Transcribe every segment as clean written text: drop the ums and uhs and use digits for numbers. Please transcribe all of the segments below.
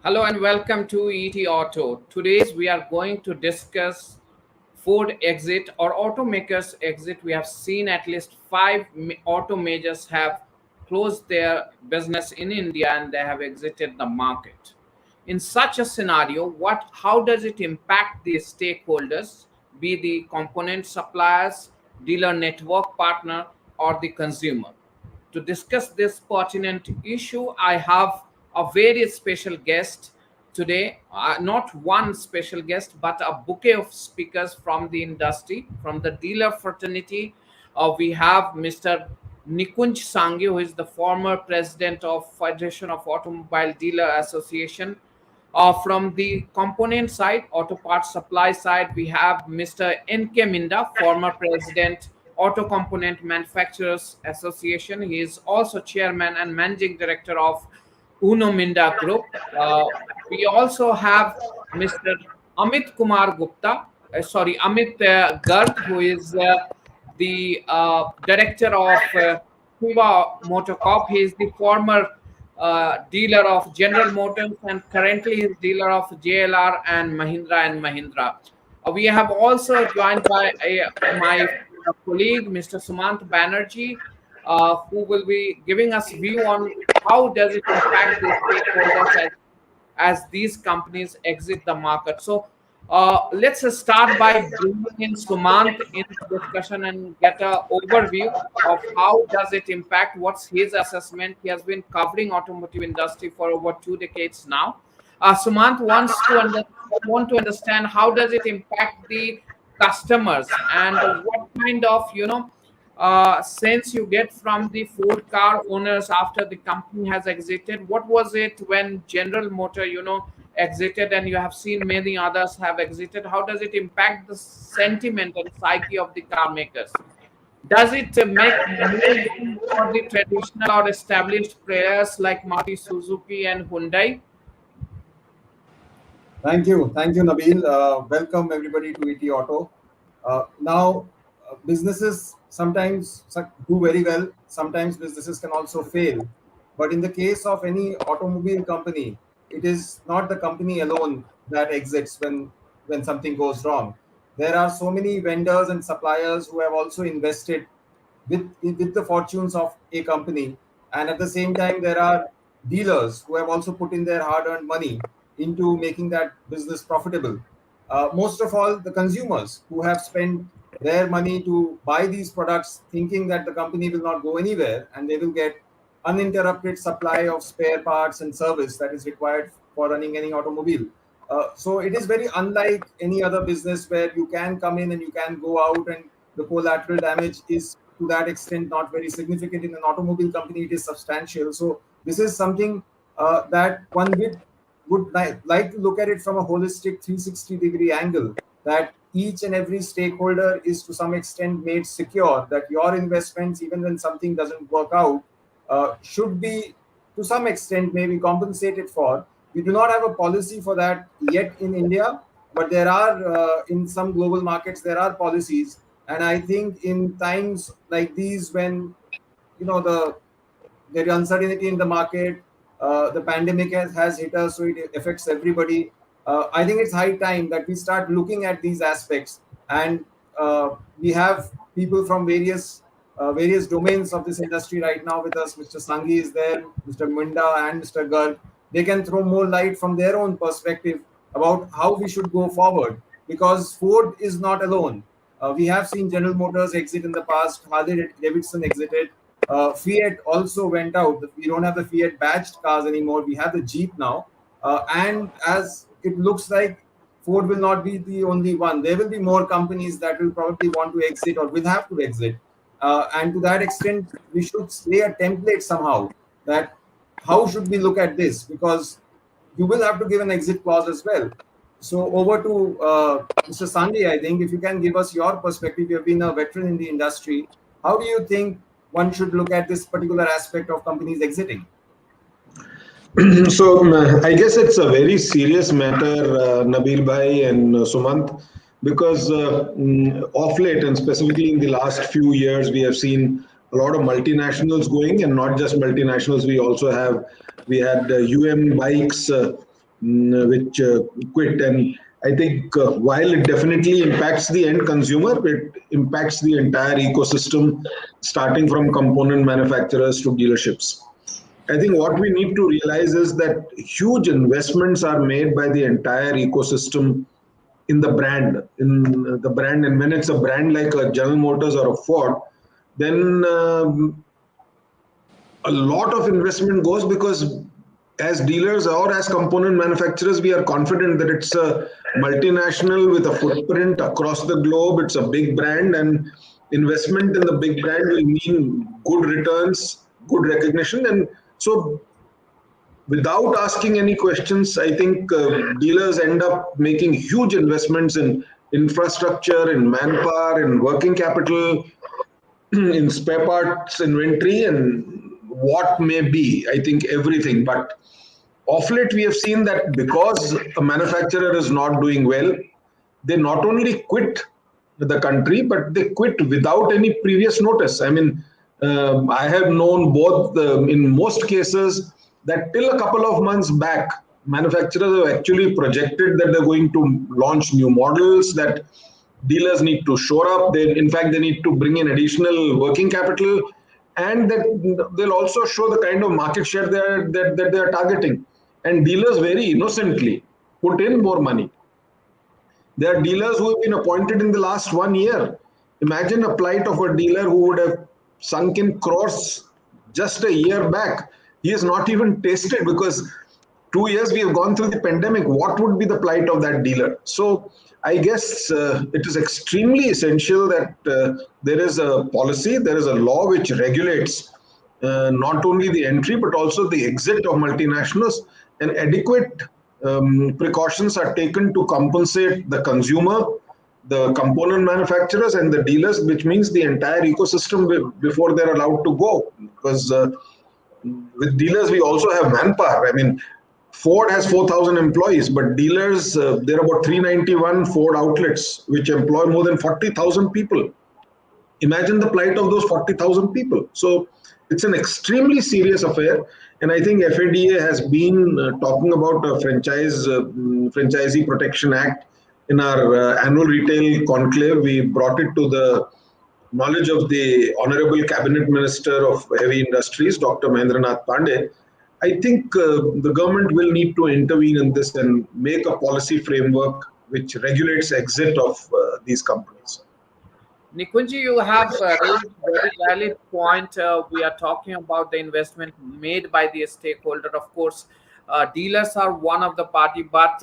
Hello and welcome to ET Auto. Today we are going to discuss Ford exit or automakers exit. We have seen at least five auto majors have closed their business in India and they have exited the market. In such a scenario, how does it impact the stakeholders, be the component suppliers, dealer network partner, or the consumer? To discuss this pertinent issue, I have a very special guest today. Not one special guest, but a bouquet of speakers from the industry, from the dealer fraternity. We have Mr. Nikunj Sanghi, who is the former president of Federation of Automobile Dealer Association. From the component side, auto parts supply side, we have Mr. N.K. Minda, former president, Auto Component Manufacturers Association. He is also chairman and managing director of Uno Minda Group. We also have Mr. Amit Kumar Gupta, Amit Garg, who is the director of Cuba Motor Corp. He is the former dealer of General Motors and currently is dealer of JLR and Mahindra. We have also joined by my colleague, Mr. Sumant Banerjee, who will be giving us view on how does it impact the stakeholders as these companies exit the market. So let's start by bringing in Sumant in the discussion and get an overview of how does it impact, what's his assessment. He has been covering automotive industry for over 2 decades now. Sumant want to understand how does it impact the customers and what kind of sense you get from the Ford car owners after the company has exited. What was it when General Motor exited, and you have seen many others have exited? How does it impact the sentiment and psyche of the car makers? Does it make more room for the traditional or established players like Maruti Suzuki and Hyundai? Thank you, Nabil. Welcome everybody to ET Auto. Businesses sometimes do very well. Sometimes businesses can also fail. But in the case of any automobile company, it is not the company alone that exits when something goes wrong. There are so many vendors and suppliers who have also invested with the fortunes of a company, and at the same time there are dealers who have also put in their hard-earned money into making that business profitable. Most of all, the consumers who have spent their money to buy these products thinking that the company will not go anywhere and they will get uninterrupted supply of spare parts and service that is required for running any automobile. So it is very unlike any other business where you can come in and you can go out, and the collateral damage is to that extent not very significant. In an automobile company, it is substantial. So this is something that one would like to look at it from a holistic 360-degree angle, that each and every stakeholder is to some extent made secure, that your investments, even when something doesn't work out, should be to some extent maybe compensated for. We do not have a policy for that yet in India, but there are in some global markets there are policies, and I think in times like these when there is uncertainty in the market, the pandemic has hit us, so it affects everybody. I think it's high time that we start looking at these aspects, and we have people from various domains of this industry right now with us. Mr. Sanghi is there, Mr. Munda and Mr. Garg. They can throw more light from their own perspective about how we should go forward, because Ford is not alone. We have seen General Motors exit in the past. Harley Davidson exited. Fiat also went out. We don't have the Fiat badged cars anymore. We have the Jeep now. And as it looks like, Ford will not be the only one. There will be more companies that will probably want to exit or will have to exit. And to that extent, we should lay a template somehow that how should we look at this, because you will have to give an exit clause as well. So over to Mr. Sanghi, I think if you can give us your perspective. You have been a veteran in the industry. How do you think one should look at this particular aspect of companies exiting? So I guess it's a very serious matter, Nabil Bhai and Sumant, because of late and specifically in the last few years, we have seen a lot of multinationals going, and not just multinationals. We had UM Bikes which quit. And I think while it definitely impacts the end consumer, it impacts the entire ecosystem, starting from component manufacturers to dealerships. I think what we need to realize is that huge investments are made by the entire ecosystem in the brand, and when it's a brand like a General Motors or a Ford, then a lot of investment goes, because as dealers or as component manufacturers, we are confident that it's a multinational with a footprint across the globe. It's a big brand, and investment in the big brand will mean good returns, good recognition. And so, without asking any questions, I think dealers end up making huge investments in infrastructure, in manpower, in working capital, in spare parts inventory, and what may be, I think everything. But of late, we have seen that because a manufacturer is not doing well, they not only quit the country, but they quit without any previous notice. I mean, I have known both, in most cases, that till a couple of months back, manufacturers have actually projected that they're going to launch new models, that dealers need to shore up. In fact, they need to bring in additional working capital, and that they'll also show the kind of market share that they're targeting. And dealers very innocently put in more money. There are dealers who have been appointed in the last 1 year. Imagine a plight of a dealer who would have sunk in crores just a year back. He has not even tasted, because 2 years we have gone through the pandemic. What would be the plight of that dealer? So I guess it is extremely essential that there is a policy, there is a law which regulates not only the entry but also the exit of multinationals, and adequate precautions are taken to compensate the consumer, the component manufacturers, and the dealers, which means the entire ecosystem before they're allowed to go. Because with dealers, we also have manpower. I mean, Ford has 4,000 employees, but dealers, there are about 391 Ford outlets, which employ more than 40,000 people. Imagine the plight of those 40,000 people. So it's an extremely serious affair. And I think FADA has been talking about a Franchisee Protection Act in our annual retail conclave. We brought it to the knowledge of the Honorable Cabinet Minister of Heavy Industries, Dr. Mahendranath Pandey. I think the government will need to intervene in this and make a policy framework which regulates exit of these companies. Nikunji, you have raised a very valid point. We are talking about the investment made by the stakeholder. Of course, dealers are one of the party, but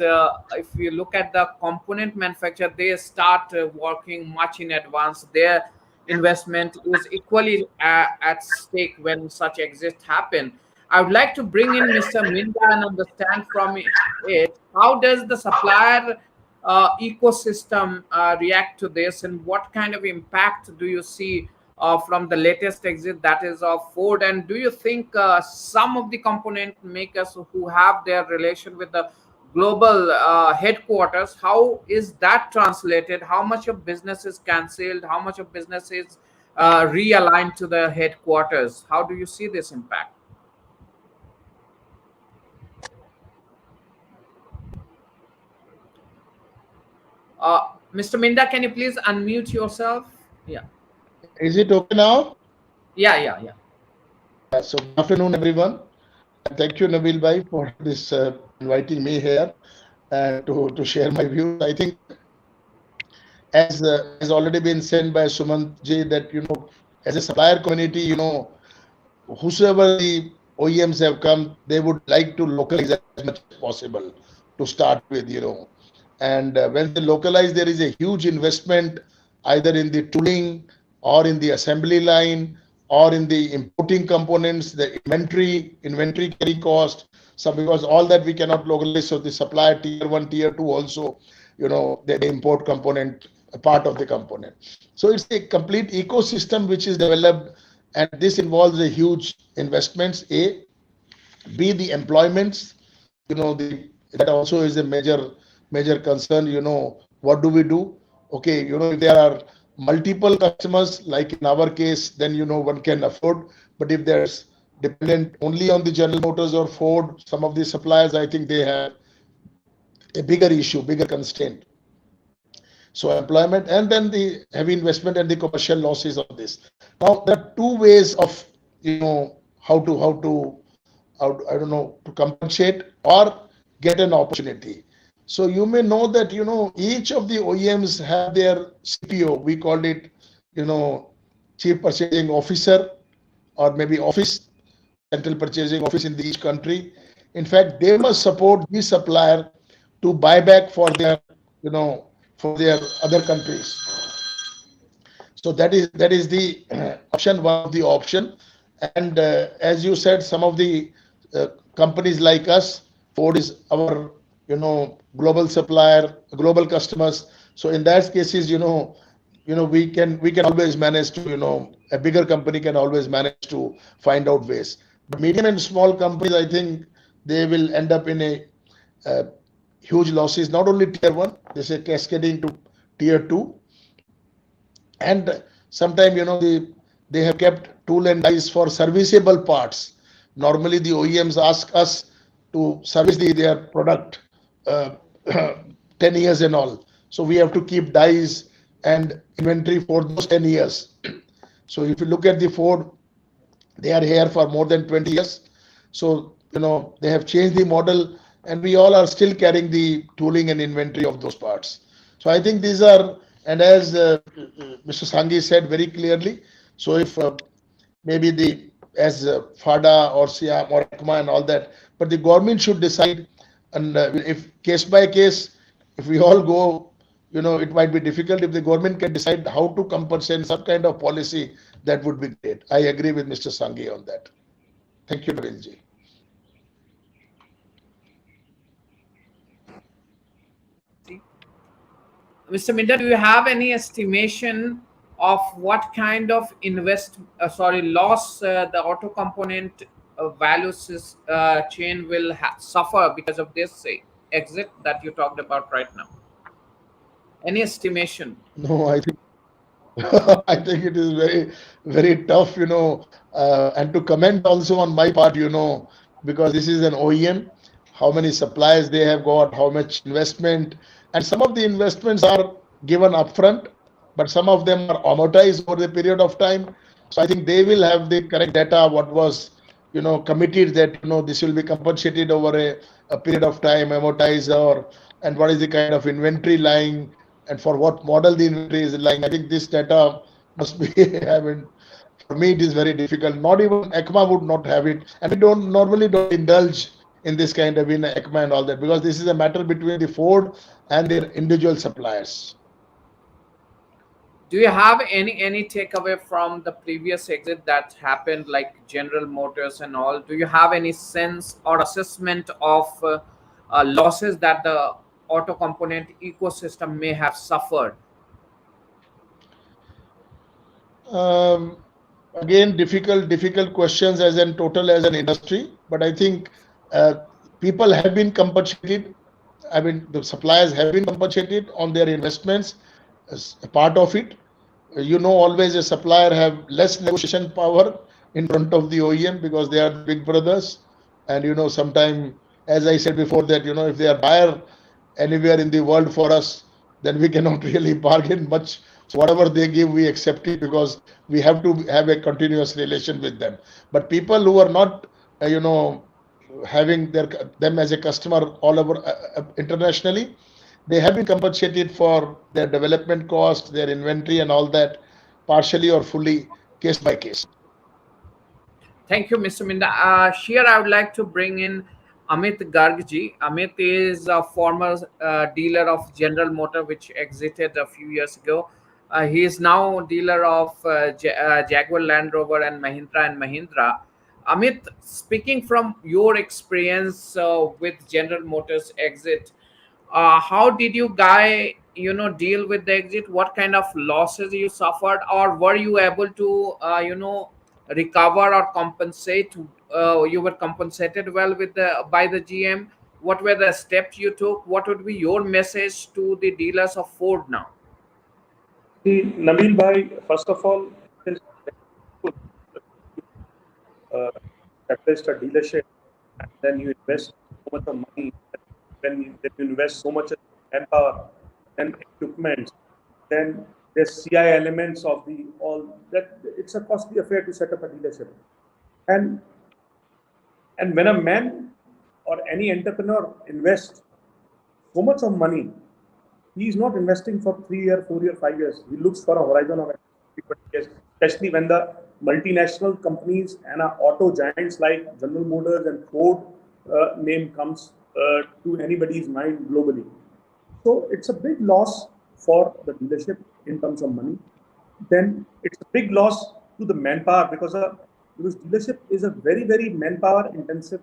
if you look at the component manufacturer, they start working much in advance. Their investment is equally at stake when such exits happen. I would like to bring in Mr. Minda and understand from it, how does the supplier ecosystem react to this, and what kind of impact do you see from the latest exit, that is of Ford? And do you think some of the component makers who have their relation with the global headquarters, how is that translated? How much of business is cancelled? How much of business is realigned to the headquarters? How do you see this impact? Mr. Minda, can you please unmute yourself? Yeah. Is it okay now? Yeah. So good afternoon, everyone. And thank you, Nabil Bhai, for this inviting me here and to share my views. I think, as has already been said by Sumant ji, that as a supplier community, whosoever the OEMs have come, they would like to localize as much as possible to start with, And when they localize, there is a huge investment either in the tooling or in the assembly line or in the importing components, the inventory carry cost. So because all that we cannot localize, so the supplier tier 1, tier 2 also, they import component, a part of the component. So it's a complete ecosystem which is developed, and this involves a huge investments. B, the employments, that also is a major concern. What do we do? Okay, if there are multiple customers, like in our case, then one can afford. But if there's dependent only on the General Motors or Ford, some of the suppliers, I think they have a bigger issue, bigger constraint. So employment and then the heavy investment and the commercial losses of this. Now there are two ways of how I don't know, to compensate or get an opportunity. So you may know that each of the OEMs have their CPO. We called it Chief Purchasing Officer, or maybe office, central purchasing office in each country. In fact, they must support the supplier to buy back for their you know for their other countries. So that is the option, one of the option. And as you said, some of the uh, companies like us, Ford is our global supplier, global customers. So in that cases, we can always manage to, a bigger company can always manage to find out ways. But medium and small companies, I think they will end up in a uh, huge losses. Not only tier one, they say cascading to tier two. And sometimes they have kept tool and dies for serviceable parts. Normally the OEMs ask us to service their product uh, 10 years and all, so we have to keep dies and inventory for those 10 years. So if you look at the Ford, they are here for more than 20 years. So they have changed the model, and we all are still carrying the tooling and inventory of those parts. So I think these are, and as Mr. Sanghi said very clearly, so if maybe the as FADA or SIAM or ECMA and all that, but the government should decide. And if case by case, if we all go, it might be difficult. If the government can decide how to compensate some kind of policy, that would be great. I agree with Mr. Sanghi on that. Thank you, Navilji. Mr. Minda, do you have any estimation of what kind of loss the auto component values chain will suffer because of this exit that you talked about right now? Any estimation? No, I think I think it is very, very tough, and to comment also on my part, because this is an OEM, how many suppliers they have got, how much investment, and some of the investments are given upfront, but some of them are amortized over the period of time. So I think they will have the correct data, what was, committed, that, this will be compensated over a period of time, amortized, and what is the kind of inventory lying, and for what model the inventory is lying. I think this data must be, I mean, for me, it is very difficult. Not even ECMA would not have it. And we don't normally don't indulge in this kind of in ECMA and all that, because this is a matter between the Ford and their individual suppliers. Do you have any takeaway from the previous exit that happened, like General Motors and all? Do you have any sense or assessment of losses that the auto component ecosystem may have suffered? Um, Again, difficult questions as in total as an industry, but I think uh, people have been compensated. I mean, the suppliers have been compensated on their investments as a part of it. Always a supplier have less negotiation power in front of the OEM because they are the big brothers. And sometime, as I said before, that if they are buyer anywhere in the world for us, then we cannot really bargain much. So whatever they give, we accept it because we have to have a continuous relation with them. But people who are not, having them as a customer all over internationally, they have been compensated for their development cost, their inventory, and all that, partially or fully, case by case. Thank you, Mr. Minda. Here, I would like to bring in Amit Gargji. Amit is a former dealer of General Motor, which exited a few years ago. He is now dealer of Jaguar Land Rover and Mahindra. Amit, speaking from your experience with General Motors exit, how did you deal with the exit? What kind of losses you suffered, or were you able to recover or compensate? You were compensated well with the by the GM. What were the steps you took? What would be your message to the dealers of Ford now? See, Nabil Bhai, first of all, since uh, establish a dealership and then you invest so much of money when they invest so much in manpower and equipment, then there's CI elements of the all that. It's a costly affair to set up a dealership, and when a man or any entrepreneur invests so much of money, he is not investing for 3 years, 4 years, 5 years. He looks for a horizon of 20 years, especially when the multinational companies and auto giants like General Motors and Ford name comes to anybody's mind globally. So it's a big loss for the dealership in terms of money. Then it's a big loss to the manpower because dealership is a very, very manpower intensive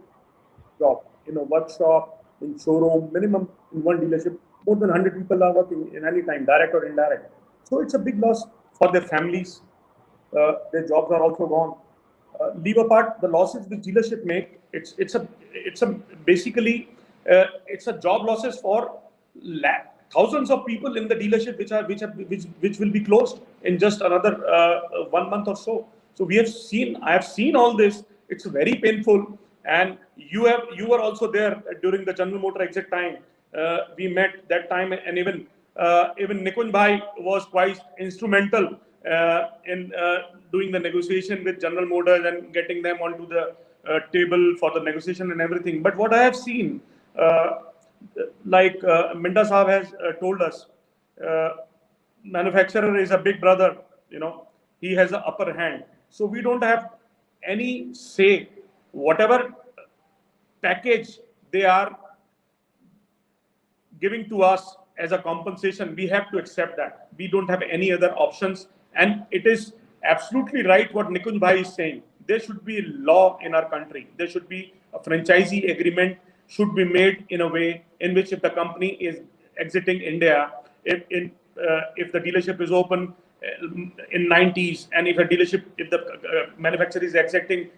job. In a workshop, in showroom, minimum in one dealership, more than 100 people are working in any time, direct or indirect. So it's a big loss for their families. Their jobs are also gone. Leave apart the losses which dealership make. It's a basically it's a job losses for thousands of people in the dealership which will be closed in just another 1 month or so. So I have seen all this. It's very painful. And you were also there during the General Motor exit time. We met that time, and even Nikunj Bhai was quite instrumental in doing the negotiation with General Motors and getting them onto the table for the negotiation and everything. But what I have seen, like Minda Saab has told us, manufacturer is a big brother. He has the upper hand. So we don't have any say. Whatever package they are giving to us as a compensation, we have to accept that. We don't have any other options. And it is absolutely right what Nikunj Bhai is saying. There should be law in our country. There should be a franchisee agreement should be made in a way in which if the company is exiting India, if the dealership is open in 90s, and if the manufacturer is exiting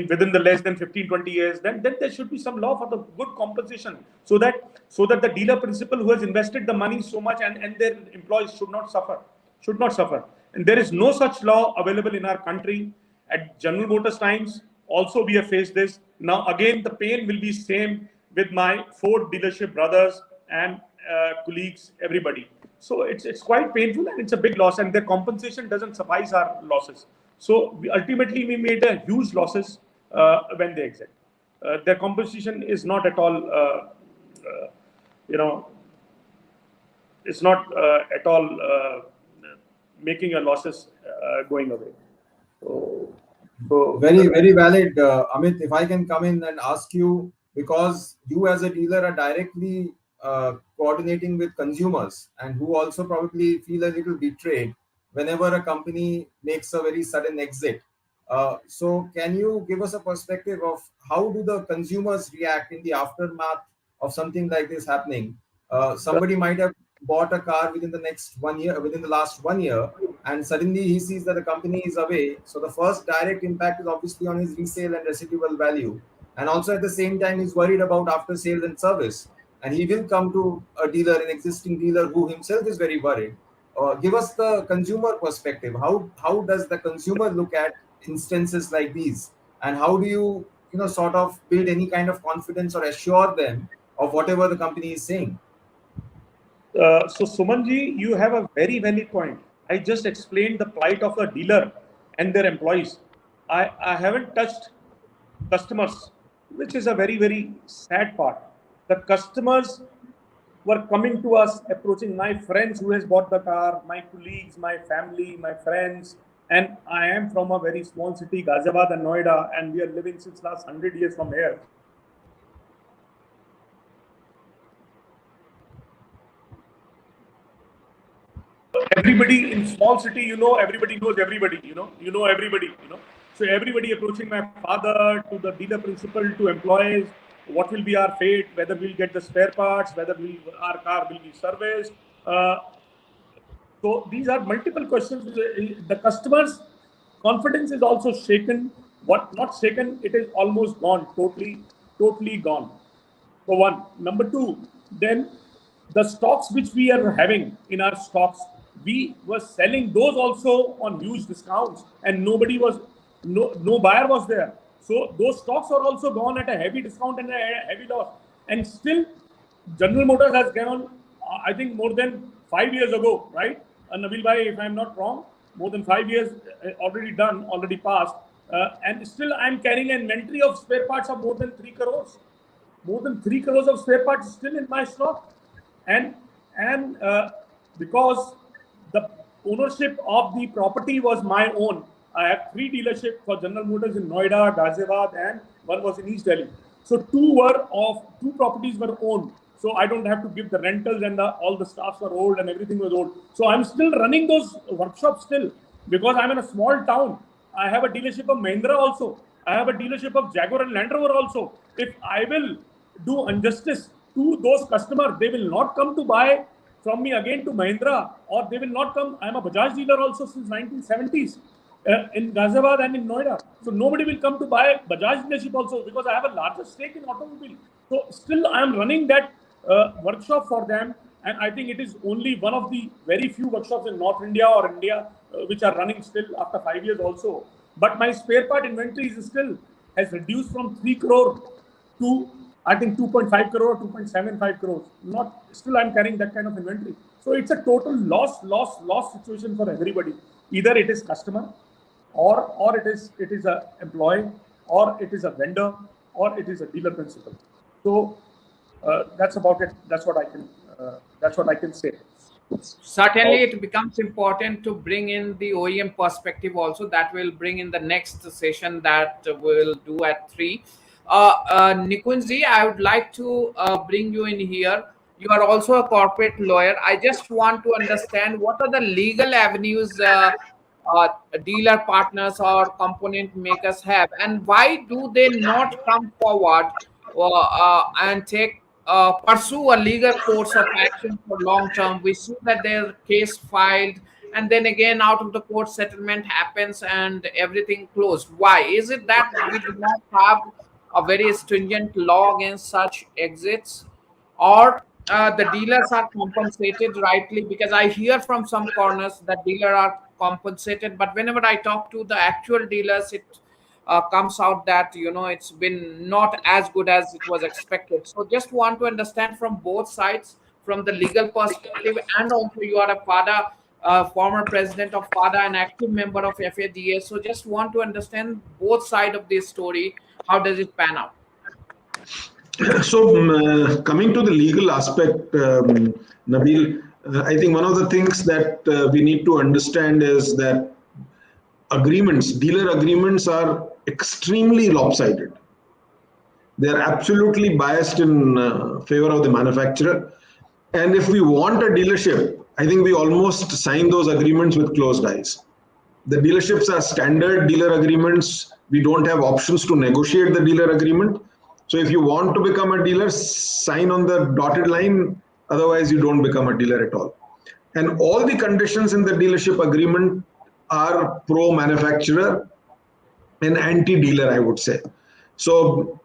within the less than 15-20 years, then there should be some law for the good compensation, so that the dealer principal who has invested the money so much and their employees should not suffer. And there is no such law available in our country. At General Motors times also we have faced this. Now again the pain will be same with my Ford dealership brothers and colleagues, everybody. So it's quite painful, and it's a big loss, and their compensation doesn't suffice our losses. So ultimately we made a huge losses when they exit. Their compensation is not at all, it's not at all making a losses going away. So Very, very valid, Amit. If I can come in and ask you, because you as a dealer are directly coordinating with consumers and who also probably feel a little betrayed whenever a company makes a very sudden exit. So can you give us a perspective of how do the consumers react in the aftermath of something like this happening? Somebody might have bought a car within the last 1 year, and suddenly he sees that the company is away. So the first direct impact is obviously on his resale and residual value. And also at the same time, he's worried about after sales and service. And he will come to an existing dealer who himself is very worried. Give us the consumer perspective. How does the consumer look at instances like these? And how do you sort of build any kind of confidence or assure them of whatever the company is saying? So Sumanji, you have a very valid point. I just explained the plight of a dealer and their employees. I haven't touched customers, which is a very, very sad part. The customers were coming to us, approaching my friends who has bought the car, my colleagues, my family, my friends. And I am from a very small city, Ghaziabad and Noida, and we are living since last 100 years from here. Everybody in small city, everybody knows everybody, everybody, So everybody approaching my father, to the dealer principal, to employees, what will be our fate, whether we'll get the spare parts, whether our car will be serviced. So these are multiple questions. The customer's confidence is also shaken. What not shaken, it is almost gone, totally gone. For one. Number two, then the stocks which we are having in our stocks, we were selling those also on huge discounts, and no buyer was there. So those stocks are also gone at a heavy discount and a heavy loss. And still General Motors has gone, I think, more than 5 years ago, right? Nabil Bhai, if I'm not wrong, more than 5 years already done, already passed. And still I'm carrying an inventory of spare parts of more than 3 crores. More than 3 crores of spare parts still in my stock. And because the ownership of the property was my own, I have 3 dealerships for General Motors in Noida, Ghaziabad, and one was in East Delhi. So two properties were owned. So I don't have to give the rentals, and all the staffs were old and everything was old. So I'm still running those workshops still, because I'm in a small town. I have a dealership of Mahindra also. I have a dealership of Jaguar and Land Rover also. If I will do injustice to those customers, they will not come to buy from me again to Mahindra, or they will not come. I'm a Bajaj dealer also since 1970s in Ghaziabad and in Noida. So nobody will come to buy Bajaj dealership also, because I have a larger stake in automobile. So still I am running that workshop for them. And I think it is only one of the very few workshops in North India or India which are running still after 5 years also. But my spare part inventory is still has reduced from 3 crore to, I think, 2.5 crore, 2.75 crores. Not still I'm carrying that kind of inventory. So it's a total loss situation for everybody. Either it is customer, or it is a employee, or it is a vendor, or it is a dealer principal. So that's about it. That's what I can say. Certainly it becomes important to bring in the OEM perspective also. That will bring in the next session that we'll do at 3. Nikunji, I would like to bring you in here. You are also a corporate lawyer. I just want to understand what are the legal avenues uh, dealer partners or component makers have, and why do they not come forward and pursue a legal course of action for long term? We see that their case filed, and then again out of the court settlement happens and everything closed. Why is it that we do not have a very stringent law against such exits, or the dealers are compensated rightly? Because I hear from some corners that dealer are compensated, but whenever I talk to the actual dealers, it comes out that it's been not as good as it was expected. So just want to understand from both sides, from the legal perspective, and also you are a FADA, former president of FADA, and active member of FADA. So just want to understand both side of this story. How does it pan out? So, coming to the legal aspect, Nabil, I think one of the things that we need to understand is that dealer agreements are extremely lopsided. They are absolutely biased in favor of the manufacturer. And if we want a dealership, I think we almost sign those agreements with closed eyes. The dealerships are standard dealer agreements. We don't have options to negotiate the dealer agreement. So if you want to become a dealer, sign on the dotted line. Otherwise, you don't become a dealer at all. And all the conditions in the dealership agreement are pro-manufacturer and anti-dealer, I would say. So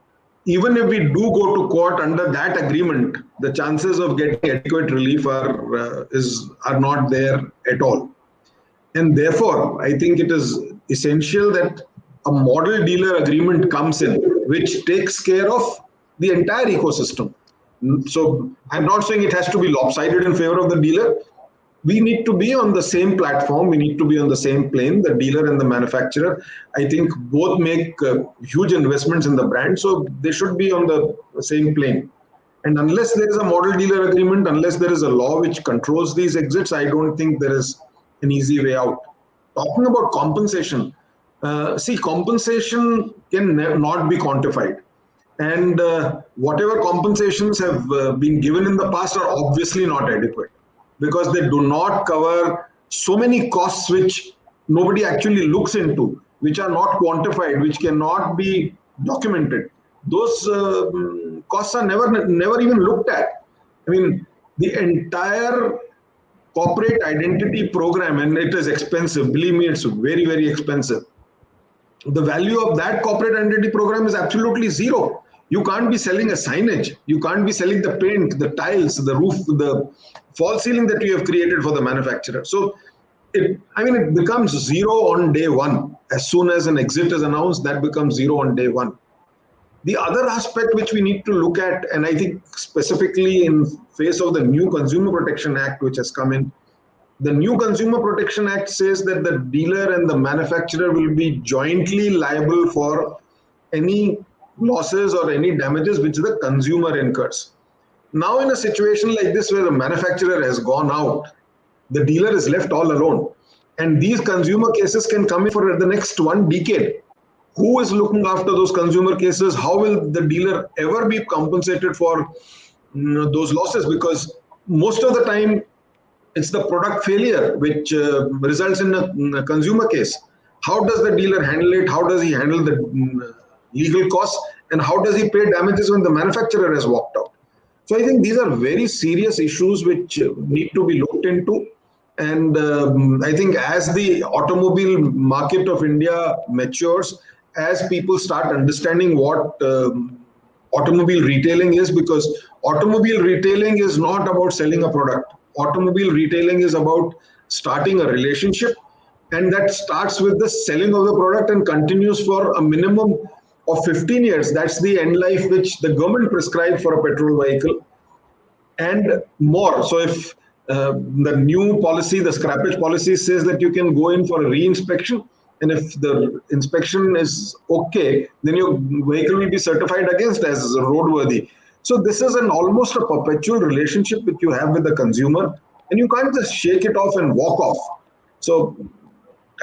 even if we do go to court under that agreement, the chances of getting adequate relief are not there at all. And therefore, I think it is essential that a model dealer agreement comes in, which takes care of the entire ecosystem. So I'm not saying it has to be lopsided in favor of the dealer. We need to be on the same platform. We need to be on the same plane, the dealer and the manufacturer. I think both make huge investments in the brand, so they should be on the same plane. And unless there is a model dealer agreement, unless there is a law which controls these exits, I don't think there is an easy way out. Talking about compensation, compensation can not be quantified. And whatever compensations have been given in the past are obviously not adequate, because they do not cover so many costs which nobody actually looks into, which are not quantified, which cannot be documented. Those costs are never even looked at. I mean, the entire corporate identity program, and it is expensive. Believe me, it's very, very expensive. The value of that corporate identity program is absolutely zero. You can't be selling a signage. You can't be selling the paint, the tiles, the roof, the false ceiling that you have created for the manufacturer. So, it becomes zero on day one. As soon as an exit is announced, that becomes zero on day one. The other aspect which we need to look at, and I think specifically in face of the new Consumer Protection Act which has come in, the new Consumer Protection Act says that the dealer and the manufacturer will be jointly liable for any losses or any damages which the consumer incurs. Now, in a situation like this where the manufacturer has gone out, the dealer is left all alone. And these consumer cases can come in for the next 1 decade. Who is looking after those consumer cases? How will the dealer ever be compensated for those losses? Because most of the time, it's the product failure which results in a consumer case. How does the dealer handle it? How does he handle the legal costs? And how does he pay damages when the manufacturer has walked out? So I think these are very serious issues which need to be looked into. And I think as the automobile market of India matures, as people start understanding what automobile retailing is, because automobile retailing is not about selling a product. Automobile retailing is about starting a relationship, and that starts with the selling of the product and continues for a minimum of 15 years. That's the end life which the government prescribed for a petrol vehicle and more. So if the new policy, the scrappage policy says that you can go in for a re-inspection, and if the inspection is okay, then your vehicle will be certified against as roadworthy. So this is an almost a perpetual relationship that you have with the consumer, and you can't just shake it off and walk off. So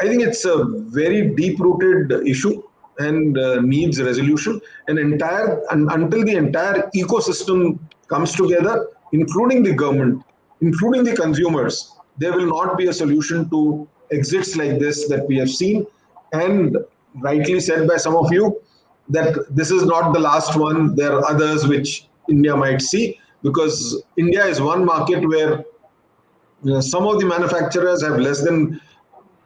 I think it's a very deep-rooted issue and needs resolution. Until the entire ecosystem comes together, including the government, including the consumers, there will not be a solution to exits like this that we have seen. And rightly said by some of you that this is not the last one. There are others which India might see, because India is one market where some of the manufacturers have less than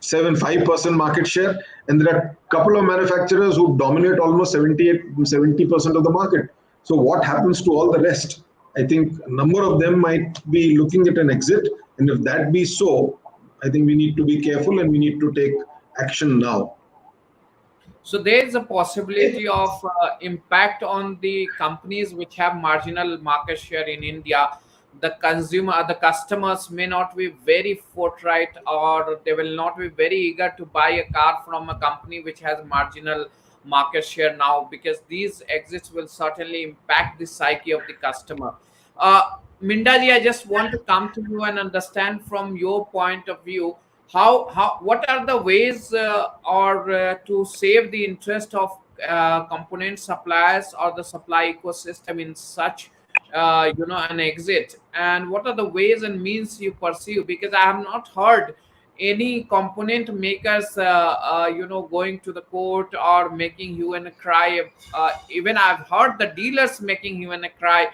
5% market share, and there are a couple of manufacturers who dominate almost 70% of the market. So what happens to all the rest? I think a number of them might be looking at an exit, and if that be so, I think we need to be careful and we need to take action now. So there is a possibility of impact on the companies which have marginal market share in India. The consumer, the customers may not be very forthright, or they will not be very eager to buy a car from a company which has marginal market share now, because these exits will certainly impact the psyche of the customer. Mindaji, I just want to come to you and understand from your point of view, what are the ways to save the interest of component suppliers or the supply ecosystem in such an exit, and what are the ways and means you pursue? Because I have not heard any component makers going to the court or making hue and cry. Even I've heard the dealers making hue and cry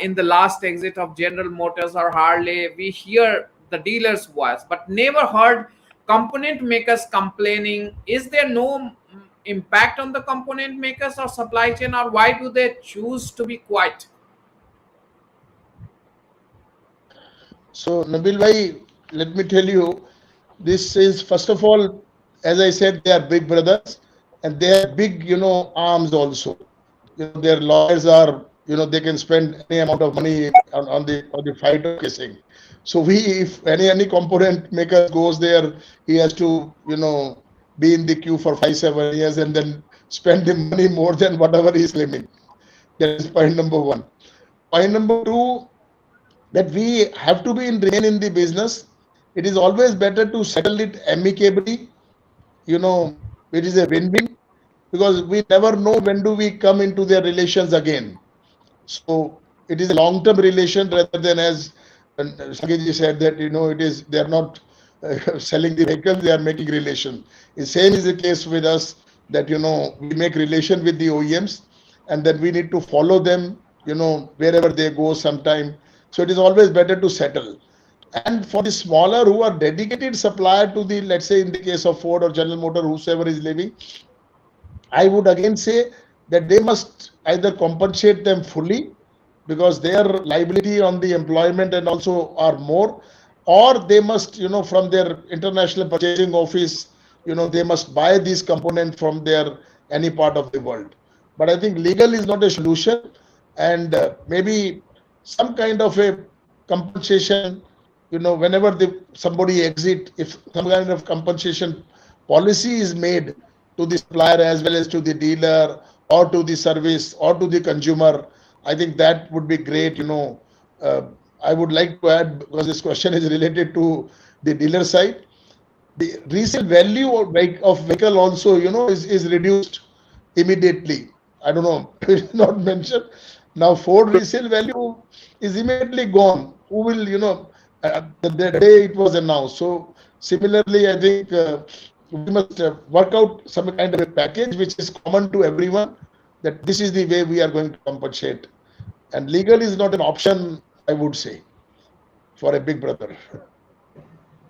in the last exit of General Motors or Harley. We hear the dealers' voice, but never heard component makers complaining. Is there no impact on the component makers or supply chain, or why do they choose to be quiet? So, Nabil bhai, let me tell you, this is, first of all, as I said, they are big brothers and they have big, arms also. Their lawyers are, they can spend any amount of money on the fight of kissing. So if any component maker goes there, he has to, be in the queue for 5-7 years and then spend the money more than whatever he is claiming. That is point number one. Point number two, that we have to remain in the business. It is always better to settle it amicably. It is a win-win, because we never know when do we come into their relations again. So it is a long-term relation rather than, as Sangeetji said, that they are not selling the vehicle, they are making relation. The same is the case with us, that we make relation with the OEMs, and then we need to follow them wherever they go sometime. So it is always better to settle. And for the smaller who are dedicated supplier to the, let's say in the case of Ford or General Motor, whosoever is leaving, I would again say that they must either compensate them fully, because their liability on the employment and also are more, or they must, from their international purchasing office, they must buy these components from their any part of the world. But I think legal is not a solution, and maybe some kind of a compensation. Whenever somebody exit, if some kind of compensation policy is made to the supplier as well as to the dealer or to the service or to the consumer, I think that would be great. Uh, I would like to add, because this question is related to the dealer side, the resale value of vehicle also is reduced immediately. I don't know, it's not mentioned. Now Ford resale value is immediately gone. Who will, the day it was announced. So similarly, I think we must work out some kind of a package which is common to everyone, that this is the way we are going to compensate. And legal is not an option, I would say, for a big brother.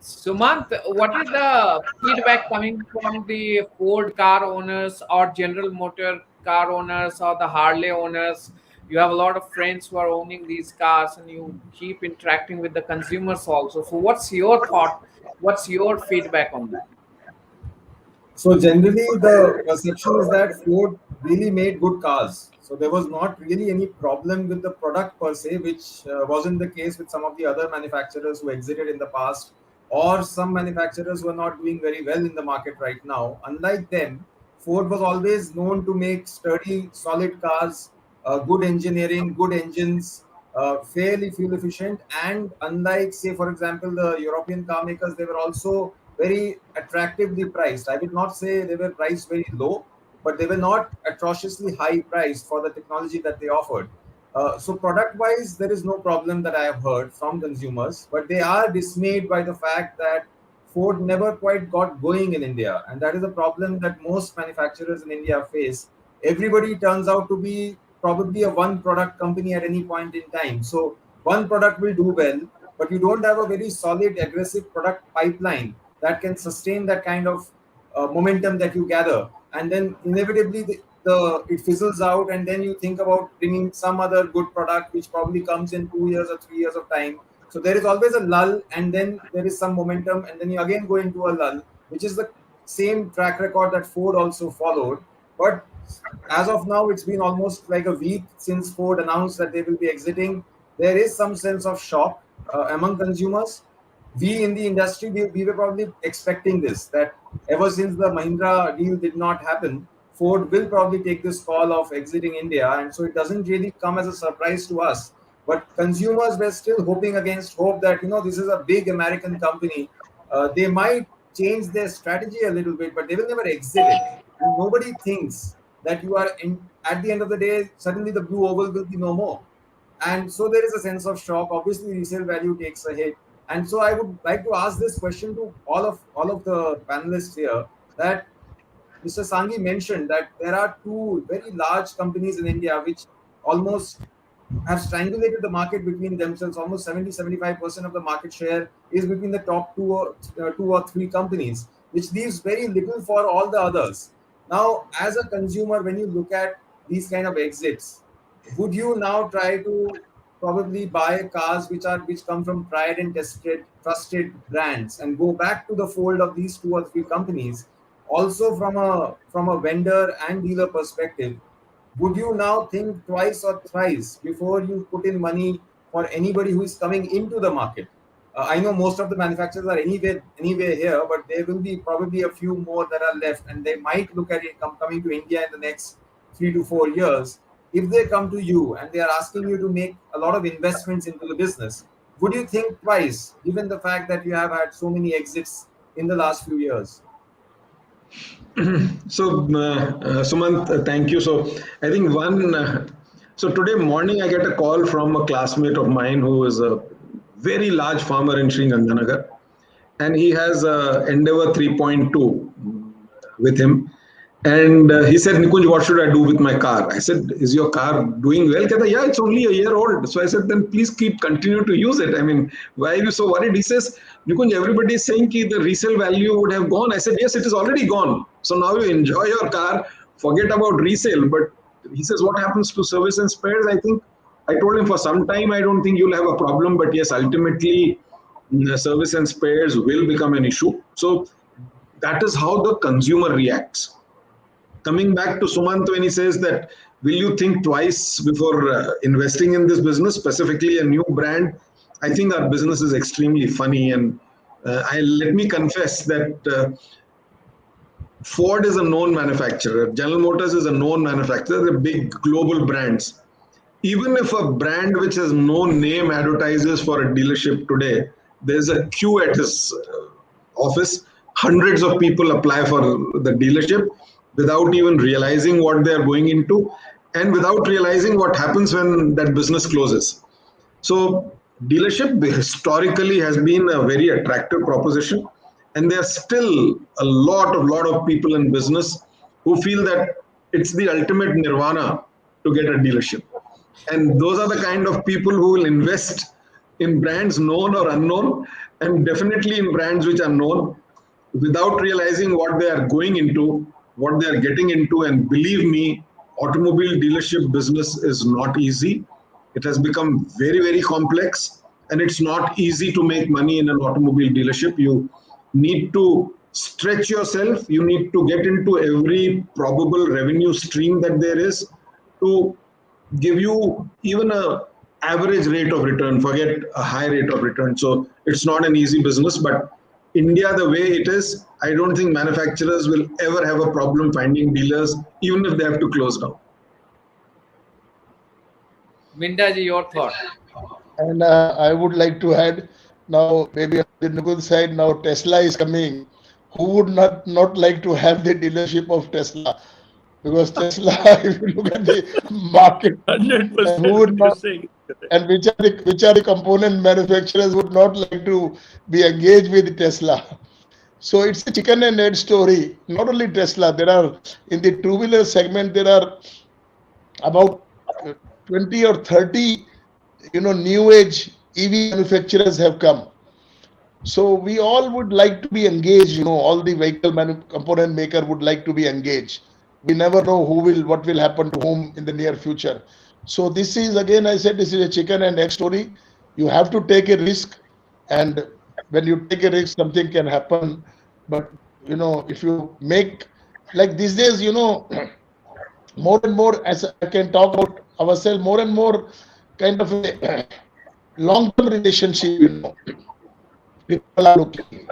Sumant, what is the feedback coming from the Ford car owners or General Motor car owners or the Harley owners? You have a lot of friends who are owning these cars and you keep interacting with the consumers also. So, what's your thought? What's your feedback on that? So generally, the perception is that Ford really made good cars. So there was not really any problem with the product per se, which wasn't the case with some of the other manufacturers who exited in the past, or some manufacturers who are not doing very well in the market right now. Unlike them, Ford was always known to make sturdy, solid cars, good engineering, good engines, fairly fuel efficient, and unlike, say, for example, the European car makers, they were also very attractively priced. I would not say they were priced very low, but they were not atrociously high priced for the technology that they offered. So product wise, there is no problem that I have heard from consumers, but they are dismayed by the fact that Ford never quite got going in India. And that is a problem that most manufacturers in India face. Everybody turns out to be probably a one product company at any point in time. So one product will do well, but you don't have a very solid, aggressive product pipeline that can sustain that kind of momentum that you gather. And then inevitably it fizzles out, and then you think about bringing some other good product which probably comes in 2 years or 3 years of time. So there is always a lull, and then there is some momentum, and then you again go into a lull, which is the same track record that Ford also followed. But as of now, it's been almost like a week since Ford announced that they will be exiting. There is some sense of shock among consumers. We in the industry, we were probably expecting this, that ever since the Mahindra deal did not happen, Ford will probably take this call of exiting India. And so it doesn't really come as a surprise to us. But consumers were still hoping against hope that, this is a big American company. They might change their strategy a little bit, but they will never exit it. And nobody thinks that at the end of the day, suddenly the blue oval will be no more. And so there is a sense of shock. Obviously, resale value takes a hit. And so I would like to ask this question to all of the panelists here, that Mr. Sanghi mentioned that there are two very large companies in India which almost have strangulated the market between themselves. Almost 70-75% of the market share is between the top two or three companies, which leaves very little for all the others. Now, as a consumer, when you look at these kind of exits, would you now try to probably buy cars which come from tried and tested, trusted brands, and go back to the fold of these two or three companies? Also, from a vendor and dealer perspective, would you now think twice or thrice before you put in money for anybody who is coming into the market? I know most of the manufacturers are anyway here, but there will be probably a few more that are left, and they might look at it coming to India in the next 3 to 4 years. If they come to you and they are asking you to make a lot of investments into the business, would you think twice, given the fact that you have had so many exits in the last few years? So, Sumant, thank you. So, I think so today morning I get a call from a classmate of mine who is a very large farmer in Sri Ganganagar, and he has Endeavour 3.2 with him. And he said, Nikunj, what should I do with my car? I said, is your car doing well? Kehta, yeah, it's only a year old. So I said, then please continue to use it. I mean, why are you so worried? He says, Nikunj, everybody is saying that the resale value would have gone. I said, yes, it is already gone. So now you enjoy your car, forget about resale. But he says, what happens to service and spares? I think I told him for some time, I don't think you'll have a problem. But yes, ultimately, service and spares will become an issue. So that is how the consumer reacts. coming back to Sumant when he says that, will you think twice before investing in this business, specifically a new brand? I think our business is extremely funny, and let me confess that Ford is a known manufacturer, General Motors is a known manufacturer, they're big global brands. Even if a brand which has no name advertises for a dealership today, there's a queue at his office. Hundreds of people apply for the dealership without even realizing what they are going into and without realizing what happens when that business closes. So dealership historically has been a very attractive proposition, and there are still a lot of people in business who feel that it's the ultimate nirvana to get a dealership. And those are the kind of people who will invest in brands known or unknown, and definitely in brands which are known, without realizing what they are going into, what they are getting into. And believe me, automobile dealership business is not easy. It has become very, very complex, and it's not easy to make money in an automobile dealership. You need to stretch yourself. You need to get into every probable revenue stream that there is to give you even a average rate of return, forget a high rate of return. So it's not an easy business, but India, the way it is, I don't think manufacturers will ever have a problem finding dealers, even if they have to close down. Mindaji, your thought. And I would like to add now, maybe on the Nukul side, now Tesla is coming. Who would not like to have the dealership of Tesla? Because Tesla, if you look at the market, 100%. who would not, saying. and which are the component manufacturers would not like to be engaged with Tesla? So it's a chicken and egg story. Not only Tesla, there are in the two-wheeler segment, there are about 20 or 30 new age EV manufacturers have come. So we all would like to be engaged, all the vehicle component maker would like to be engaged. We never know what will happen to whom in the near future. So this is, again, I said, this is a chicken and egg story. You have to take a risk, and when you take a risk, something can happen. But if you make, like these days, more and more, as I can talk about ourselves, more and more kind of a long-term relationship, people are looking.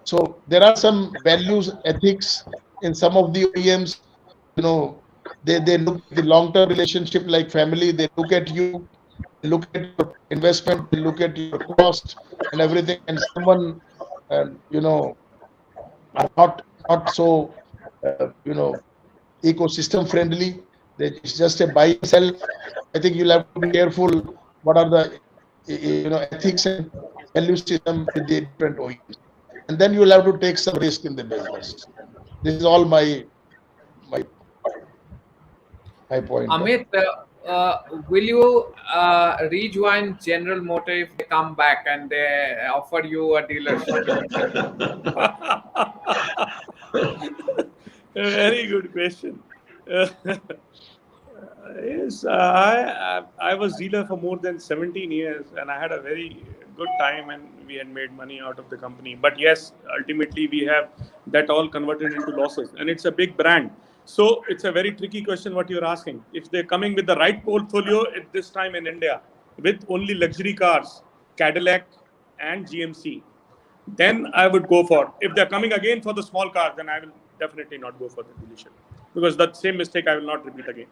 So there are some values, ethics in some of the OEMs. They look at the long-term relationship like family. They look at you, they look at your investment, they look at your cost and everything. And someone, are not so, ecosystem friendly. It's just a buy and sell. I think you'll have to be careful. What are the ethics and value system with the different OEMs, and then you'll have to take some risk in the business. This is all my point. Amit, will you rejoin General Motor if they come back and they offer you a dealership? A very good question. Yes, I was dealer for more than 17 years, and I had a very good time, and we had made money out of the company. But yes, ultimately we have that all converted into losses, and it's a big brand. So it's a very tricky question what you're asking. If they're coming with the right portfolio at this time in India, with only luxury cars, Cadillac and GMC, then I would go for. If they're coming again for the small cars, then I will definitely not go for the dealership, because that same mistake I will not repeat again.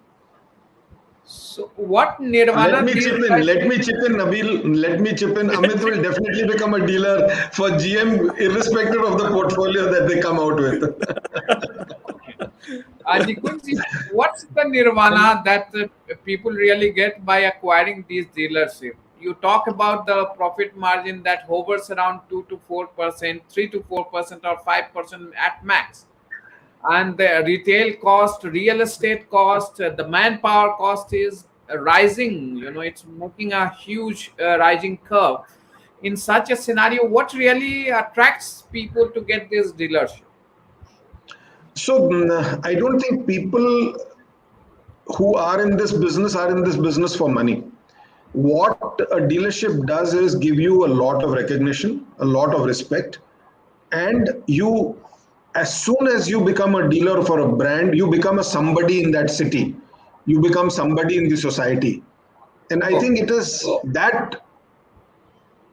So what nirvana? Let me chip in, Nabil. Let me chip in. Amit will definitely become a dealer for GM, irrespective of the portfolio that they come out with. Nikunji, what's the nirvana that people really get by acquiring these dealerships? You talk about the profit margin that hovers around 2 to 4%, 3 to 4%, or 5% at max. And the retail cost, real estate cost, the manpower cost is rising. It's making a huge rising curve. In such a scenario, what really attracts people to get this dealership? So I don't think people who are in this business for money. What a dealership does is give you a lot of recognition, a lot of respect, and you as soon as you become a dealer for a brand, you become a somebody in that city. You become somebody in the society. And I think it is that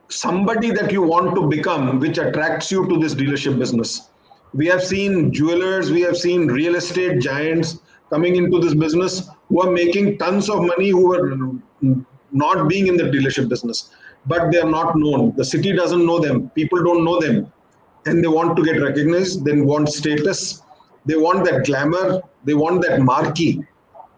somebody that you want to become which attracts you to this dealership business. We have seen jewelers, we have seen real estate giants coming into this business who are making tons of money, who are not being in the dealership business, but they are not known. The city doesn't know them, people don't know them, and they want to get recognized, they want status, they want that glamour, they want that marquee.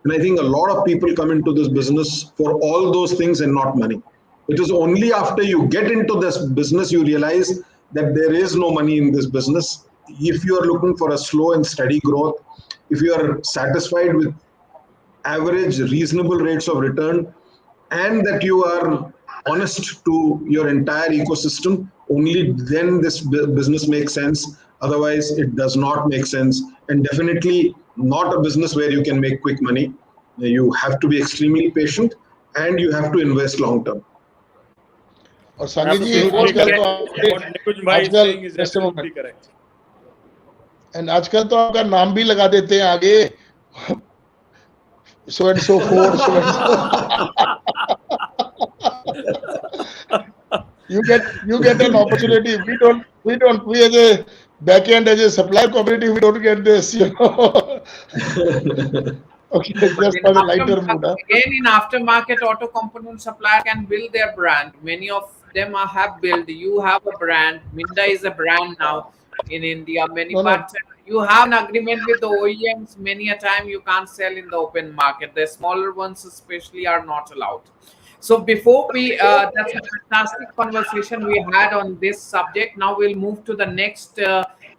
And I think a lot of people come into this business for all those things and not money. It is only after you get into this business you realize that there is no money in this business. If you are looking for a slow and steady growth, if you are satisfied with average, reasonable rates of return, and that you are honest to your entire ecosystem, only then this business makes sense. Otherwise, it does not make sense, and definitely not a business where you can make quick money. You have to be extremely patient and you have to invest long term. और सानी जी Absolutely आजकल तो correct. आपके What Nikunj bhai is आजकल saying is just a absolutely moment correct. and आजकल तो आपका नाम भी लगा देते हैं आगे so and so for so and so you get an opportunity. We as a back end, as a supplier community, we don't get this, you know. Okay, But just in for the lighter mood. Huh? again, in aftermarket, auto component supplier can build their brand. Many of them have built. You have a brand. Minda is a brand now in India. Many, No, but you have an agreement with the OEMs. Many a time you can't sell in the open market. The smaller ones, especially, are not allowed. So before we, that's a fantastic conversation we had on this subject. Now we'll move to the next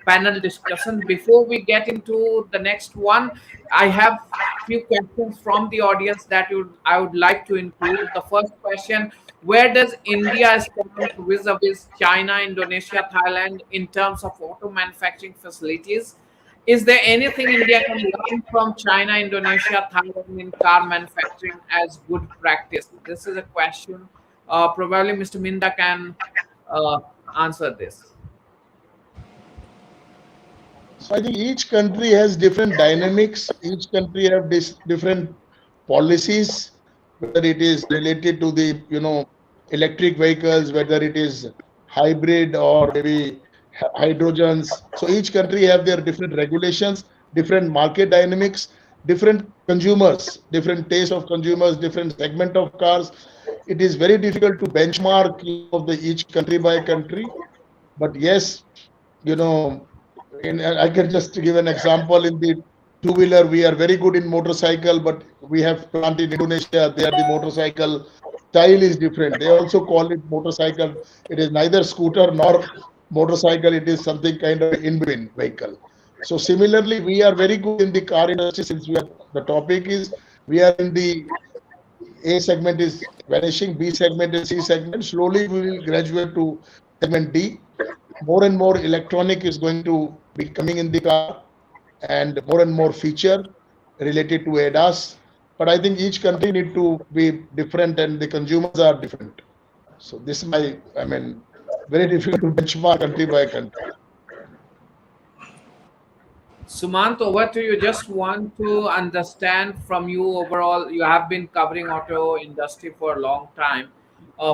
panel discussion. Before we get into the next one, I have few questions from the audience that I would like to include. The first question: where does India stand vis-a-vis China, Indonesia, Thailand in terms of auto manufacturing facilities? Is there anything India can learn from China, Indonesia, Thailand in car manufacturing as good practice? This is a question. Probably Mr. Minda can uh, answer this. So I think each country has different dynamics. Each country have this different policies, whether it is related to the electric vehicles, whether it is hybrid or maybe hydrogens. So each country have their different regulations, different market dynamics, different consumers, different taste of consumers, different segment of cars. It is very difficult to benchmark the each country by country. But yes, you know I can just give an example. In the two-wheeler, we are very good in motorcycle, but we have plant in Indonesia. There, the motorcycle style is different. They also call it motorcycle. It is neither scooter nor motorcycle. It is something kind of in between vehicle. So similarly, we are very good in the car industry. Since the topic is we are in the A segment is vanishing, B segment and C segment. Slowly, we will graduate to segment D. More and more electronic is going to be coming in the car and more feature related to ADAS. But I think each country need to be different and the consumers are different. So this is very difficult to benchmark country by country. Sumant, over to you. Just want to understand from you overall. You have been covering auto industry for a long time,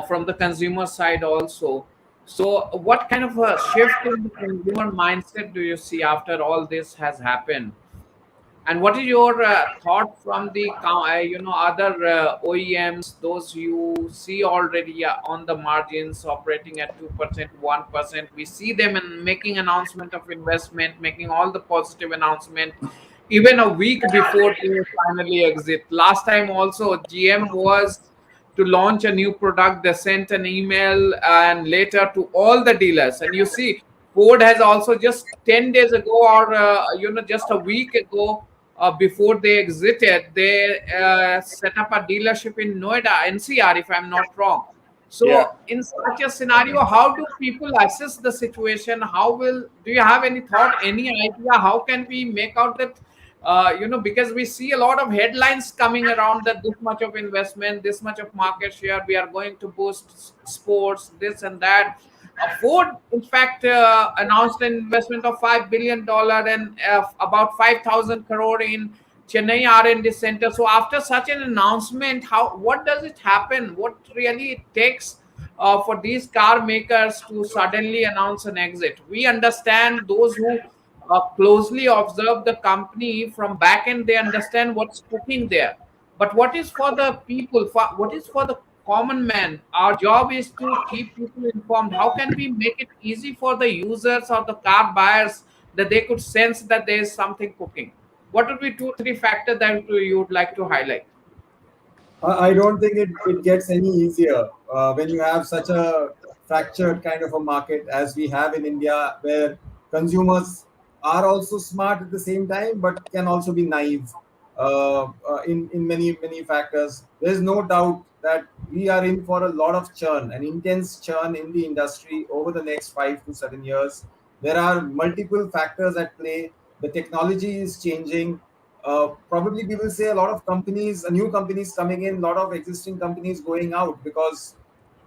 from the consumer side also. So, what kind of a shift in the consumer mindset do you see after all this has happened? And what is your thought from the other OEMs, those you see already on the margins operating at 2%, 1%? We see them and making announcement of investment, making all the positive announcement, even a week before they finally exit. Last time also, GM was to launch a new product. They sent an email and later to all the dealers. And you see, Ford has also just 10 days ago or just a week ago before they exited, they set up a dealership in Noida, NCR, if I'm not wrong. So, Yeah. in such a scenario, how do people assess the situation? Do you have any thought, any idea? How can we make out that, because we see a lot of headlines coming around that this much of investment, this much of market share, we are going to boost sports, this and that. Ford, in fact, announced an investment of $5 billion and about 5,000 crore in Chennai R&D center. So after such an announcement, what does it happen? What really it takes for these car makers to suddenly announce an exit? We understand those who closely observe the company from back end, they understand what's cooking there. But what is for the people? What is for the common man? Our job is to keep people informed. How can we make it easy for the users or the car buyers that they could sense that there is something cooking? What would be two, three factors that you would like to highlight? I don't think it gets any easier when you have such a fractured kind of a market as we have in India, where consumers are also smart at the same time, but can also be naive in many factors. There's no doubt that we are in for a lot of churn, an intense churn in the industry over the next 5 to 7 years. There are multiple factors at play. The technology is changing. Probably we will say a lot of companies, new companies coming in, a lot of existing companies going out, because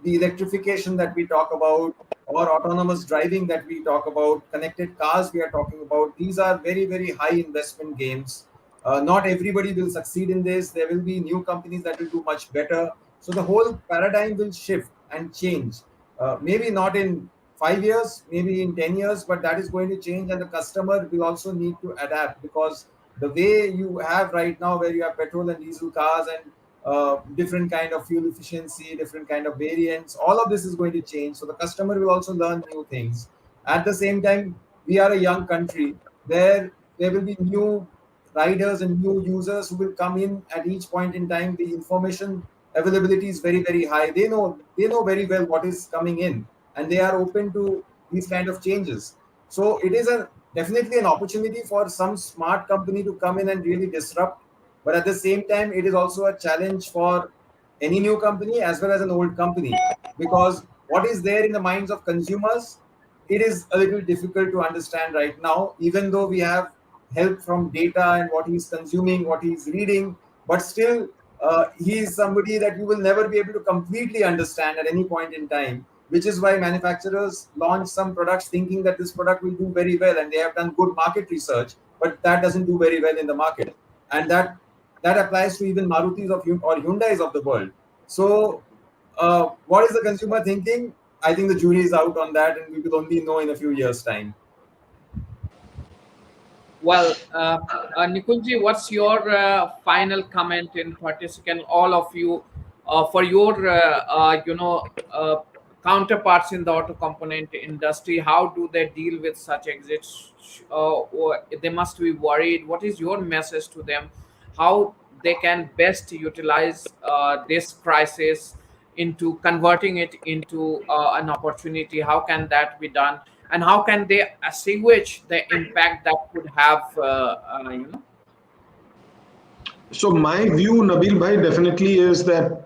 the electrification that we talk about, or autonomous driving that we talk about, connected cars we are talking about, these are very high investment games. Not everybody will succeed in this. There will be new companies that will do much better. So the whole paradigm will shift and change. Maybe not in 5 years, maybe in 10 years, but that is going to change, and the customer will also need to adapt, because the way you have right now, where you have petrol and diesel cars and different kind of fuel efficiency, different kind of variants, all of this is going to change. So the customer will also learn new things. At the same time, we are a young country where there will be new riders and new users who will come in at each point in time. The information availability is very high. They know very well what is coming in, and they are open to these kind of changes. So it is a definitely an opportunity for some smart company to come in and really disrupt. But at the same time, it is also a challenge for any new company as well as an old company, because what is there in the minds of consumers, it is a little difficult to understand right now, even though we have help from data and what he's consuming, what he's reading. But still, he is somebody that you will never be able to completely understand at any point in time, which is why manufacturers launch some products thinking that this product will do very well, and they have done good market research, but that doesn't do very well in the market. And that applies to even Marutis or Hyundais of the world. So what is the consumer thinking? I think the jury is out on that, and we will only know in a few years' time. Well, Nikunji, what's your final comment in 30 seconds? All of you, for your counterparts in the auto component industry, how do they deal with such exits? Or they must be worried. What is your message to them? How they can best utilize this crisis into converting it into an opportunity? How can that be done? And how can they assuage the impact that could have, So my view, Nabil Bhai, definitely is that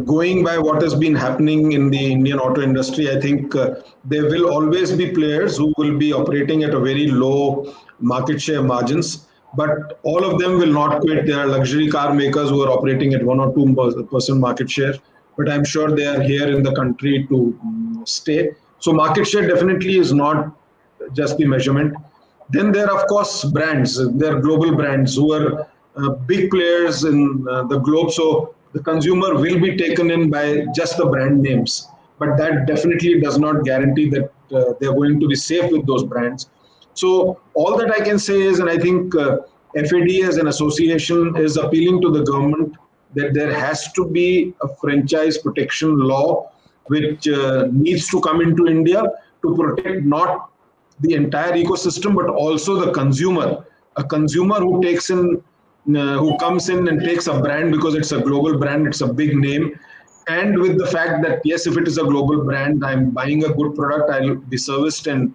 going by what has been happening in the Indian auto industry, I think there will always be players who will be operating at a very low market share margins, but all of them will not quit. There are luxury car makers who are operating at 1 or 2% market share, but I'm sure they are here in the country to stay. So market share definitely is not just the measurement. Then there are, of course, brands. There are global brands who are big players in the globe. So the consumer will be taken in by just the brand names. But that definitely does not guarantee that they're going to be safe with those brands. So all that I can say is, and I think FAD as an association is appealing to the government that there has to be a franchise protection law which needs to come into India to protect not the entire ecosystem, but also the consumer. A consumer who who comes in and takes a brand because it's a global brand, it's a big name, and with the fact that yes, if it is a global brand, I'm buying a good product, I'll be serviced and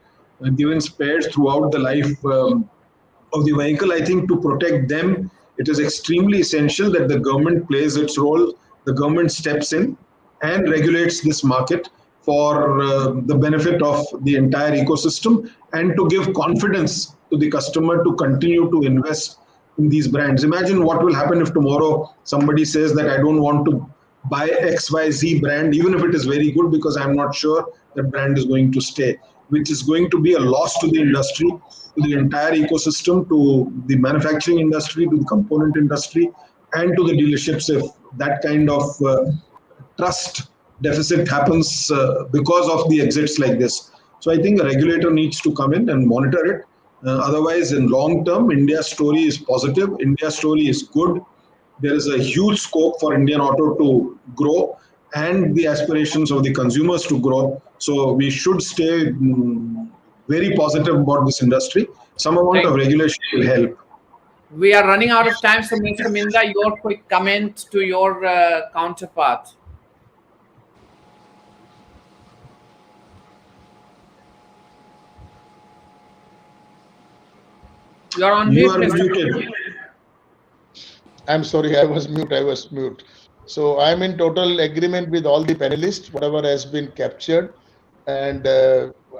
given spares throughout the life of the vehicle. I think to protect them, it is extremely essential that the government plays its role. The government steps in and regulates this market for the benefit of the entire ecosystem, and to give confidence to the customer to continue to invest in these brands. Imagine what will happen if tomorrow somebody says that I don't want to buy XYZ brand, even if it is very good, because I'm not sure that brand is going to stay, which is going to be a loss to the industry, to the entire ecosystem, to the manufacturing industry, to the component industry, and to the dealerships if that kind of trust deficit happens because of the exits like this. So I think a regulator needs to come in and monitor it. Otherwise, in long term, India's story is positive. India's story is good. There is a huge scope for Indian auto to grow and the aspirations of the consumers to grow. So we should stay very positive about this industry. Some amount of Thank you. regulation will help. We are running out of time, so Mr. Minda, your quick comment to your counterpart. You're on You mute, are Mr. muted. I'm sorry, I was mute. So I'm in total agreement with all the panelists, whatever has been captured. And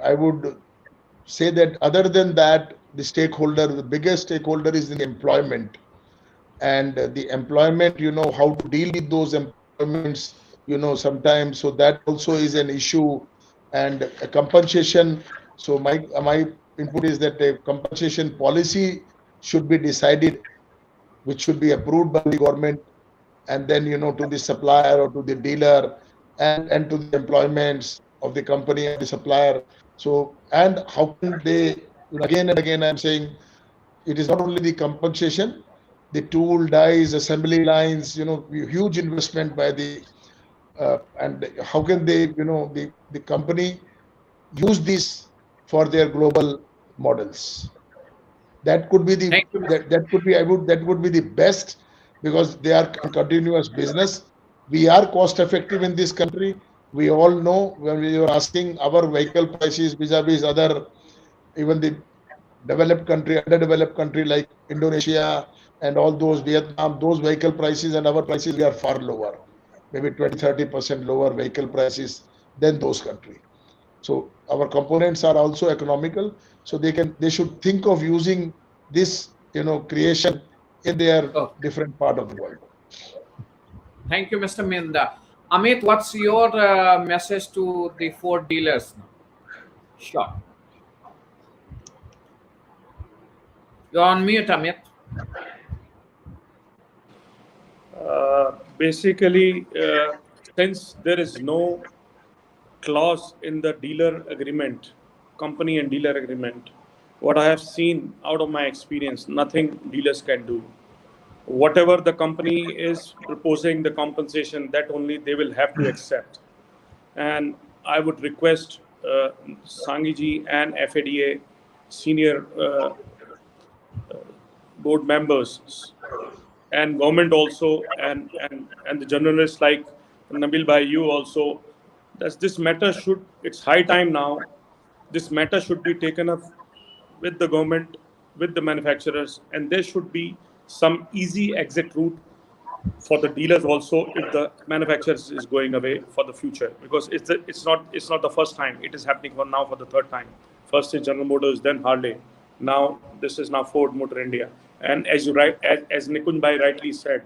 I would say that other than that, the stakeholder, the biggest stakeholder is the employment. And the employment, how to deal with those employments, sometimes. So that also is an issue. And a compensation. So my input is that a compensation policy should be decided, which should be approved by the government, and then to the supplier or to the dealer, and to the employments of the company and the supplier. So, and how can they, again and again I'm saying, it is not only the compensation, the tool, dies, assembly lines, huge investment by the and how can they, the company use this for their global models. That could be the Thank you, Mr. that would be the best, because they are in continuous business. We are cost effective in this country. We all know, when we are asking our vehicle prices vis-a-vis other, even the developed country, underdeveloped country like Indonesia and all those, Vietnam, those vehicle prices and our prices, we are far lower, maybe 20-30% lower vehicle prices than those countries. So our components are also economical. So they should think of using this, creation in their Oh, different part of the world. thank you, Mr. Minda. Amit, what's your message to the Ford dealers now? Sure. You're on mute, Amit. Basically, since there is no clause in the dealer agreement, company and dealer agreement, what I have seen out of my experience, nothing dealers can do. Whatever the company is proposing, the compensation, that only they will have to accept. And I would request Sangiji and FADA senior board members and government also, and the journalists like Nabil Bhai, you also, that this matter should, it's high time now, this matter should be taken up with the government, with the manufacturers, and there should be some easy exit route for the dealers also if the manufacturers is going away for the future, because it's not the first time, it is happening for the third time. First is General Motors, then Harley, now this is now Ford Motor India. And as Nikunj Bhai rightly said,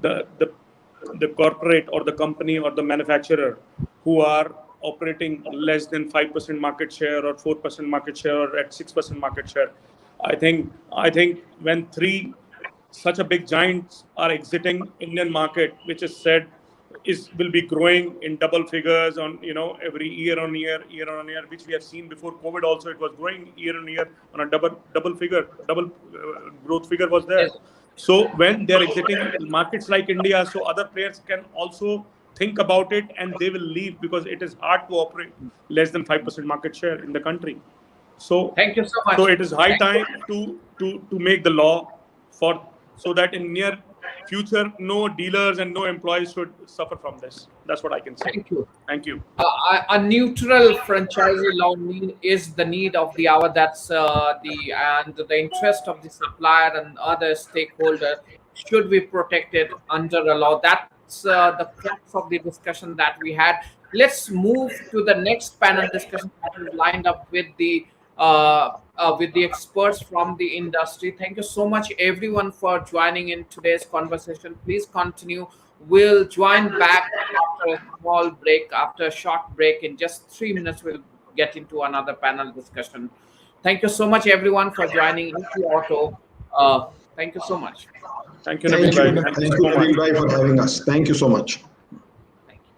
the corporate or the company or the manufacturer who are operating less than 5% market share or 4% market share or at 6% market share, I think when three such a big giants are exiting Indian market, which is said will be growing in double figures on every year on year, which we have seen before COVID also, it was growing year on year on a double figure, growth figure was there. Yes. So when they are exiting markets like India, so other players can also think about it and they will leave, because it is hard to operate less than 5% market share in the country. So Thank you so much. so it is high Thank time to make the law for, so that in near future no dealers and no employees should suffer from this. That's what I can say. Thank you. Thank you. A neutral franchisee law is the need of the hour. That's the interest of the supplier and other stakeholder should be protected under a law. That's the crux of the discussion that we had. Let's move to the next panel discussion that is lined up with the experts from the industry. Thank you so much, everyone, for joining in today's conversation. Please continue We'll join back after a small break, after a short break. In just 3 minutes, we'll get into another panel discussion. Thank you so much, everyone, for joining Easy Auto. Thank you so much. Thank you, Thank Nabil you. bhai. Thank you Thank you, so much. Naveen bhai, for having us. Thank you so much. Thank you.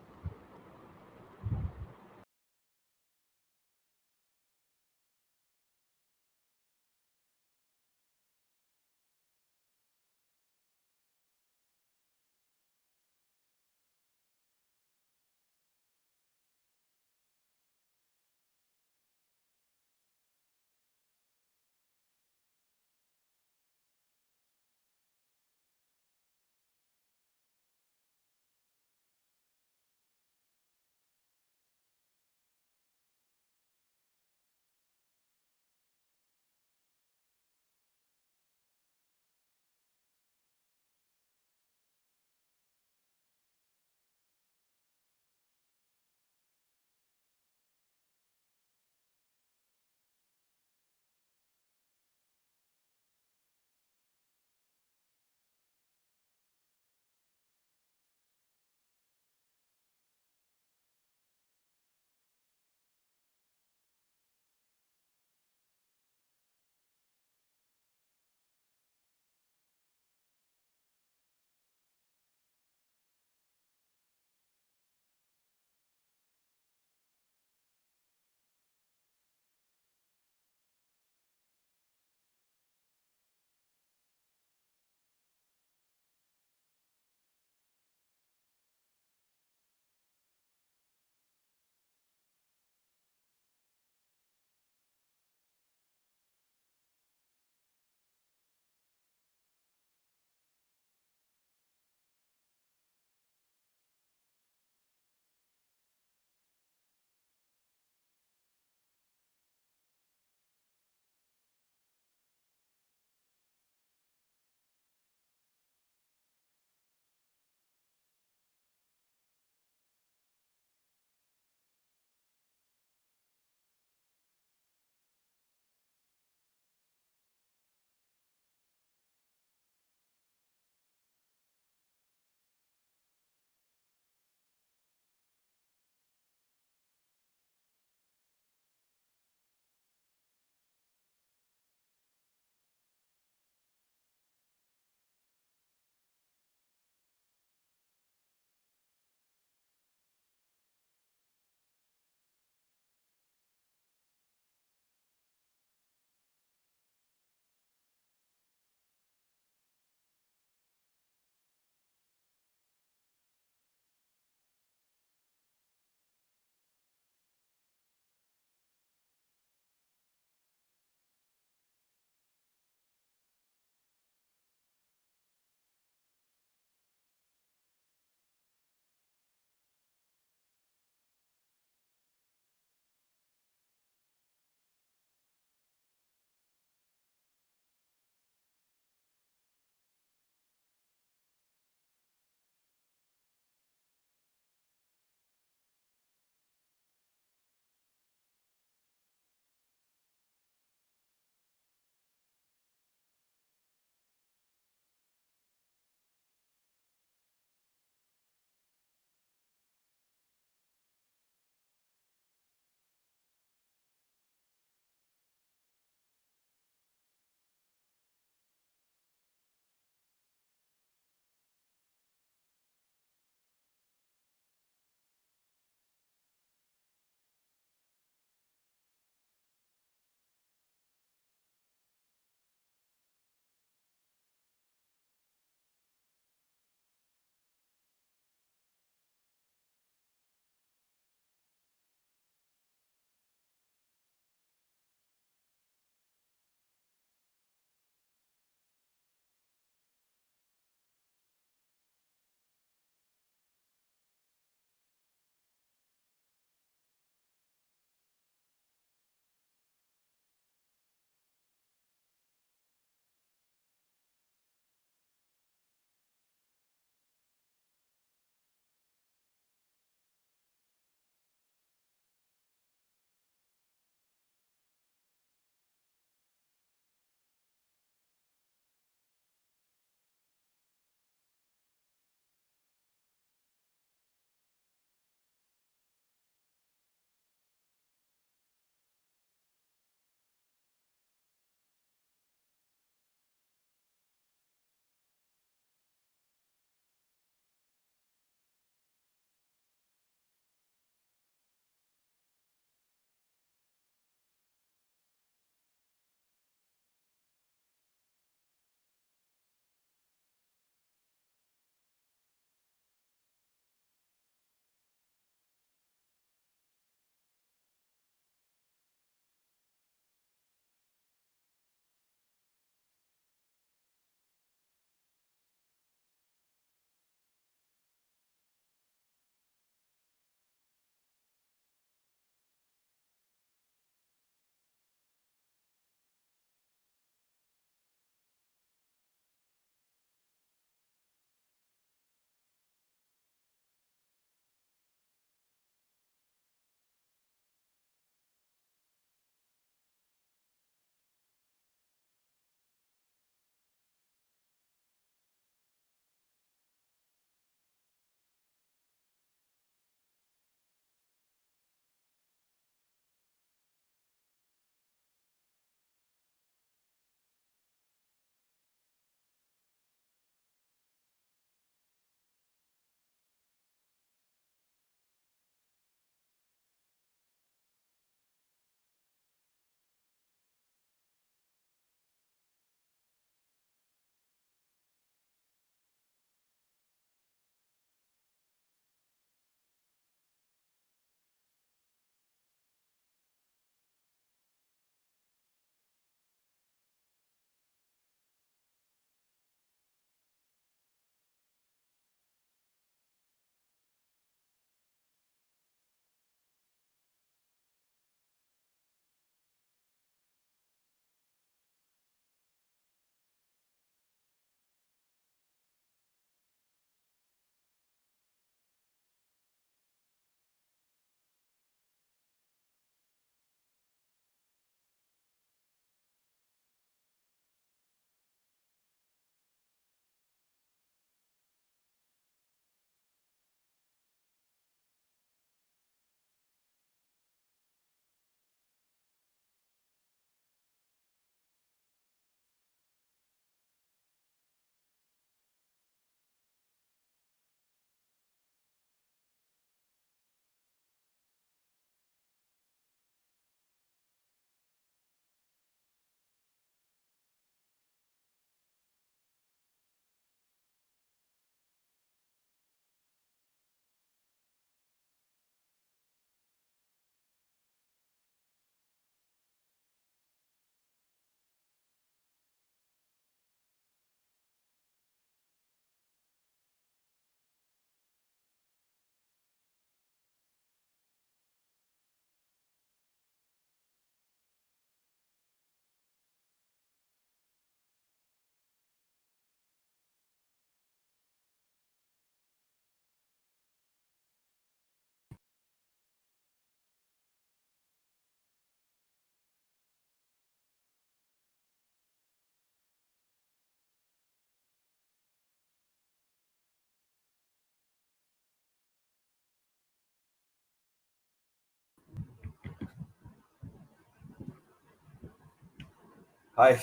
Hi.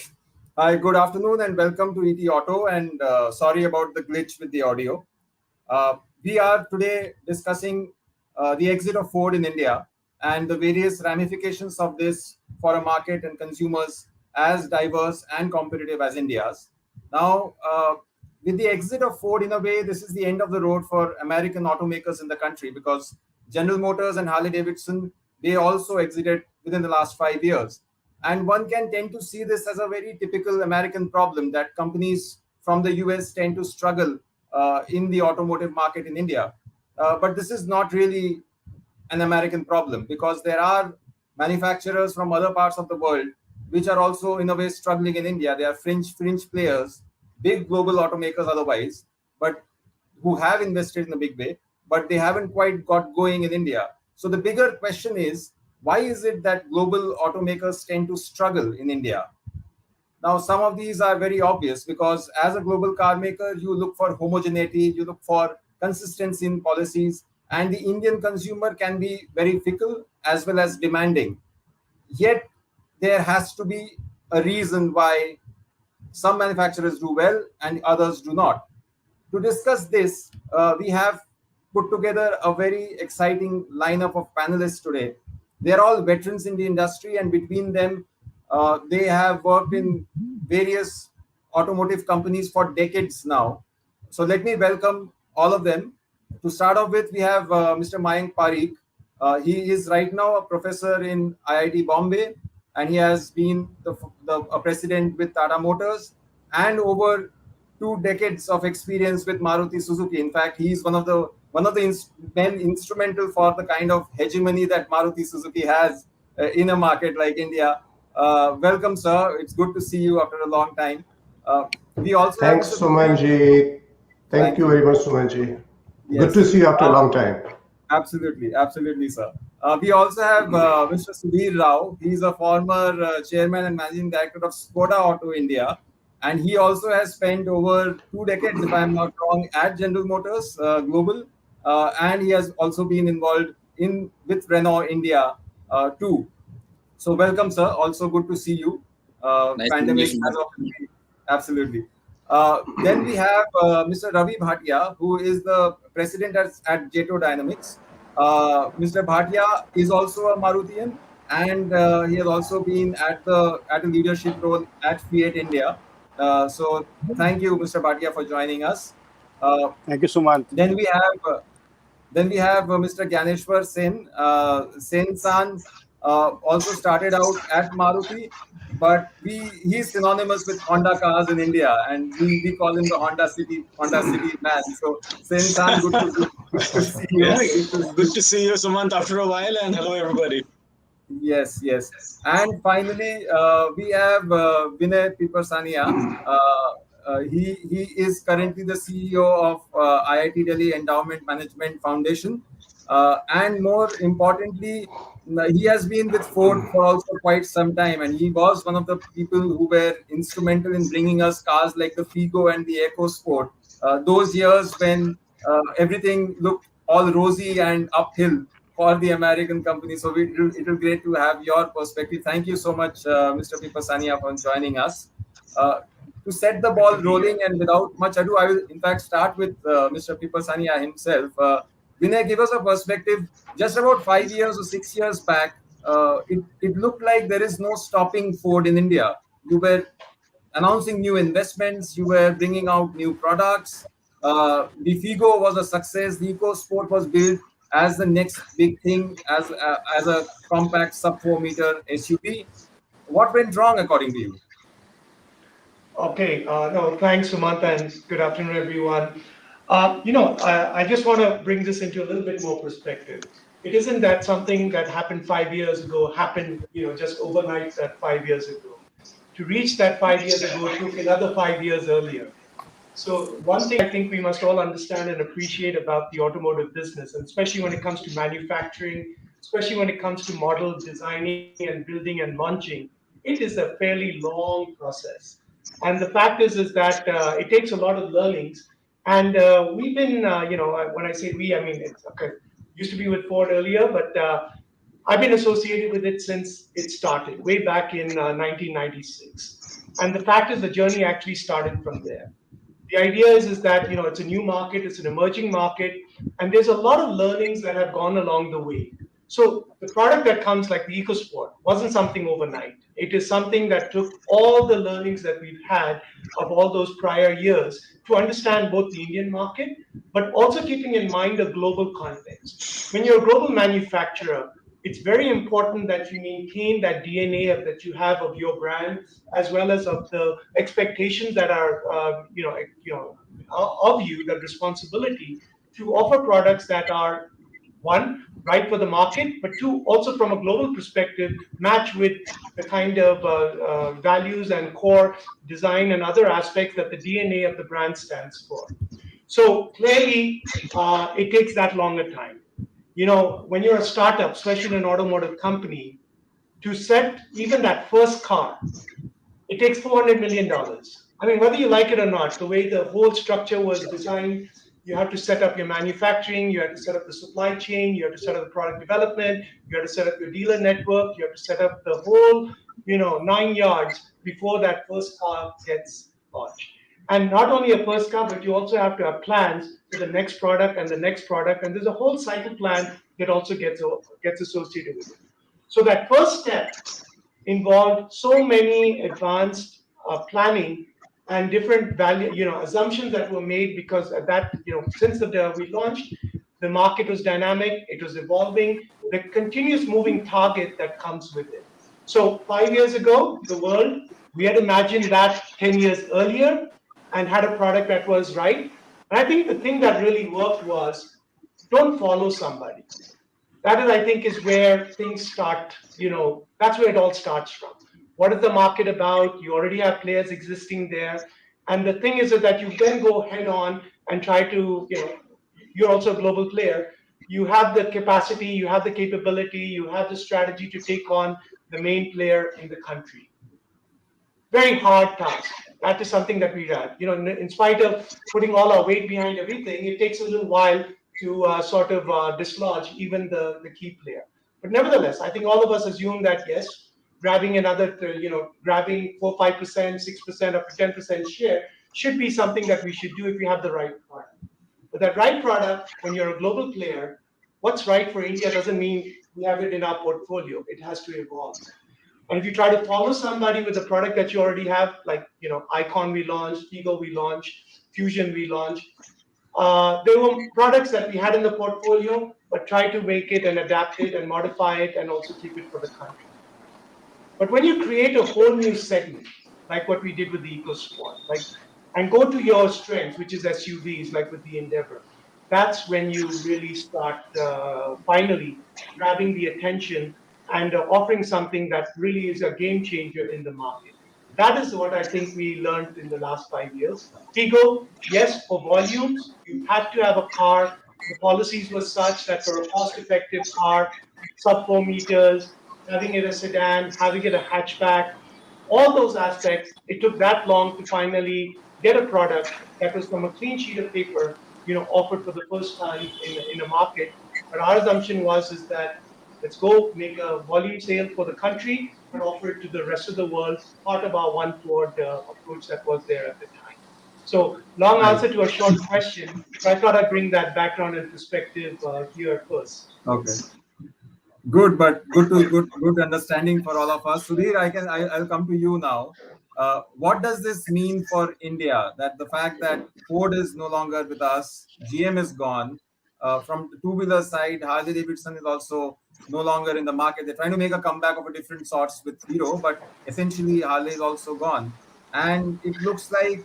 Hi, good afternoon and welcome to ET Auto. And sorry about the glitch with the audio. We are today discussing the exit of Ford in India and the various ramifications of this for a market and consumers as diverse and competitive as India's. Now, with the exit of Ford, in a way, this is the end of the road for American automakers in the country because General Motors and Harley Davidson, they also exited within the last 5 years. And one can tend to see this as a very typical American problem that companies from the US tend to struggle in the automotive market in India. But this is not really an American problem because there are manufacturers from other parts of the world which are also in a way struggling in India. They are fringe players, big global automakers otherwise, but who have invested in a big way, but they haven't quite got going in India. So the bigger question is, why is it that global automakers tend to struggle in India? Now, some of these are very obvious because as a global car maker, you look for homogeneity, you look for consistency in policies, and the Indian consumer can be very fickle as well as demanding. Yet, there has to be a reason why some manufacturers do well and others do not. To discuss this, we have put together a very exciting lineup of panelists today. They're all veterans in the industry, and between them, they have worked in various automotive companies for decades now. So let me welcome all of them. To start off with, we have Mr. Mayank Parikh. He is right now a professor in IIT Bombay, and he has been a president with Tata Motors and over 2 decades of experience with Maruti Suzuki. In fact, he is one of the men instrumental for the kind of hegemony that Maruti Suzuki has in a market like India. Welcome, sir. It's good to see you after a long time. We also have Thanks, Mr. Sumanji. Thank Thank you you. very much, Sumanji. Good Yes. to see you after a long time. Absolutely, sir. We also have Mr. Sudhir Rao. He's a former chairman and managing director of Skoda Auto India, and he also has spent over 2 decades, if I'm not wrong, at General Motors Global, and he has also been involved in with Renault India too. So welcome, sir. Also good to see you. Nice to meet you, Pandemic has Sumant. obviously, absolutely. Then we have Mr. Ravi Bhatia, who is the president at Jeto Dynamics. Mr. Bhatia is also a Marutian, and he has also been at a leadership role at Fiat India. So thank you, Mr. Bhatia, for joining us. Uh, Thank you, Sumant. then we have Mr. Gyaneshwar Sen. Sen San also started out at Maruti, but he's synonymous with Honda cars in India, and we call him the Honda City man. So Sen San, good to see Yeah, you. Good to see good you. to see you, Sumant, after a while, and hello, everybody. Yes. And finally, we have Vinay Piparsania. He is currently the CEO of IIT Delhi Endowment Management Foundation. And more importantly, he has been with Ford for also quite some time. And he was one of the people who were instrumental in bringing us cars like the Figo and the EcoSport. Those years when everything looked all rosy and uphill for the American company. So it'll great to have your perspective. Thank you so much, Mr. Pipasania, for joining us. Uh, to set the ball rolling and without much ado, I will in fact start with Mr. Pipasania himself. Vinay, give us a perspective. Just about 5 years or 6 years back, it looked like there is no stopping Ford in India. You were announcing new investments, you were bringing out new products. The Figo was a success. The EcoSport was built as the next big thing, as a compact sub 4 meter SUV. What went wrong, according to you? Okay, no, thanks, Sumant, and good afternoon, everyone. I just want to bring this into a little bit more perspective. It isn't that something that happened 5 years ago happened, just overnight that 5 years ago. To reach that 5 years ago took another 5 years earlier. So one thing I think we must all understand and appreciate about the automotive business, and especially when it comes to manufacturing, especially when it comes to model designing and building and launching, it is a fairly long process. And the fact is that it takes a lot of learnings. And we've been, when I say we, I mean it's okay. Used to be with Ford earlier, but I've been associated with it since it started, way back in 1996. And the fact is the journey actually started from there. The idea is that, it's a new market, it's an emerging market, and there's a lot of learnings that have gone along the way. So the product that comes like the EcoSport wasn't something overnight. It is something that took all the learnings that we've had of all those prior years to understand both the Indian market, but also keeping in mind a global context. When you're a global manufacturer, it's very important that you maintain that DNA that you have of your brand, as well as of the expectations that are, of you, the responsibility to offer products that are, one, right for the market, but two, also from a global perspective, match with the kind of values and core design and other aspects that the DNA of the brand stands for. So clearly, it takes that longer time. When you're a startup, especially an automotive company, to set even that first car, it takes $400 million. I mean, whether you like it or not, the way the whole structure was designed, you have to set up your manufacturing, you have to set up the supply chain, you have to set up the product development, you have to set up your dealer network, you have to set up the whole, 9 yards before that first car gets launched. And not only a first car, but you also have to have plans for the next product and the next product. And there's a whole cycle plan that also gets associated with it. So that first step involved so many advanced planning and different value, assumptions that were made, because at that, since the day we launched, the market was dynamic, it was evolving, the continuous moving target that comes with it. So 5 years ago, the world, we had imagined that 10 years earlier and had a product that was right. And I think the thing that really worked was, don't follow somebody. That is, I think, is where things start, that's where it all starts from. What is the market about? You already have players existing there. And the thing is that you then go head on and try to, you're also a global player. You have the capacity, you have the capability, you have the strategy to take on the main player in the country. Very hard task. That is something that we had. In spite of putting all our weight behind everything, it takes a little while to sort of dislodge even the key player. But nevertheless, I think all of us assume that, yes, grabbing another, grabbing 4, 5%, 6%, up to 10% share should be something that we should do if we have the right product. But that right product, when you're a global player, what's right for India doesn't mean we have it in our portfolio. It has to evolve. And if you try to follow somebody with a product that you already have, like, Icon we launched, Ego we launched, Fusion we launched, there were products that we had in the portfolio, but try to make it and adapt it and modify it and also keep it for the country. But when you create a whole new segment, like what we did with the EcoSport, and go to your strengths, which is SUVs, like with the Endeavor, that's when you really start finally grabbing the attention and offering something that really is a game changer in the market. That is what I think we learned in the last 5 years. Ego, yes, for volumes, you had to have a car. The policies were such that for a cost-effective car, sub 4 meters, having it a sedan, having it a hatchback, all those aspects, it took that long to finally get a product that was from a clean sheet of paper, offered for the first time in a market. But our assumption is that let's go make a volume sale for the country and offer it to the rest of the world, part of our one Ford approach that was there at the time. So long answer to a short question, but I thought I'd bring that background and perspective here first. Okay. Good, but good understanding for all of us. Sudhir, I'll come to you now. What does this mean for India? That the fact that Ford is no longer with us, GM is gone. From the two-wheeler side, Harley Davidson is also no longer in the market. They're trying to make a comeback of a different sorts with Hero, but essentially Harley is also gone. And it looks like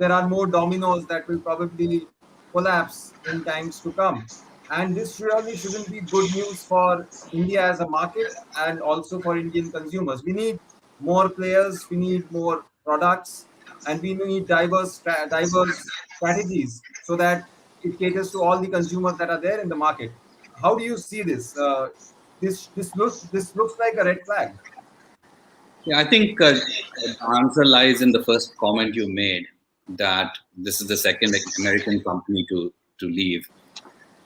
there are more dominos that will probably collapse in times to come. And this really shouldn't be good news for India as a market and also for Indian consumers. We need more players, we need more products, and we need diverse strategies so that it caters to all the consumers that are there in the market. How do you see this? This looks like a red flag. Yeah, I think the answer lies in the first comment you made, that this is the second American company to leave.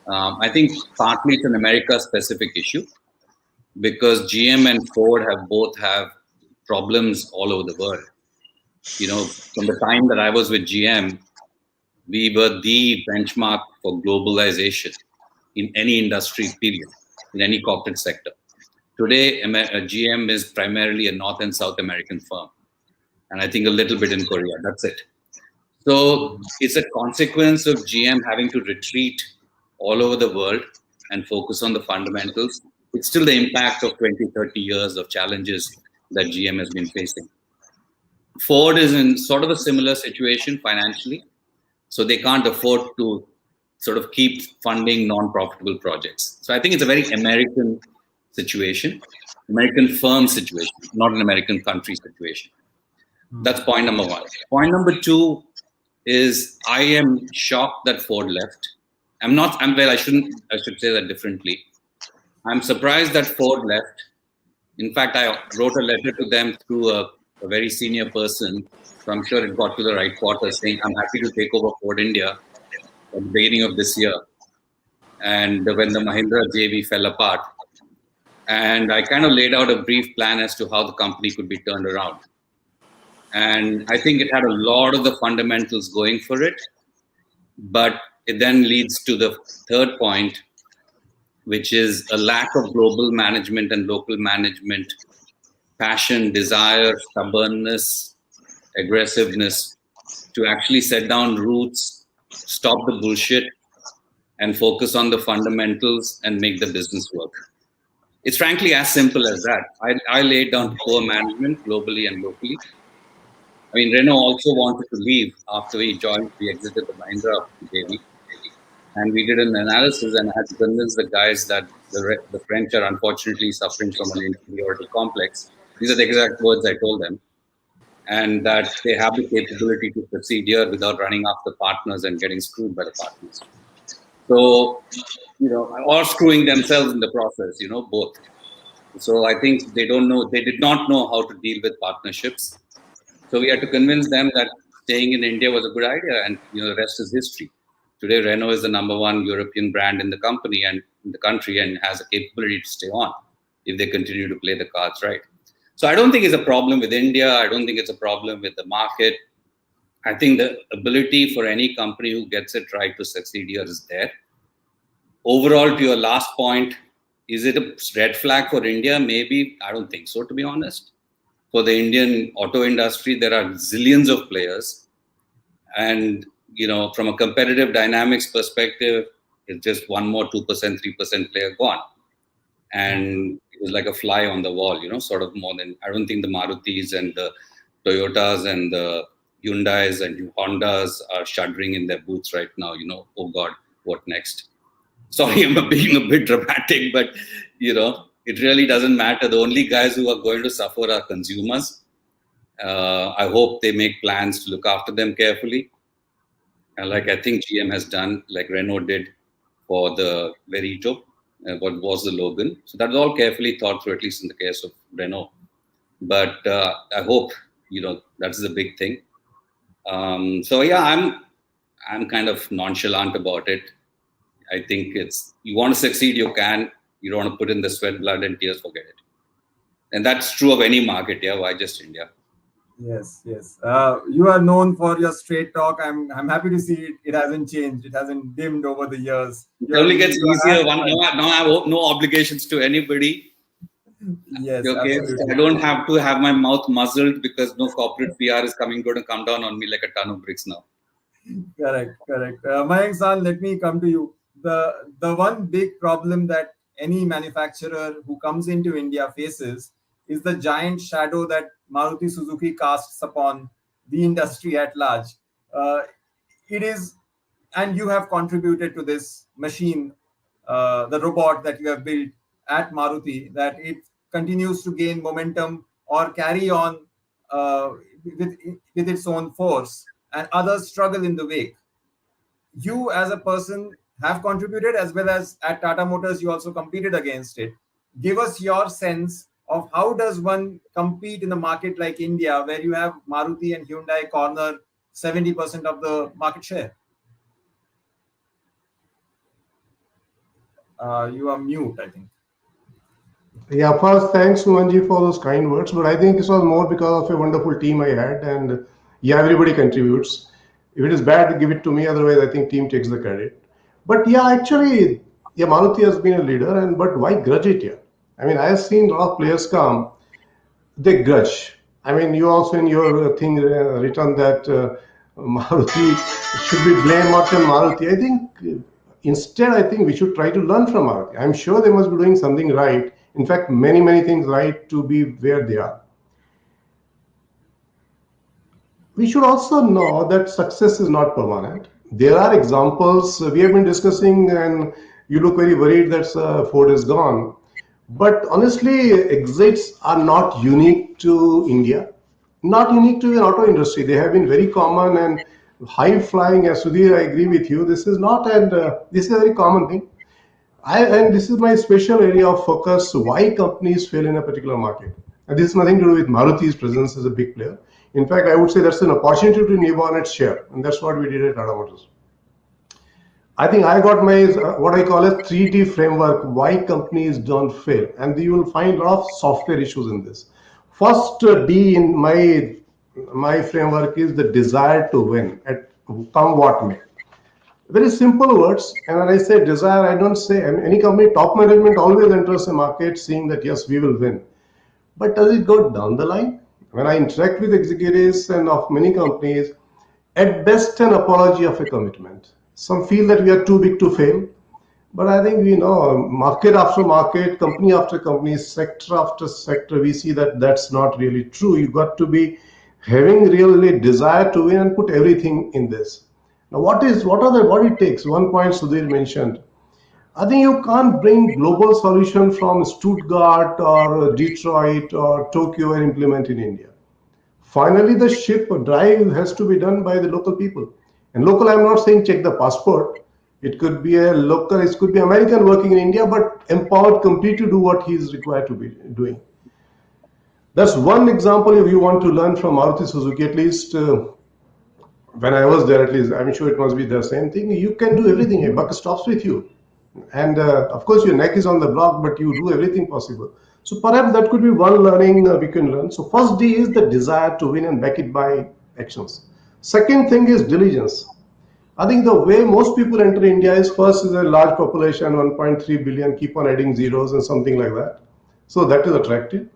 I think partly it's an America-specific issue because GM and Ford both have problems all over the world. From the time that I was with GM, we were the benchmark for globalization in any industry, period, in any corporate sector. Today, GM is primarily a North and South American firm, and I think a little bit in Korea. That's it. So it's a consequence of GM having to retreat all over the world and focus on the fundamentals. It's still the impact of 20, 30 years of challenges that GM has been facing. Ford is in sort of a similar situation financially. So they can't afford to sort of keep funding non-profitable projects. So I think it's a very American situation, American firm situation, not an American country situation. That's point number one. Point number two is I am shocked that Ford left. I should say that differently. I'm surprised that Ford left. In fact, I wrote a letter to them through a very senior person. So I'm sure it got to the right quarter saying, I'm happy to take over Ford India at the beginning of this year. And when the Mahindra JV fell apart, and I kind of laid out a brief plan as to how the company could be turned around. And I think it had a lot of the fundamentals going for it. But it then leads to the third point, which is a lack of global management and local management, passion, desire, stubbornness, aggressiveness to actually set down roots, stop the bullshit, and focus on the fundamentals and make the business work. It's frankly as simple as that. I laid down poor management globally and locally. I mean, Renault also wanted to leave after we exited the Mahindra JV. And we did an analysis and I had to convince the guys that the French are unfortunately suffering from an inferiority complex. These are the exact words I told them. And that they have the capability to succeed here without running after partners and getting screwed by the partners. So, or screwing themselves in the process, both. So I think they did not know how to deal with partnerships. So we had to convince them that staying in India was a good idea, and the rest is history. Today, Renault is the number one European brand in the company and in the country, and has a capability to stay on if they continue to play the cards right. So I don't think it's a problem with India. I don't think it's a problem with the market. I think the ability for any company who gets it right to succeed here is there. Overall, to your last point, is it a red flag for India? Maybe. I don't think so, to be honest. For the Indian auto industry, there are zillions of players. And, from a competitive dynamics perspective, it's just one more 2%, 3% player gone. And it was like a fly on the wall, sort of more than, I don't think the Marutis and the Toyotas and the Hyundais and Hondas are shuddering in their boots right now, oh God, what next? Sorry, I'm being a bit dramatic, but, it really doesn't matter. The only guys who are going to suffer are consumers. I hope they make plans to look after them carefully. And like I think GM has done, like Renault did for the Verito, what was the Logan. So that's all carefully thought through, at least in the case of Renault. But I hope, that's the big thing. So yeah, I'm kind of nonchalant about it. I think you want to succeed, you can. You don't want to put in the sweat, blood, and tears, forget it. And that's true of any market, yeah. Why just India? Yes. You are known for your straight talk. I'm happy to see it hasn't changed. It hasn't dimmed over the years. It only gets easier. Now I have no obligations to anybody. Yes, okay. absolutely. I don't have to have my mouth muzzled because no corporate PR is going to come down on me like a ton of bricks now. Correct. Mayank San, let me come to you. The one big problem that any manufacturer who comes into India faces is the giant shadow that Maruti Suzuki casts upon the industry at large. It is, and you have contributed to this machine, the robot that you have built at Maruti, that it continues to gain momentum or carry on with its own force, and others struggle in the wake. You as a person have contributed, as well as at Tata Motors, you also competed against it. Give us your sense of how does one compete in a market like India, where you have Maruti and Hyundai corner 70% of the market share. You are mute, I think. Yeah, first, thanks, Sumanji, for those kind words. But I think this was more because of a wonderful team I had. And yeah, everybody contributes. If it is bad, give it to me. Otherwise, I think team takes the credit. But yeah, actually, yeah, Maruti has been a leader. And but why grudge it here? I mean, I have seen a lot of players come, they grudge. I mean, you also in your thing written that Maruti should be blamed not on Maruti. I think instead, I think we should try to learn from Maruti. I'm sure they must be doing something right. In fact, many things right to be where they are. We should also know that success is not permanent. There are examples we have been discussing, and you look very worried that Ford is gone. But honestly, exits are not unique to India, not unique to the auto industry. They have been very common and high flying. As Sudhir, I agree with you. This is not, and this is a very common thing. And this is my special area of focus, why companies fail in a particular market. And this has nothing to do with Maruti's presence as a big player. In fact, I would say that's an opportunity to nib on its share. And that's what we did at Tata Motors. I think I got my what I call a 3D framework, why companies don't fail. And you will find a lot of software issues in this. First D in my framework is the desire to win at come what may. Very simple words. And when I say desire, I don't say, I mean, any company, top management always enters a market saying that yes, we will win. But does it go down the line? When I interact with executives and of many companies, at best an apology of a commitment. Some feel that we are too big to fail. But I think we know market after market, company after company, sector after sector, we see that that's not really true. You've got to be having really desire to win and put everything in this. Now, what it takes? One point Sudhir mentioned. I think you can't bring global solution from Stuttgart or Detroit or Tokyo and implement in India. Finally, the ship drive has to be done by the local people. And local, I'm not saying check the passport. It could be a local, it could be American working in India, but empowered completely to do what he is required to be doing. That's one example if you want to learn from Maruti Suzuki, at least when I was there, at least, I'm sure it must be the same thing. You can do everything. A buck stops with you. And of course, your neck is on the block, but you do everything possible. So perhaps that could be one learning we can learn. So first D is the desire to win and back it by actions. Second thing is diligence. I think the way most people enter India is first is a large population, 1.3 billion, keep on adding zeros and something like that. So that is attractive.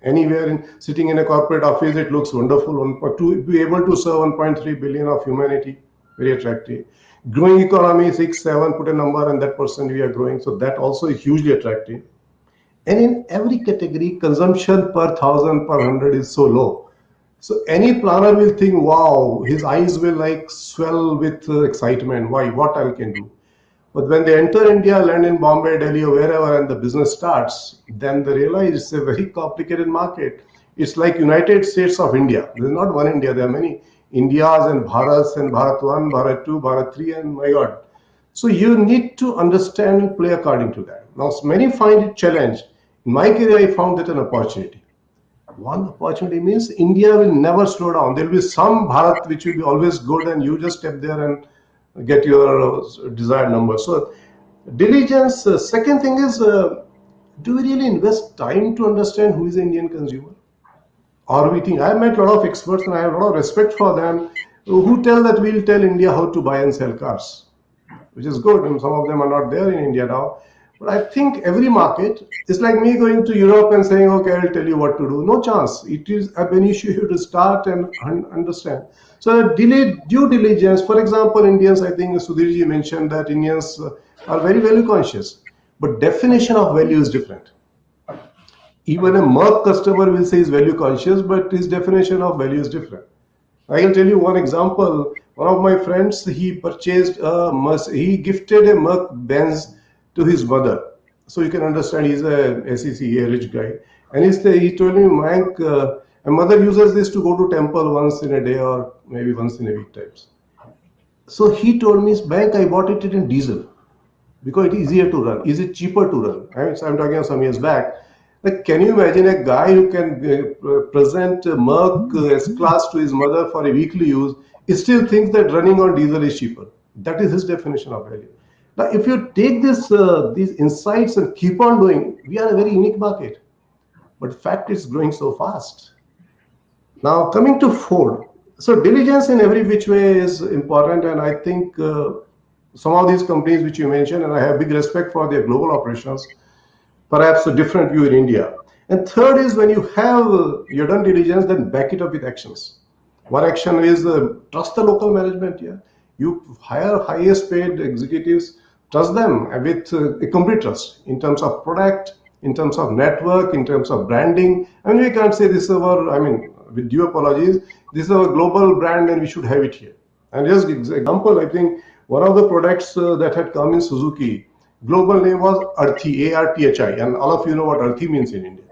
Anywhere sitting in a corporate office, it looks wonderful. To be able to serve 1.3 billion of humanity, very attractive. Growing economy, 6, 7, put a number and that percent we are growing. So that also is hugely attractive. And in every category, consumption per thousand, per hundred is so low. So any planner will think, wow, his eyes will like swell with excitement. Why? What I can do. But when they enter India, land in Bombay, Delhi, or wherever, and the business starts, then they realize it's a very complicated market. It's like United States of India. There's not one India. There are many Indias and Bharats and Bharat 1, Bharat 2, Bharat 3, and my God. So you need to understand and play according to that. Now, many find it challenge. In my career, I found that an opportunity. One opportunity means India will never slow down. There will be some Bharat which will be always good, and you just step there and get your desired number. So diligence. Second thing is, do we really invest time to understand who is the Indian consumer? Or we think, I met a lot of experts and I have a lot of respect for them who tell that we'll tell India how to buy and sell cars, which is good. And some of them are not there in India now. But I think every market is like me going to Europe and saying, okay, I'll tell you what to do. No chance. It is an issue to start and understand. So due diligence, for example, Indians, I think Sudhirji mentioned that Indians are very value conscious, but definition of value is different. Even a Merck customer will say he's value conscious, but his definition of value is different. I can tell you one example. One of my friends, he purchased he gifted a Merck Benz to his mother. So you can understand he's a SEC, a rich guy. And he told me, Mank, my mother uses this to go to temple once in a day or maybe once in a week types. So he told me, Bank, I bought it in diesel because it is easier to run. Is it cheaper to run? I'm talking some years back. Like, can you imagine a guy who can present Merck S-Class to his mother for a weekly use, he still thinks that running on diesel is cheaper. That is his definition of value. Now, if you take these insights and keep on doing, we are a very unique market. But fact is growing so fast. Now, coming to Ford. So diligence in every which way is important, and I think some of these companies which you mentioned, and I have big respect for their global operations, perhaps a different view in India. And third is when you have you've done diligence, then back it up with actions. One action is trust the local management. Yeah, you hire highest paid executives, trust them with a complete trust in terms of product, in terms of network, in terms of branding. I mean, we can't say this is our. I mean, with due apologies, this is our global brand, and we should have it here. And just example, I think one of the products that had come in Suzuki, global name was Arthi, A-R-T-H-I, and all of you know what Arthi means in India.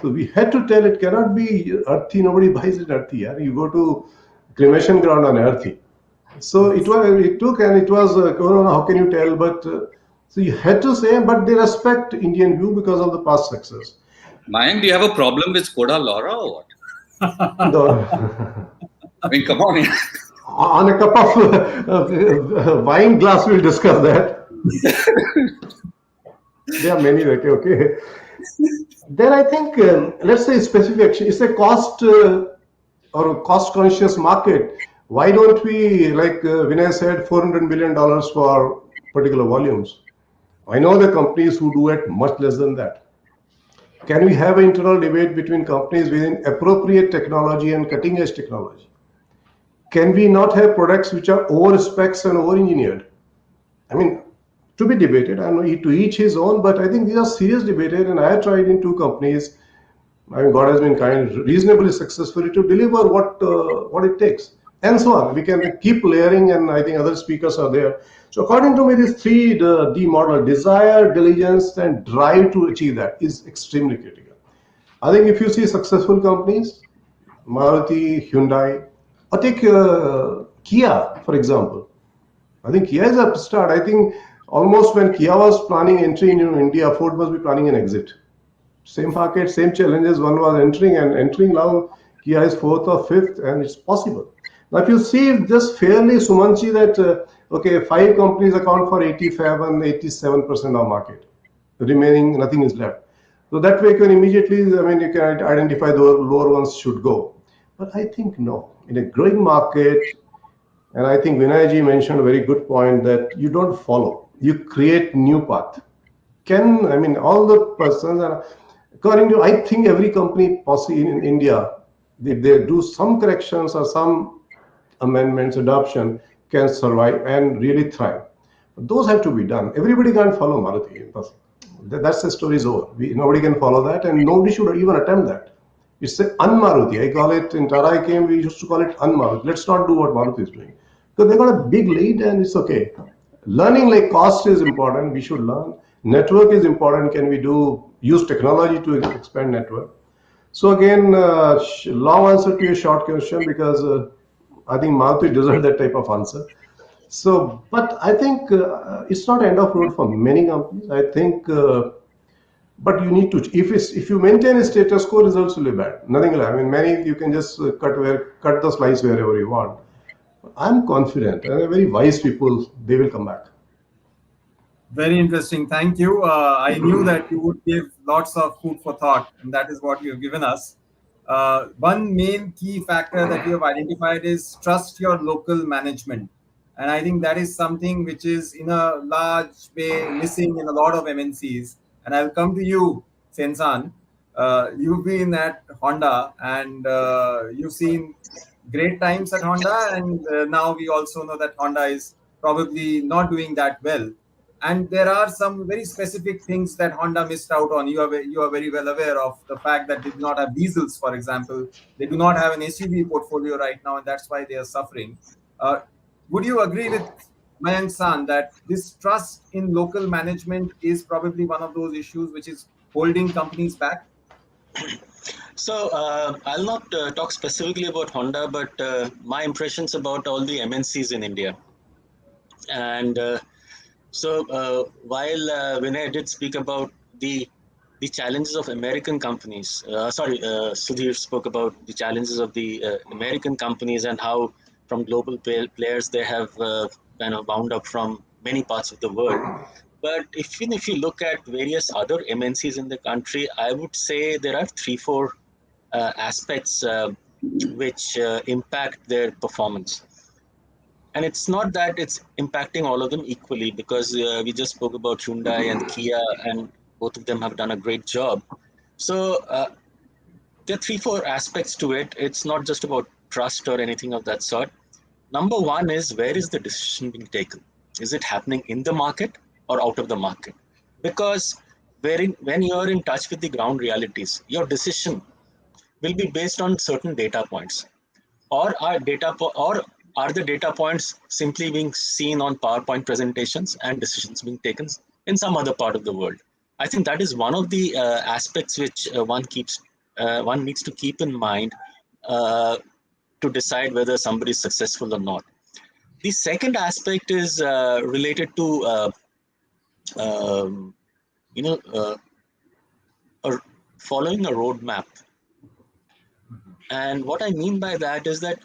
So we had to tell it cannot be Arthi, nobody buys it Arthi. Yeah? You go to cremation ground on Arthi. So it took and it was, I don't know how can you tell, but so you had to say, but they respect Indian view because of the past success. Mayank, do you have a problem with Skoda Laura or what? No. I mean, come on. On a cup of wine glass, we'll discuss that. There are many, okay. Then I think, let's say specific action. It's a cost or cost conscious market. Why don't we, like Vinay said, $400 million for particular volumes? I know the companies who do it much less than that. Can we have an internal debate between companies within appropriate technology and cutting edge technology? Can we not have products which are over specs and over engineered? I mean, to be debated, I know to each his own, but I think these are serious debated, and I have tried in two companies. I mean, God has been kind, reasonably successfully to deliver what it takes, and so on. We can keep layering, and I think other speakers are there. So according to me, these three D model, desire, diligence, and drive to achieve that is extremely critical. I think if you see successful companies, Maruti, Hyundai, or take Kia, for example. I think Kia is a start. I think almost when Kia was planning entry into India, Ford must be planning an exit. Same market, same challenges. One was entering and entering. Now Kia is fourth or fifth, and it's possible. Now, if you see just fairly, Sumanchi, that okay, 5 companies account for 87% of market. The remaining, nothing is left. So that way, you can immediately, I mean, you can identify the lower ones should go. But I think no. In a growing market, and I think Vinayji mentioned a very good point that you don't follow, you create new path. I mean, all the persons, and according to, I think every company possible in India, if they do some corrections or some amendments, adoption, can survive and really thrive. But those have to be done. Everybody can't follow Maruti. That's the story's over. Nobody can follow that, and nobody should even attempt that. It's an un-Maruti. I call it, in Tata I came, we used to call it un-Maruti. Let's not do what Maruti is doing. Because they got a big lead and it's okay. Learning like cost is important. We should learn. Network is important. Can we use technology to expand network? So again, long answer to your short question, because I think Maruti deserves that type of answer. So, but I think it's not end of road for many companies. I think, but you need to, if you maintain a status quo, results will be bad. Nothing like, I mean, many, you can just cut the slice wherever you want. I'm confident, and very wise people, they will come back. Very interesting. Thank you. I knew that you would give lots of food for thought, and that is what you have given us. One main key factor that you have identified is trust your local management. And I think that is something which is in a large way missing in a lot of MNCs. And I'll come to you, Sensan. You've been at Honda, and you've seen great times at Honda. And now we also know that Honda is probably not doing that well. And there are some very specific things that Honda missed out on. You are very well aware of the fact that they do not have diesels, for example. They do not have an SUV portfolio right now, and that's why they are suffering. Would you agree with Mayank San that this trust in local management is probably one of those issues which is holding companies back? So I'll not talk specifically about Honda, but my impressions about all the MNCs in India. And so while Vinay did speak about the challenges of American companies, Sudhir spoke about the challenges of the American companies and how from global players they have kind of bound up from many parts of the world. But even if you look at various other MNCs in the country, I would say there are 3-4 aspects which impact their performance. And it's not that it's impacting all of them equally, because we just spoke about Hyundai and Kia, and both of them have done a great job. So there are 3-4 aspects to it. It's not just about trust or anything of that sort. Number one is, where is the decision being taken? Is it happening in the market or out of the market? Because when you're in touch with the ground realities, your decision will be based on certain data points, or are the data points simply being seen on PowerPoint presentations and decisions being taken in some other part of the world? I think that is one of the aspects which one needs to keep in mind to decide whether somebody is successful or not. The second aspect is related to um, you know following a roadmap. And what I mean by that is that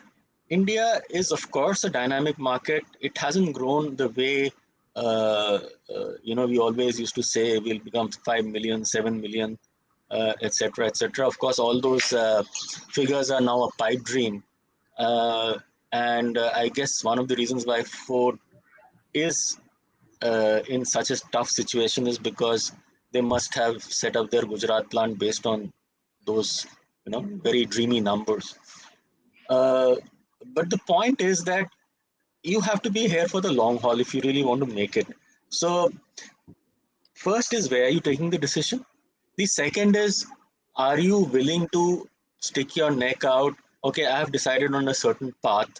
India is, of course, a dynamic market. It hasn't grown the way we always used to say we'll become 5 million, 7 million, etc., etc. Of course, all those figures are now a pipe dream. And I guess one of the reasons why Ford is in such a tough situation is because they must have set up their Gujarat plant based on those, very dreamy numbers. But the point is that you have to be here for the long haul if you really want to make it. So first is, where are you taking the decision? The second is, are you willing to stick your neck out? Okay, I have decided on a certain path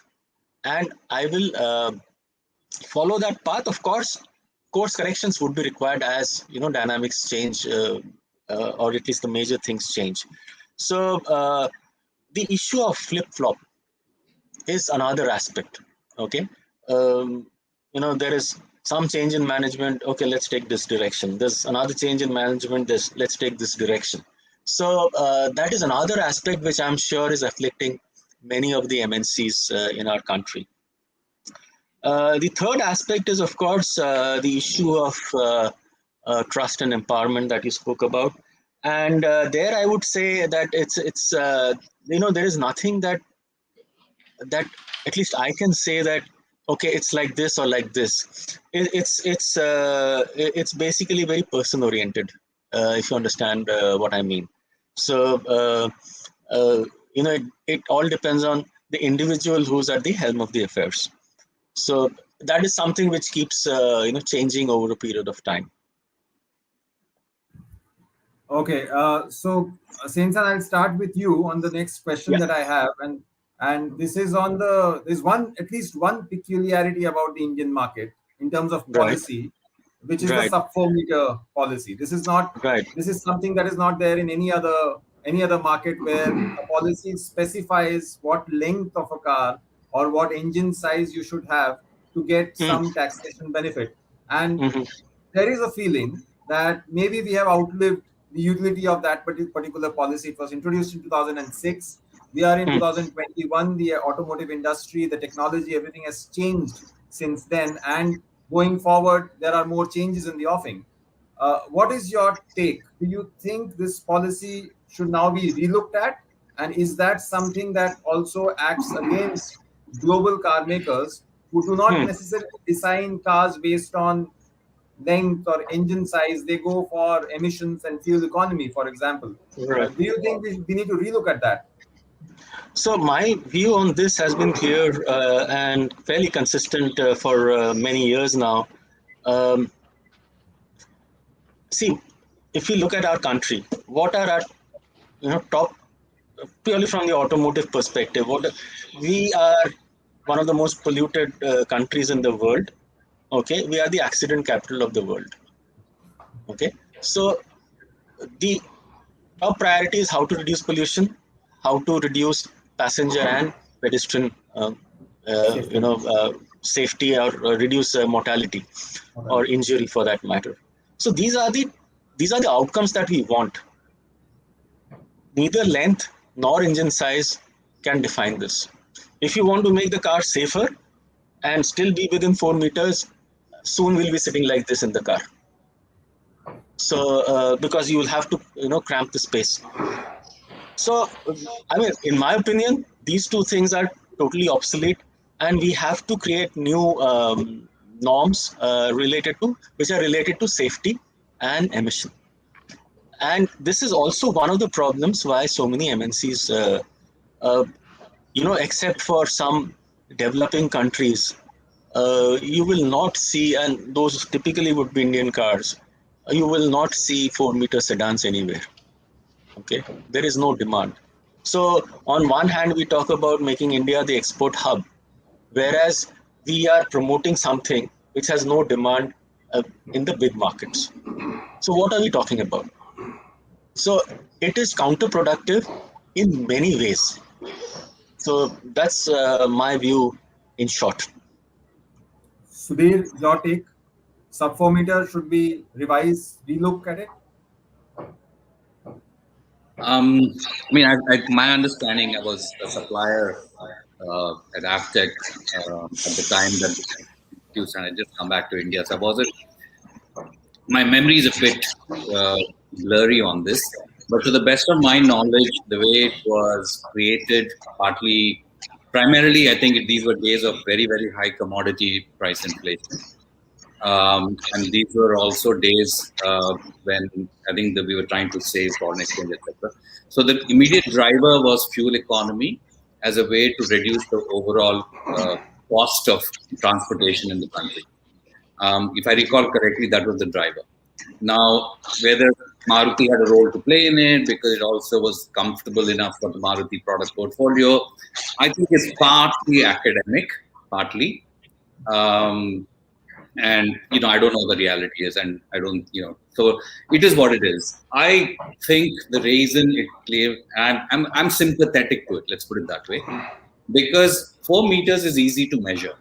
and I will follow that path. Of course, course corrections would be required as dynamics change, or at least the major things change. So the issue of flip-flop is another aspect. Okay, there is some change in management. Okay, let's take this direction. There's another change in management. Let's take this direction. So that is another aspect which I'm sure is afflicting many of the MNCs in our country. The third aspect is, of course, the issue of trust and empowerment that you spoke about. And there I would say that it's there is nothing that at least I can say that, okay, it's like this or like this. It's basically very person oriented, if you understand what I mean. So it all depends on the individual who's at the helm of the affairs. So that is something which keeps changing over a period of time. Okay, so Sensan, I'll start with you on the next question that I have, and this is on there's at least one peculiarity about the Indian market in terms of policy, which is the sub 4 meter policy. This is not This is something that is not there in any other market, where a policy specifies what length of a car or what engine size you should have to get some taxation benefit. And there is a feeling that maybe we have outlived the utility of that particular policy. It was introduced in 2006. We are in 2021. The automotive industry, the technology, everything has changed since then. And going forward, there are more changes in the offing. What is your take? Do you think this policy should now be relooked at? And is that something that also acts against global car makers who do not necessarily design cars based on length or engine size? They go for emissions and fuel economy, for example. Do you think we need to relook at that? So my view on this has been clear and fairly consistent for many years now. See, if we look at our country, what are our top, purely from the automotive perspective, we are one of the most polluted countries in the world. Okay, we are the accident capital of the world. Okay, so the top priority is how to reduce pollution, how to reduce passenger and pedestrian safety, or reduce mortality or injury for that matter. So these are the outcomes that we want. Neither length nor engine size can define this. If you want to make the car safer and still be within 4 meters, soon we'll be sitting like this in the car. So because you will have to cramp the space. So I mean, in my opinion, these two things are totally obsolete, and we have to create new norms which are related to safety and emission. And this is also one of the problems why so many MNCs, except for some developing countries, you will not see, and those typically would be Indian cars, you will not see 4-meter sedans anywhere. Okay, there is no demand. So on one hand, we talk about making India the export hub, whereas we are promoting something which has no demand in the big markets. So what are we talking about? So it is counterproductive in many ways. So that's my view in short. Sudhir, your take? Sub 4 meter should be revised, relook at it. I mean, my understanding, I was a supplier at Avtech at the time that Houston had just come back to India. So my memory is a bit blurry on this, but to the best of my knowledge, the way it was created, primarily, I think these were days of very, very high commodity price inflation. And these were also days when I think that we were trying to save foreign exchange, etc. So the immediate driver was fuel economy as a way to reduce the overall cost of transportation in the country. If I recall correctly, that was the driver. Now, whether Maruti had a role to play in it because it also was comfortable enough for the Maruti product portfolio, I think it's partly academic, partly. And I don't know what the reality is, and I don't, so it is what it is. I think the reason it came, and I'm sympathetic to it, let's put it that way, because 4 meters is easy to measure.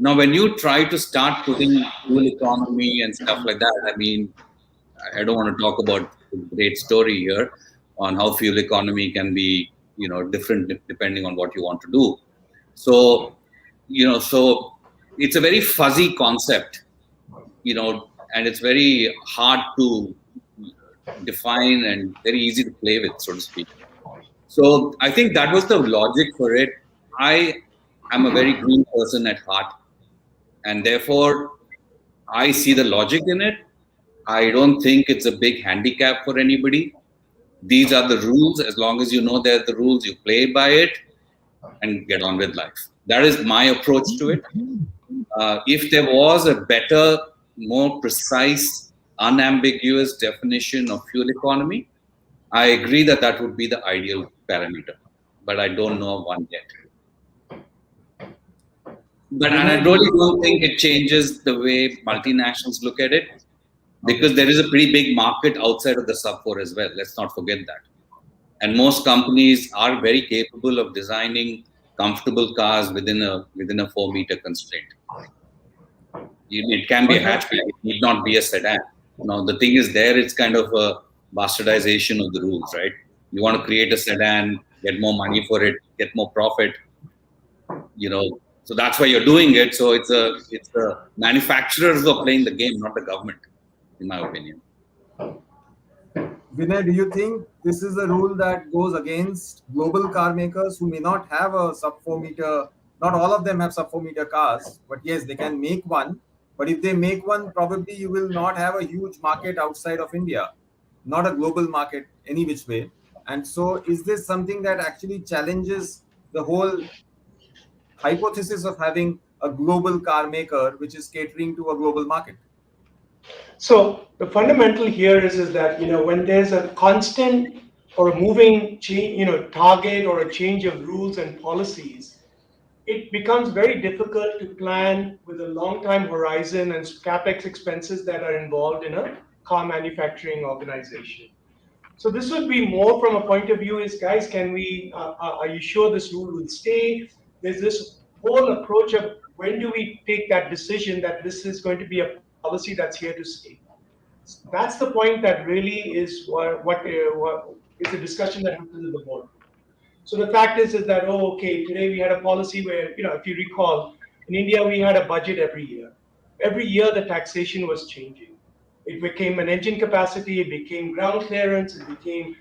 Now, when you try to start putting fuel economy and stuff like that, I mean, I don't want to talk about the great story here on how fuel economy can be, different depending on what you want to do. So, so it's a very fuzzy concept, and it's very hard to define and very easy to play with, so to speak. So I think that was the logic for it. I am a very green person at heart, and therefore I see the logic in it. I don't think it's a big handicap for anybody. These are the rules. As long as you know they're the rules, you play by it and get on with life. That is my approach to it. If there was a better, more precise, unambiguous definition of fuel economy, I agree that would be the ideal parameter. But I don't know of one yet. But and I really don't think it changes the way multinationals look at it, because there is a pretty big market outside of the sub 4 as well. Let's not forget that. And most companies are very capable of designing comfortable cars within a 4-meter constraint. It can be a hatchback. It need not be a sedan. Now the thing is, it's kind of a bastardization of the rules, right? You want to create a sedan, get more money for it, get more profit. So that's why you're doing it. So it's the manufacturers who are playing the game, not the government, in my opinion. Vinay, do you think this is a rule that goes against global car makers who may not have a sub 4 meter? Not all of them have sub 4 meter cars, but yes, they can make one. But if they make one, probably you will not have a huge market outside of India, not a global market any which way. And so, is this something that actually challenges the whole hypothesis of having a global car maker which is catering to a global market? So the fundamental here is that when there's a constant or a moving change, target or a change of rules and policies, it becomes very difficult to plan with a long time horizon and capex expenses that are involved in a car manufacturing organization. So this would be more from a point of view is, guys, are you sure this rule will stay? There's this whole approach of when do we take that decision that this is going to be a policy that's here to stay. That's the point that really is what is the discussion that happens in the board. So the fact is that, okay, today we had a policy where, if you recall, in India we had a budget every year. every year the taxation was changing. It became an engine capacity, it became ground clearance, it became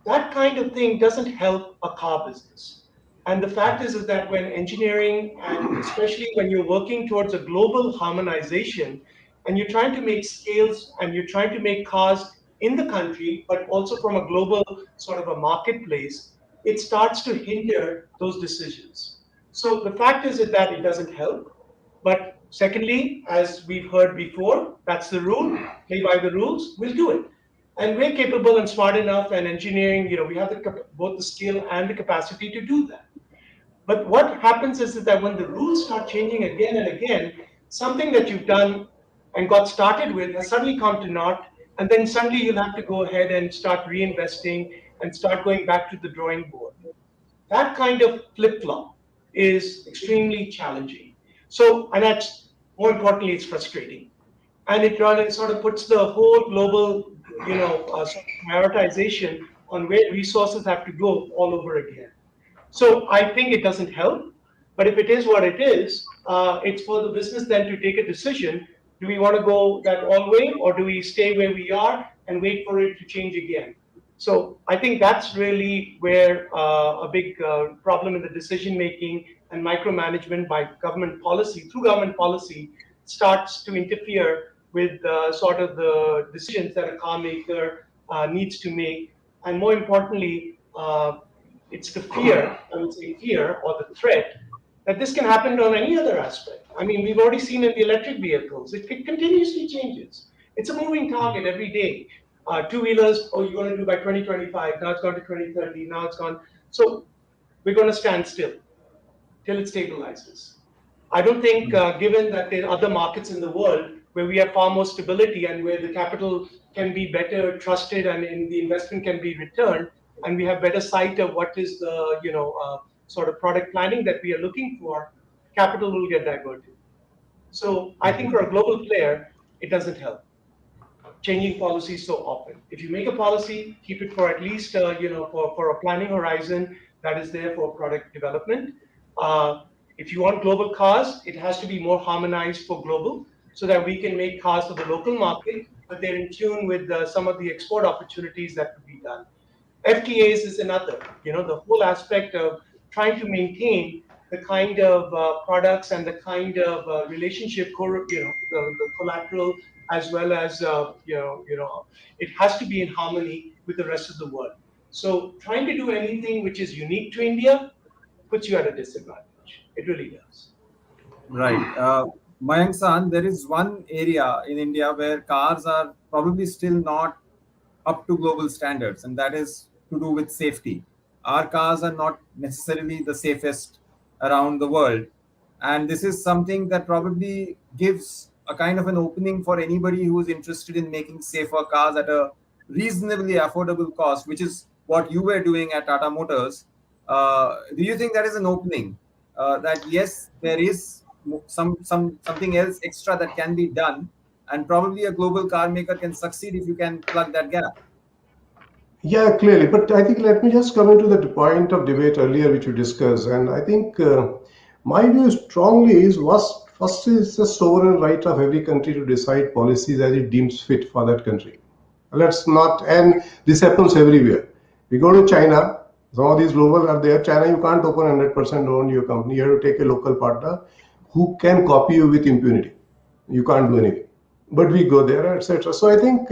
that kind of thing doesn't help a car business. And the fact is that when engineering, and especially when you're working towards a global harmonization, and you're trying to make scales and you're trying to make cars in the country, but also from a global sort of a marketplace, it starts to hinder those decisions. So the fact is that it doesn't help. But secondly, as we've heard before, that's the rule, play by the rules, we'll do it. And we're capable and smart enough, and engineering, we have both the skill and the capacity to do that. But what happens is that when the rules start changing again and again, something that you've done and got started with has suddenly come to naught, and then suddenly you'll have to go ahead and start reinvesting and start going back to the drawing board. That kind of flip-flop is extremely challenging. So, and that's more importantly, it's frustrating. And it sort of puts the whole global, sort of prioritization on where resources have to go all over again. So I think it doesn't help. But if it is what it is, it's for the business then to take a decision. Do we want to go that all way, or do we stay where we are and wait for it to change again? So I think that's really where a big problem in the decision making and micromanagement by government policy, through government policy, starts to interfere with sort of the decisions that a car maker needs to make. And more importantly, it's the fear, I would say fear or the threat, that this can happen on any other aspect. I mean, we've already seen in the electric vehicles, it continuously changes. It's a moving target every day. Two-wheelers, you're going to do by 2025, now it's gone to 2030, now it's gone. So we're going to stand still till it stabilizes. I don't think, given that there are other markets in the world where we have far more stability and where the capital can be better trusted and the investment can be returned, and we have better sight of what is the sort of product planning that we are looking for, capital will get diverted. So I think for a global player, it doesn't help changing policies so often. If you make a policy, keep it for at least for a planning horizon that is there for product development. If you want global cars, it has to be more harmonized for global, so that we can make cars for the local market, but they're in tune with some of the export opportunities that could be done. FTAs is another, the whole aspect of trying to maintain the kind of products and the kind of relationship, the collateral, as well as, it has to be in harmony with the rest of the world. So trying to do anything which is unique to India puts you at a disadvantage. It really does. Right. Mayank San, there is one area in India where cars are probably still not up to global standards, and that is to do with safety. Our cars are not necessarily the safest around the world, and this is something that probably gives a kind of an opening for anybody who is interested in making safer cars at a reasonably affordable cost, which is what you were doing at Tata Motors. Do you think that is an opening? That yes, there is something else extra that can be done, and probably a global car maker can succeed if you can plug that gap. Yeah, clearly. But I think let me just come into the point of debate earlier, which we discussed. And I think my view strongly is first is the sovereign right of every country to decide policies as it deems fit for that country. Let's not, and this happens everywhere. We go to China, some of these global are there. China, you can't open 100% own your company. You have to take a local partner who can copy you with impunity. You can't do anything. But we go there, etc. So I think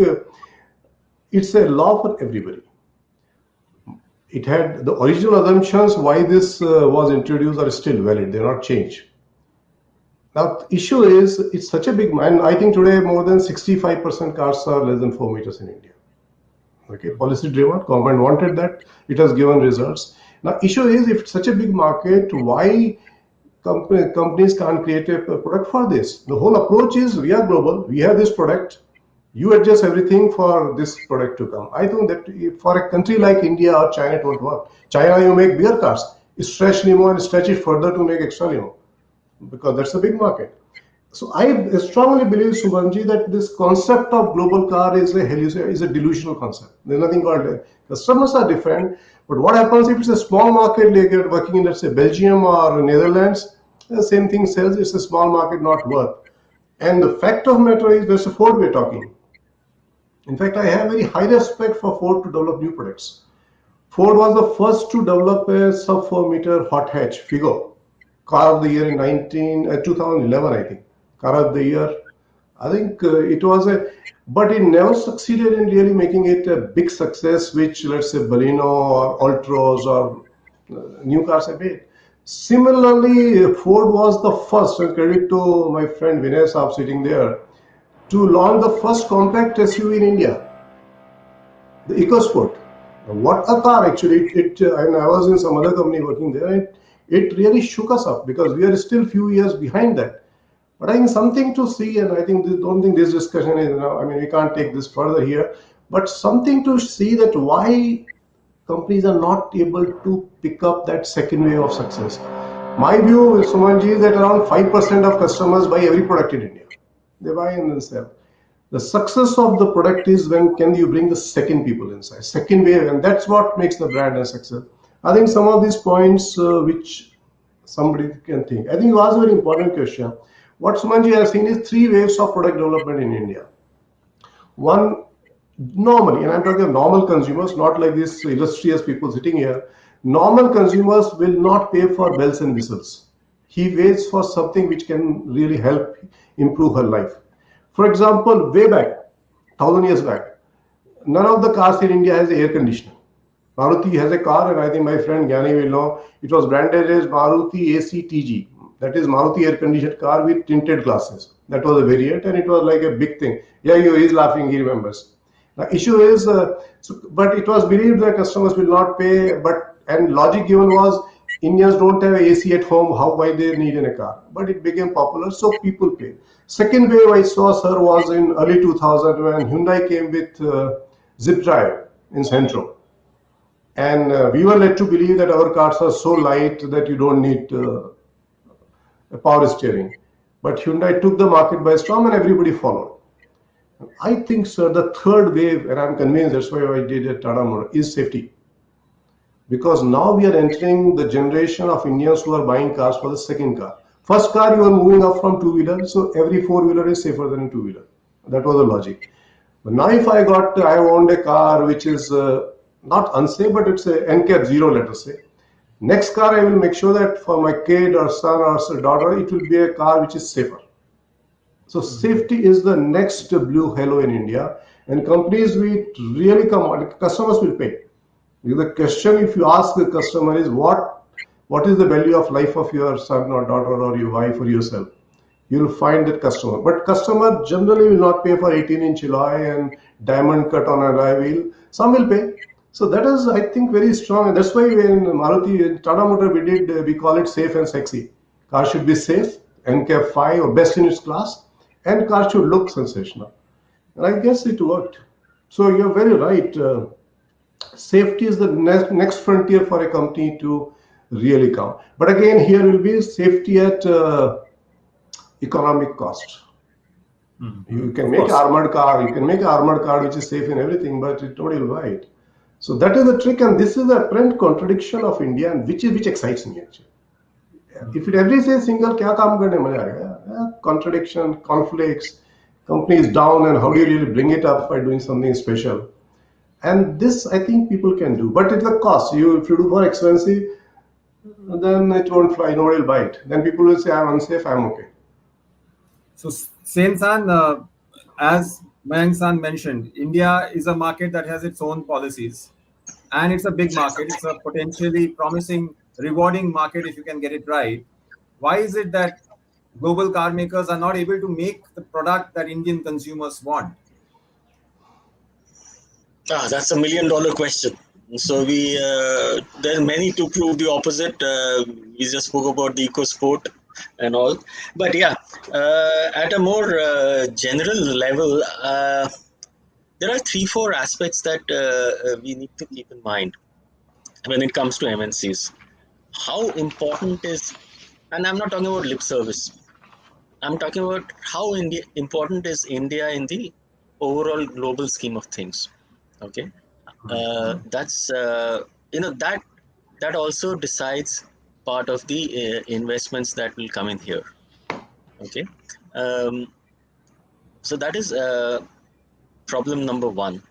it's a law for everybody. It had the original assumptions why this was introduced are still valid. They're not changed. Now, the issue is it's such a big, and I think today more than 65% cars are less than 4 meters in India. Okay, policy driven, government wanted that, it has given results. Now, issue is if it's such a big market, why companies can't create a product for this? The whole approach is we are global, we have this product, you adjust everything for this product to come. I think that for a country like India or China, it won't work. China, you make bigger cars, stretch limo and stretch it further to make extra limo, because that's a big market. So I strongly believe, Subhanji, that this concept of global car is a delusional concept. There's nothing called it. Customers are different, but what happens if it's a small market, like you're working in, let's say, Belgium or Netherlands, the same thing sells, it's a small market, not worth. And the fact of matter is, there's a Ford we're talking. In fact, I have very high respect for Ford to develop new products. Ford was the first to develop a sub 4 meter hot hatch Figo, car of the year in 2011, I think. Car of the year, I think it was but it never succeeded in really making it a big success, which let's say Baleno or Ultros or new cars have made. Similarly, Ford was the first, and credit to my friend Vinay Saab sitting there, to launch the first compact SUV in India, the EcoSport. What a car actually! And I was in some other company working there. It really shook us up because we are still few years behind that. But I think something to see, and I think don't think this discussion is now. I mean, we can't take this further here. But something to see that why companies are not able to pick up that second wave of success. My view, Sumanji, is that around 5% of customers buy every product in India. They buy and then sell. The success of the product is when can you bring the second people inside, second wave, and that's what makes the brand a success. I think some of these points which somebody can think. I think you asked a very important question. What Sumanji has seen is 3 waves of product development in India. One, normally, and I'm talking of normal consumers, not like these illustrious people sitting here. Normal consumers will not pay for bells and whistles. He waits for something which can really help improve her life. For example, way back, 1,000 years back, none of the cars in India has air conditioner. Maruti has a car, and I think my friend Gyani will know, it was branded as Maruti ACTG. That is Maruti air conditioned car with tinted glasses. That was a variant, and it was like a big thing. Yeah, he's laughing, he remembers. The issue is, but it was believed that customers will not pay, and logic given was, Indians don't have AC at home, why they need in a car? But it became popular, so people pay. Second wave I saw, sir, was in early 2000 when Hyundai came with zip drive in Centro. And we were led to believe that our cars are so light that you don't need a power steering. But Hyundai took the market by storm and everybody followed. I think, sir, the third wave, and I'm convinced that's why I did at Tata Motor, is safety. Because now we are entering the generation of Indians who are buying cars for the second car. First car, you are moving up from two-wheeler, so every four-wheeler is safer than a two-wheeler. That was the logic. But now if I owned a car which is not unsafe, but it's a NCAP 0, let us say. Next car, I will make sure that for my kid or son or daughter, it will be a car which is safer. So safety is the next blue halo in India, and companies will really come on, customers will pay. The question, if you ask the customer, is what is the value of life of your son or daughter or your wife or yourself? You'll find that customer. But customer generally will not pay for 18-inch alloy and diamond cut on an alloy wheel. Some will pay. So that is, I think, very strong. And that's why in Maruti, in Tata Motor, we call it safe and sexy. Car should be safe, NCAP 5 or best in its class, and car should look sensational. And I guess it worked. So you're very right. Safety is the next frontier for a company to really come. But again, here will be safety at economic cost. You can make an armored car, which is safe in everything, but nobody will buy it. So that is the trick, and this is the apparent contradiction of India, and which excites me actually. If it every say single, kya kaam karne maza aayega? Contradiction, conflicts, company is down, and how do you really bring it up by doing something special? And this, I think, people can do, but it's a cost. If you do more expensive, then it won't fly. Nobody will buy it. Then people will say, "I'm unsafe. I'm okay." So, Sen-san, as Mayank-san mentioned, India is a market that has its own policies, and it's a big market. It's a potentially promising, rewarding market if you can get it right. Why is it that global car makers are not able to make the product that Indian consumers want? That's $1 million question. So there are many to prove the opposite. We just spoke about the EcoSport and all, but yeah, at a more general level, there are 3-4 aspects that we need to keep in mind when it comes to MNCs. How important is, and I'm not talking about lip service, I'm talking about how important is India in the overall global scheme of things. Okay, that's that also decides part of the investments that will come in here. Okay, So that is problem number one.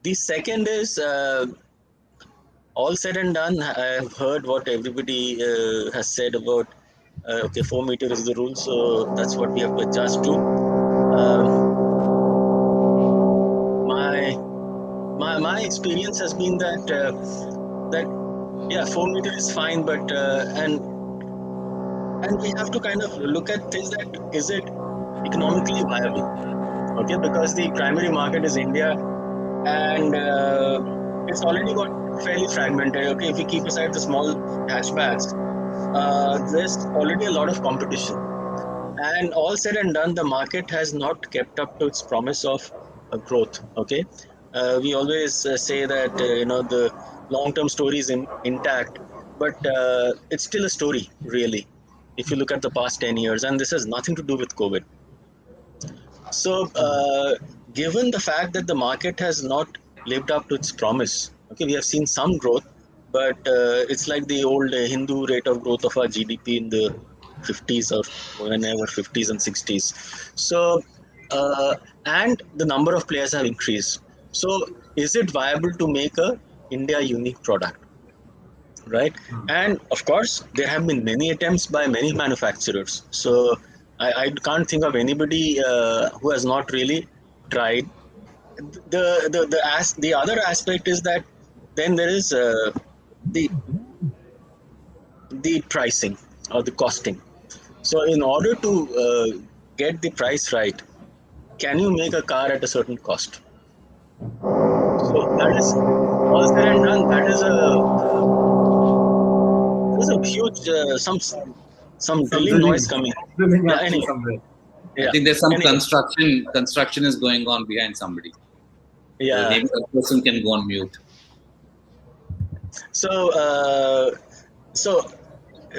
The second is, all said and done, I've heard what everybody has said about, okay, 4 meter is the rule, so that's what we have to adjust to. My experience has been that yeah, 4 meter is fine, but and we have to kind of look at things that is it economically viable, okay? Because the primary market is India, and it's already got fairly fragmented. Okay, if we keep aside the small hatchbacks, there's already a lot of competition, and all said and done, the market has not kept up to its promise of growth. Okay, we always say that the long-term story is intact, but it's still a story, really, if you look at the past 10 years, and this has nothing to do with COVID. So, given the fact that the market has not lived up to its promise, okay, we have seen some growth, but it's like the old Hindu rate of growth of our GDP in the 50s or whenever 50s and 60s. So, and the number of players have increased. So, is it viable to make a India unique product? Right, and of course there have been many attempts by many manufacturers, so I can't think of anybody who has not really tried. The other aspect is that then there is the pricing or the costing. So in order to get the price right, can you make a car at a certain cost? So that is all said and done. That is there's a huge some drilling noise coming. Drilling Yeah, happening anyway. somewhere. Yeah. I think there's some Anyway. construction is going on behind somebody. Yeah. Maybe that person can go on mute. So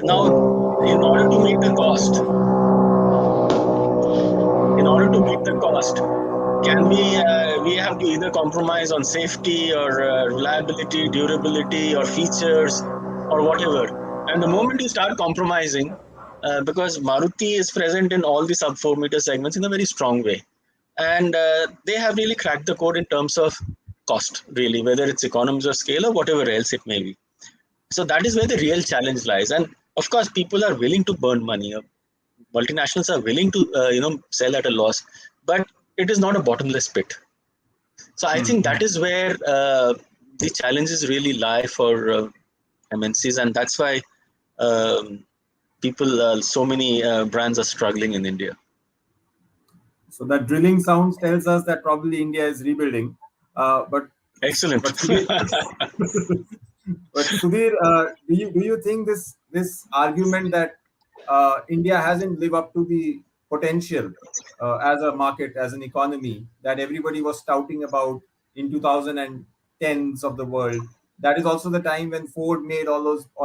now, in order to meet the cost, can we have to either compromise on safety or reliability, durability, or features, or whatever. And the moment you start compromising, because Maruti is present in all the sub 4 meter segments in a very strong way, and they have really cracked the code in terms of cost, really, whether it's economies of scale or whatever else it may be. So that is where the real challenge lies. And of course, people are willing to burn money. Multinationals are willing to sell at a loss, but it is not a bottomless pit. So I think that is where the challenges really lie for MNCs, and that's why so many brands are struggling in India. So that drilling sound tells us that probably India is rebuilding. But excellent. But Sudhir, do you think this argument that India hasn't lived up to the potential as a market, as an economy that everybody was touting about in 2010s of the world, that is also the time when Ford made all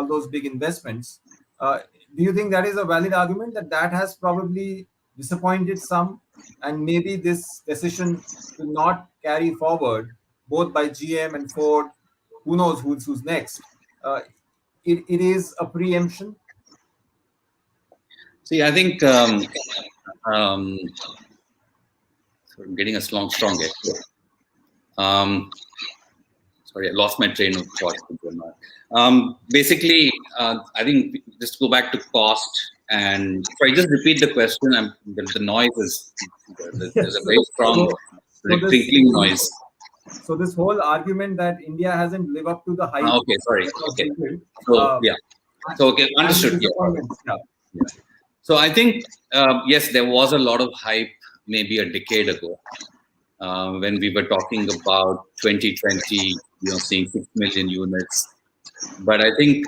those big investments. Do you think that is a valid argument that has probably disappointed some, and maybe this decision will not carry forward both by GM and Ford? Who knows who's next? It is a preemption. See, I think I'm getting a strong echo. Sorry, I lost my train of thought. Basically, I think just go back to cost, and sorry, just repeat the question. The noise is there's a very strong tinkling noise. So this whole argument that India hasn't lived up to the hype. Okay, sorry. Okay. So yeah. So okay, understood. Yeah. So I think yes, there was a lot of hype maybe a decade ago when we were talking about 2020, seeing 6 million units. But I think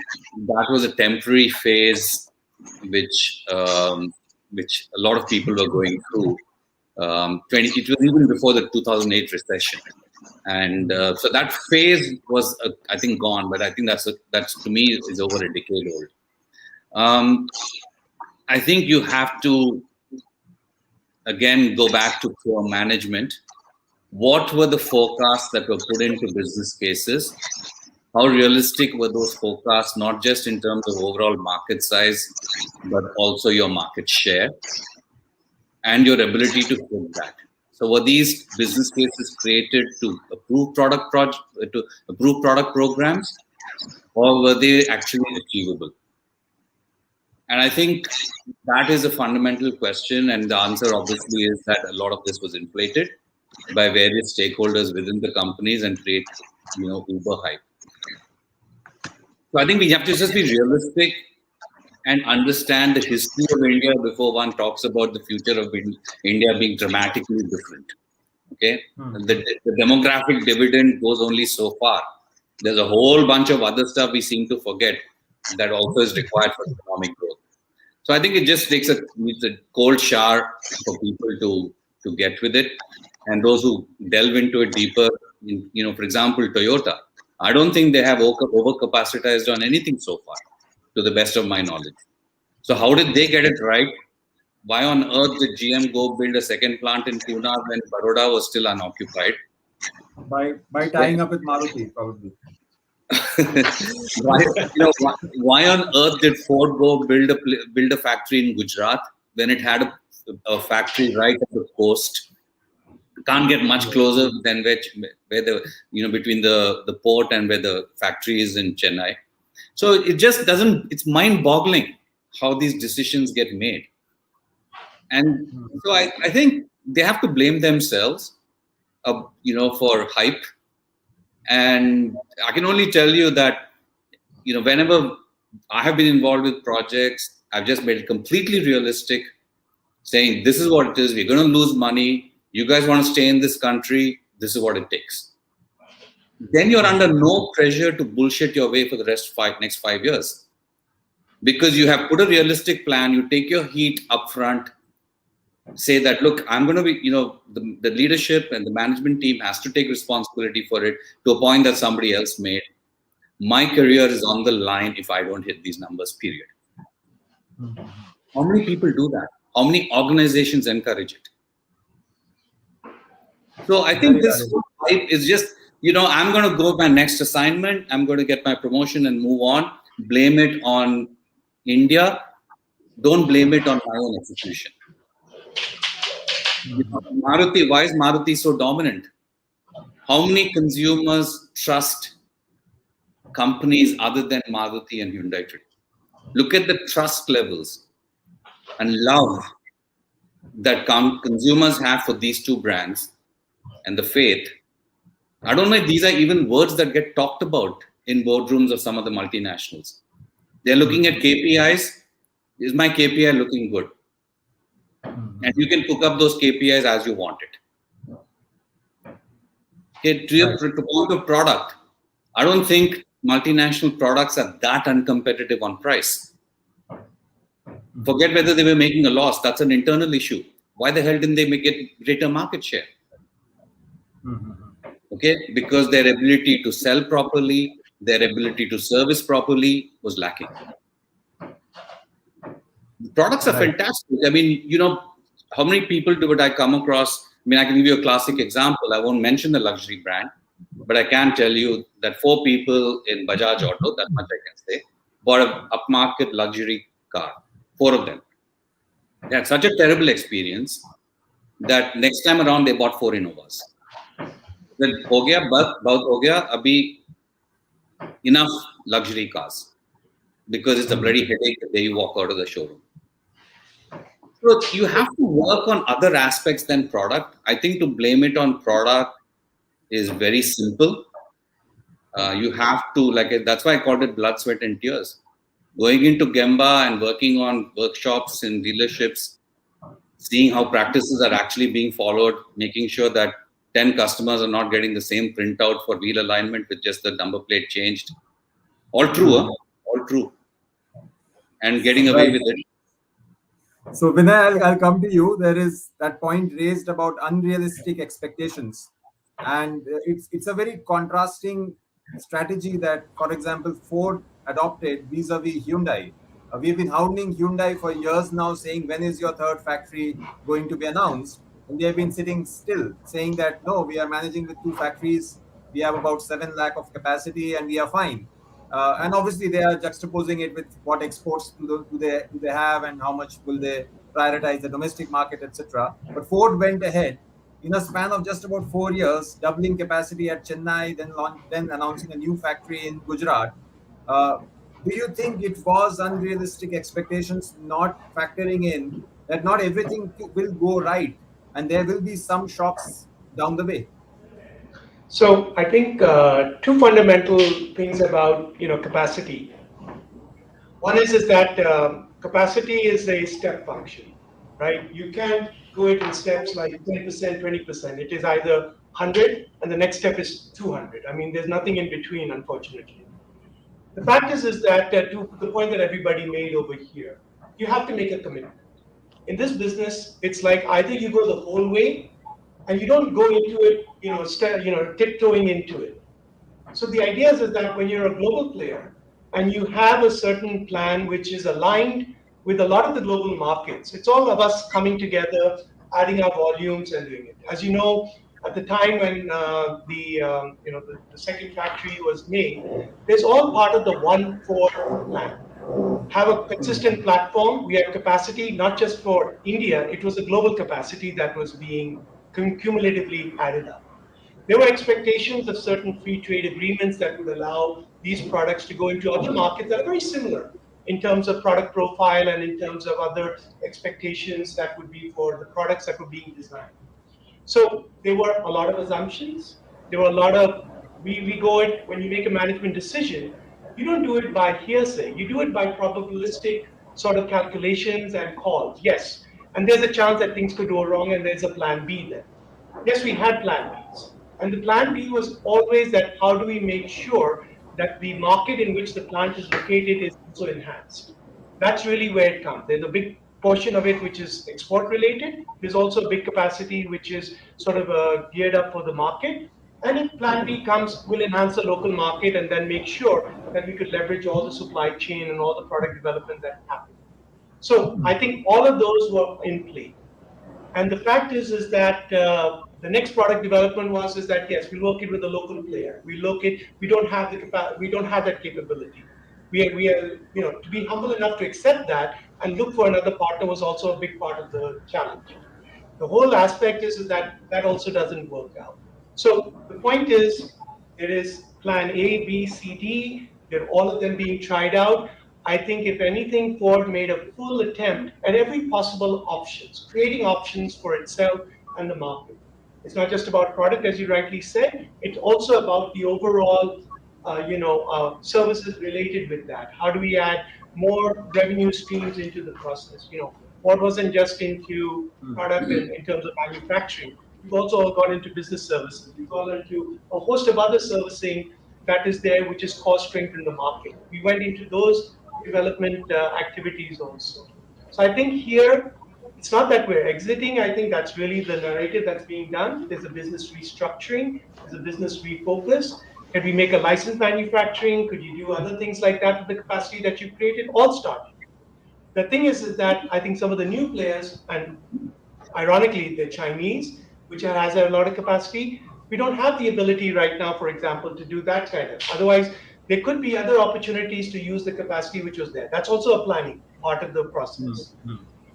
that was a temporary phase, which a lot of people were going through. It was even before the 2008 recession. And so that phase was, I think, gone. But I think that's to me is over a decade old. I think you have to again go back to pure management. What were the forecasts that were put into business cases? How realistic were those forecasts, not just in terms of overall market size, but also your market share and your ability to hit that? So were these business cases created to approve product programs, or were they actually achievable? And I think that is a fundamental question, and the answer obviously is that a lot of this was inflated by various stakeholders within the companies and create, uber hype. So I think we have to just be realistic and understand the history of India before one talks about the future of India being dramatically different. Okay, the demographic dividend goes only so far. There's a whole bunch of other stuff we seem to forget that also is required for economic growth. So I think it just needs a cold shower for people to get with it, and those who delve into it deeper. For example, Toyota. I don't think they have overcapacitized on anything so far, to the best of my knowledge. So how did they get it right? Why on earth did GM go build a second plant in Pune when Baroda was still unoccupied? By tying up with Maruti, probably. Why on earth did Ford go build a factory in Gujarat when it had a factory right at the coast? Can't get much closer than where the between the port and where the factory is in Chennai. So it just doesn't. It's mind-boggling how these decisions get made, and so I think they have to blame themselves, for hype. And I can only tell you that, whenever I have been involved with projects, I've just made it completely realistic, saying this is what it is. We're going to lose money. You guys want to stay in this country. This is what it takes. Then you're under no pressure to bullshit your way for the next 5 years, because you have put a realistic plan. You take your heat up front. Say that, look, I'm going to be, the leadership and the management team has to take responsibility for it to a point that somebody else made. My career is on the line if I don't hit these numbers, period. How many people do that? How many organizations encourage it? So I think this hype is just, I'm going to go my next assignment. I'm going to get my promotion and move on. Blame it on India. Don't blame it on my own execution. Maruti, why is Maruti so dominant? How many consumers trust companies other than Maruti and Hyundai today? Look at the trust levels and love that consumers have for these two brands, and the faith. I don't know if these are even words that get talked about in boardrooms of some of the multinationals. They're looking at KPIs. Is my KPI looking good? And you can cook up those KPIs as you want it. Okay, to point of product, I don't think multinational products are that uncompetitive on price. Forget whether they were making a loss. That's an internal issue. Why the hell didn't they get greater market share? Okay, because their ability to sell properly, their ability to service properly was lacking. The products are fantastic. I mean, how many people would I come across? I mean, I can give you a classic example. I won't mention the luxury brand, but I can tell you that 4 people in Bajaj Auto, that much I can say, bought an upmarket luxury car. 4 of them. They had such a terrible experience that next time around they bought 4 Innovas. Then ho gaya, bahut ho gaya, abhi enough luxury cars, because it's a bloody headache the day you walk out of the showroom. So you have to work on other aspects than product. I think to blame it on product is very simple. You have to, that's why I called it blood, sweat, and tears. Going into Gemba and working on workshops in dealerships, seeing how practices are actually being followed, making sure that 10 customers are not getting the same printout for wheel alignment with just the number plate changed. All true, all true. And getting away with it. So Vinay, I'll come to you. There is that point raised about unrealistic expectations. And it's a very contrasting strategy that, for example, Ford adopted vis-a-vis Hyundai. We've been hounding Hyundai for years now, saying, when is your third factory going to be announced? And they have been sitting still, saying that, no, we are managing with 2 factories. We have about 7 lakh of capacity and we are fine. And obviously, they are juxtaposing it with what exports do they have and how much will they prioritize the domestic market, etc. But Ford went ahead in a span of just about 4 years, doubling capacity at Chennai, then announcing a new factory in Gujarat. Uh, do you think it was unrealistic expectations, not factoring in that not everything will go right and there will be some shocks down the way? So I think two fundamental things about capacity. One is that capacity is a step function, right? You can't go it in steps like 10%, 20%. It is either 100 and the next step is 200. I mean, there's nothing in between, unfortunately. The fact is that to the point that everybody made over here, you have to make a commitment. In this business, it's like either you go the whole way and you don't go into it, tiptoeing into it. So the idea is that when you're a global player and you have a certain plan which is aligned with a lot of the global markets, it's all of us coming together, adding our volumes and doing it. As you know, at the time when the second factory was made, it's all part of the 1-4 plan. Have a consistent platform. We have capacity not just for India; it was a global capacity that was being cumulatively added up. There were expectations of certain free trade agreements that would allow these products to go into other markets that are very similar in terms of product profile and in terms of other expectations that would be for the products that were being designed. So there were a lot of assumptions. There were a lot of we go it when you make a management decision, you don't do it by hearsay. You do it by probabilistic sort of calculations and calls. Yes. And there's a chance that things could go wrong and there's a plan B then. Yes, we had plan Bs. And the plan B was always that how do we make sure that the market in which the plant is located is also enhanced. That's really where it comes. There's a big portion of it which is export related. There's also a big capacity which is sort of geared up for the market. And if plan B comes, we'll enhance the local market and then make sure that we could leverage all the supply chain and all the product development that happened. So I think all of those were in play. And the fact is that the next product development is that yes, we work it with a local player. We don't have that capability. We are to be humble enough to accept that and look for another partner was also a big part of the challenge. The whole aspect is that also doesn't work out. So the point is there is plan A, B, C, D. They're all of them being tried out. I think if anything, Ford made a full attempt at every possible options, creating options for itself and the market. It's not just about product, as you rightly said. It's also about the overall, services related with that. How do we add more revenue streams into the process? Ford wasn't just into product in terms of manufacturing. We've also gone into business services. We've gone into a host of other servicing that is there, which is core strength in the market. We went into those development activities also. So I think here, it's not that we're exiting. I think that's really the narrative that's being done. There's a business restructuring. There's a business refocus. Can we make a licensed manufacturing? Could you do other things like that with the capacity that you created? All started. The thing is that I think some of the new players, and ironically, the Chinese, which has a lot of capacity, we don't have the ability right now, for example, to do that kind of. Otherwise, there could be other opportunities to use the capacity which was there. That's also a planning part of the process.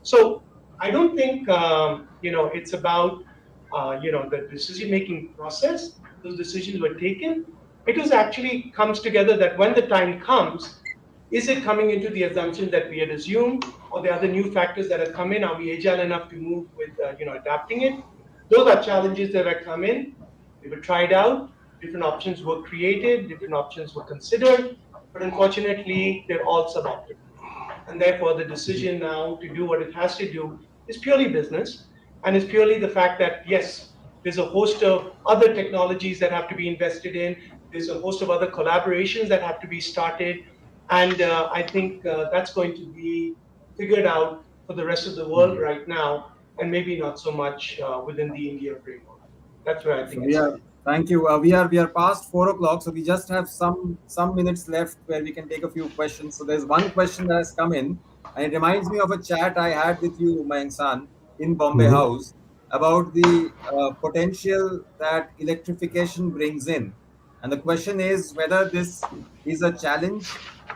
So I don't think it's about the decision-making process. Those decisions were taken. It was actually comes together that when the time comes, is it coming into the assumption that we had assumed, or the other new factors that have come in? Are we agile enough to move with adapting it? Those are challenges that have come in. They were tried out. Different options were created. Different options were considered. But unfortunately, they're all suboptimal. And therefore, the decision now to do what it has to do is purely business. And it's purely the fact that, yes, there's a host of other technologies that have to be invested in. There's a host of other collaborations that have to be started. And I think that's going to be figured out for the rest of the world right now, and maybe not so much within the India framework. That's where I think thank you. We are past 4 o'clock, so we just have some minutes left where we can take a few questions. So there's one question that has come in, and it reminds me of a chat I had with you, Mayank San, in Bombay House about the potential that electrification brings in. And the question is whether this is a challenge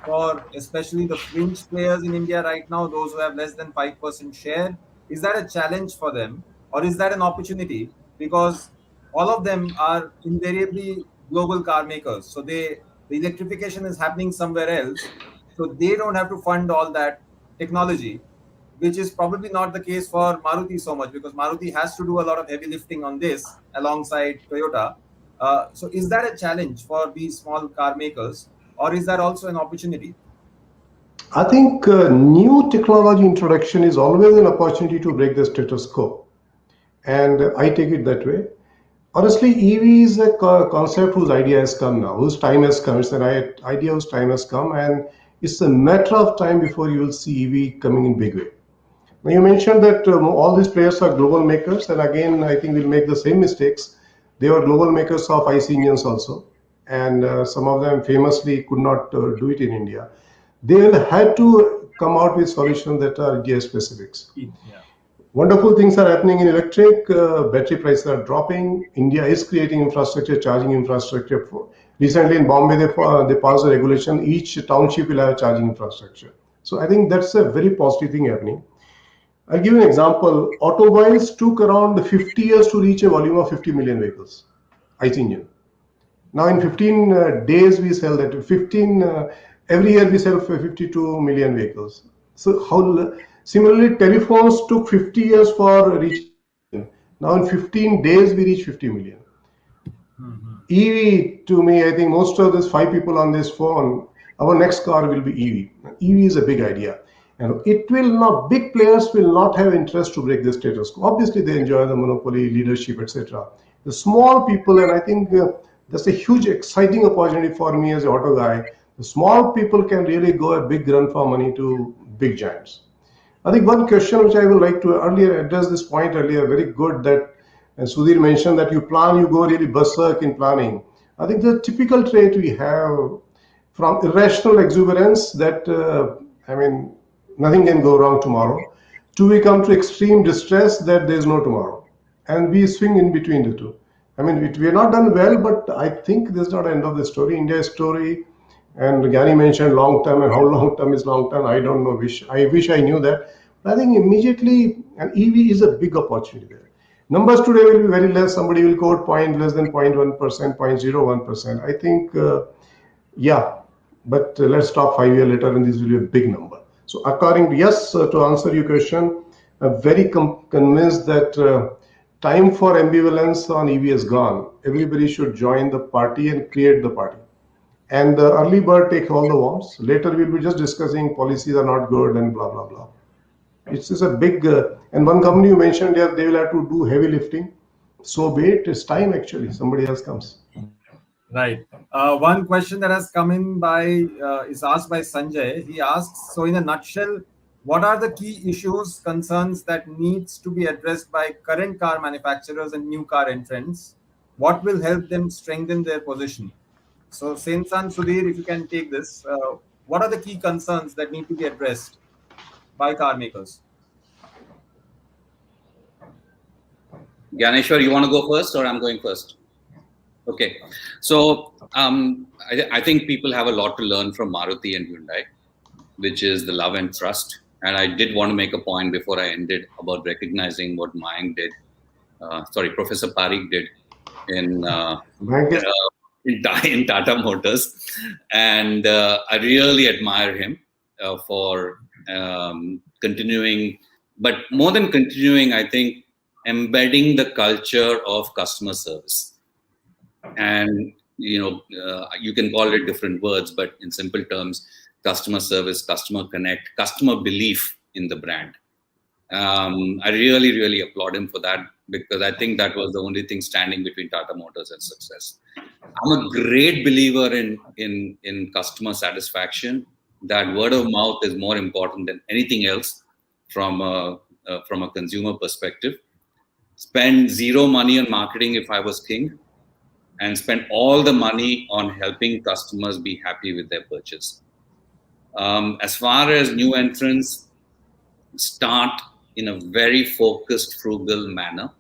for especially the fringe players in India right now, those who have less than 5% share. Is that a challenge for them, or is that an opportunity? because all of them are invariably global car makers. So the electrification is happening somewhere else. So they don't have to fund all that technology, which is probably not the case for Maruti so much, because Maruti has to do a lot of heavy lifting on this alongside Toyota. So is that a challenge for these small car makers, or is that also an opportunity? I think new technology introduction is always an opportunity to break the status quo, and I take it that way. Honestly, EV is a concept whose idea has come now, whose time has come. It's an idea whose time has come, and it's a matter of time before you will see EV coming in big way. Now, you mentioned that all these players are global makers, and again, I think we'll make the same mistakes. They were global makers of IC engines also, and some of them famously could not do it in India. They will have to come out with solutions that are India specifics. Yeah. Wonderful things are happening in electric. Battery prices are dropping. India is creating infrastructure, charging infrastructure. Recently in Bombay, they passed a regulation. Each township will have a charging infrastructure. So I think that's a very positive thing happening. I'll give you an example. Automobiles took around 50 years to reach a volume of 50 million vehicles, IC engine. Now in 15 days we sell that. 15 every year we sell 52 million vehicles. So similarly telephones took 50 years for reaching. Now in 15 days we reach 50 million. EV, to me, I think most of these 5 people on this phone, our next car will be EV. EV is a big idea. And it will not, big players will not have interest to break the status quo. Obviously, they enjoy the monopoly, leadership, etc. The small people, and I think that's a huge, exciting opportunity for me as an auto guy. The small people can really go a big run for money to big giants. I think one question which I would like to earlier address this point earlier, very good that and Sudhir mentioned that you go really berserk in planning. I think the typical trait we have from irrational exuberance that, nothing can go wrong tomorrow, to we come to extreme distress that there's no tomorrow. And we swing in between the two. We are not done well, but I think this is not the end of the story. India's story, and Gani mentioned long term, and how long term is long term, I don't know. I wish I knew that. But I think immediately, an EV is a big opportunity there. Numbers today will be very less. Somebody will quote point less than 0.1%, 0.01%. I think, but let's stop 5 years later and this will be a big number. So according to, yes, to answer your question, I'm very convinced that time for ambivalence on EV is gone. Everybody should join the party and create the party. And the early bird take all the worms. Later we'll be just discussing policies are not good and blah, blah, blah. It's just a big, and one company you mentioned there, they will have to do heavy lifting. So be it, it's time actually, somebody else comes. Right. One question that has come in is asked by Sanjay. He asks, so in a nutshell, what are the key issues, concerns that needs to be addressed by current car manufacturers and new car entrants? What will help them strengthen their position? So Sen-san, Sudhir, if you can take this, what are the key concerns that need to be addressed by car makers? Ganeshwar, you want to go first or I'm going first? Okay. So I think people have a lot to learn from Maruti and Hyundai, which is the love and trust. And I did want to make a point before I ended about recognizing what Mayank did. Professor Parikh did in Tata Motors. And I really admire him for continuing, but more than continuing, I think embedding the culture of customer service. And, you can call it different words, but in simple terms, customer service, customer connect, customer belief in the brand. I really, really applaud him for that, because I think that was the only thing standing between Tata Motors and success. I'm a great believer in customer satisfaction. That word of mouth is more important than anything else from a consumer perspective. Spend zero money on marketing if I was king, and spend all the money on helping customers be happy with their purchase. As far as new entrants, start in a very focused, frugal manner.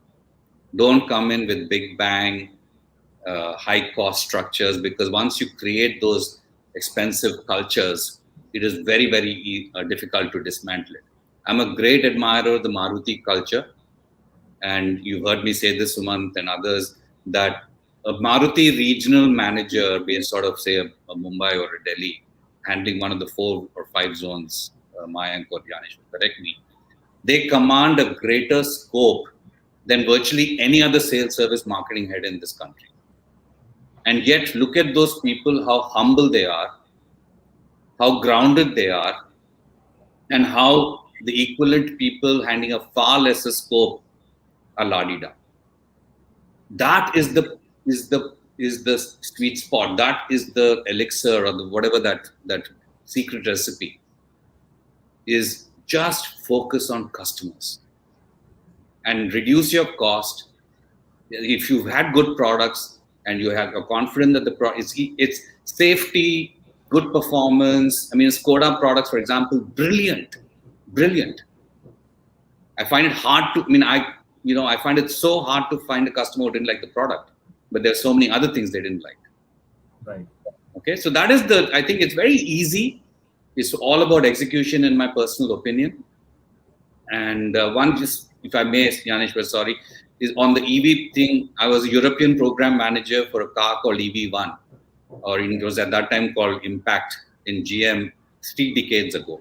Don't come in with big bang, high cost structures, because once you create those expensive cultures, it is very, very difficult to dismantle it. I'm a great admirer of the Maruti culture. And you heard me say this, Sumant and others, that a Maruti regional manager based sort of, say, a Mumbai or a Delhi, handling one of the 4 or 5 zones, Mayank or Janish will correct me, they command a greater scope than virtually any other sales service marketing head in this country. And yet, look at those people, how humble they are, how grounded they are, and how the equivalent people handling a far lesser scope are la-di-da. That is the sweet spot. That is the elixir or the whatever that secret recipe is. Just focus on customers and reduce your cost. If you've had good products and you are confident that the product it's safety, good performance. I mean, Skoda products, for example, brilliant. I find it hard to. I mean, I find it so hard to find a customer who didn't like the product, but there's so many other things they didn't like. Right. Okay, so that is I think it's very easy. It's all about execution, in my personal opinion. And one, just if I may, Janish, sorry, is on the EV thing. I was a European program manager for a car called EV1, or it was at that time called Impact in GM 3 decades ago.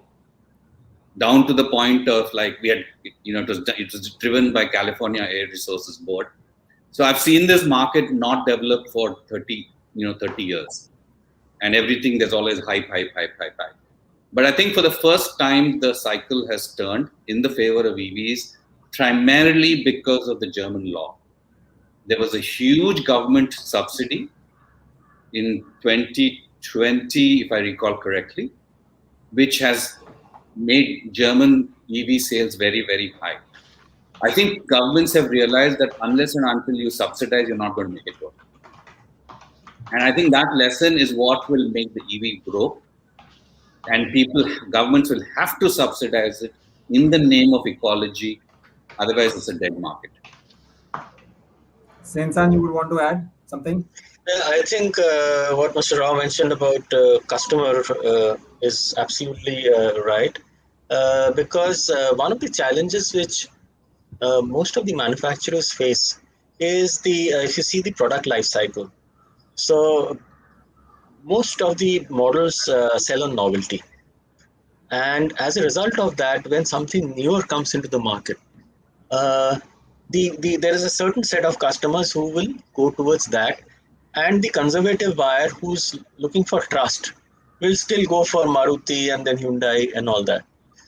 Down to the point of like we had, it was driven by California Air Resources Board. So I've seen this market not develop for 30 years, and everything there's always hype. But I think for the first time, the cycle has turned in the favor of EVs, primarily because of the German law. There was a huge government subsidy in 2020, if I recall correctly, which has made German EV sales very, very high. I think governments have realized that unless and until you subsidize, you're not going to make it work. And I think that lesson is what will make the EV grow. And governments will have to subsidize it in the name of ecology. Otherwise, it's a dead market. Sensan, you would want to add something? I think what Mr. Rao mentioned about customer is absolutely right. Because one of the challenges which most of the manufacturers face is if you see the product life cycle. So most of the models sell on novelty. And as a result of that, when something newer comes into the market, there is a certain set of customers who will go towards that. And the conservative buyer who's looking for trust will still go for Maruti and then Hyundai and all that.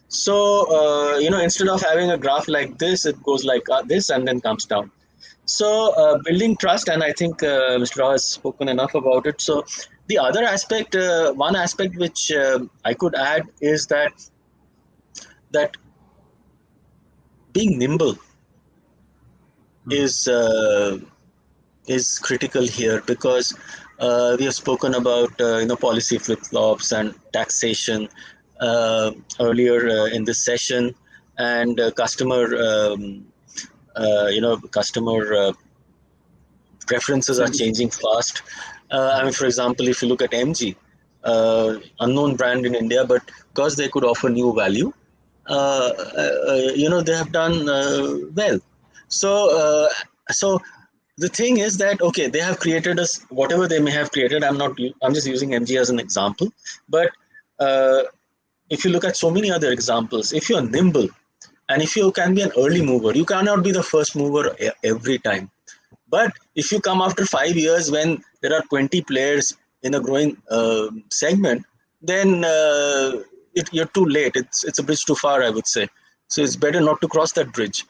So, instead of having a graph like this, it goes like this and then comes down. So, building trust, and I think Mr. Rao has spoken enough about it. So, the other aspect, one aspect which I could add is that being nimble is critical here, because we have spoken about policy flip-flops and taxation earlier in this session, and customer preferences are changing fast. For example, if you look at MG, unknown brand in India, but because they could offer new value, they have done well. So the thing is that, okay, they have created whatever they may have created. I'm just using MG as an example, but if you look at so many other examples, if you're nimble and if you can be an early mover, you cannot be the first mover every time. But if you come after 5 years when there are 20 players in a growing segment, then you're too late. It's a bridge too far, I would say. So it's better not to cross that bridge.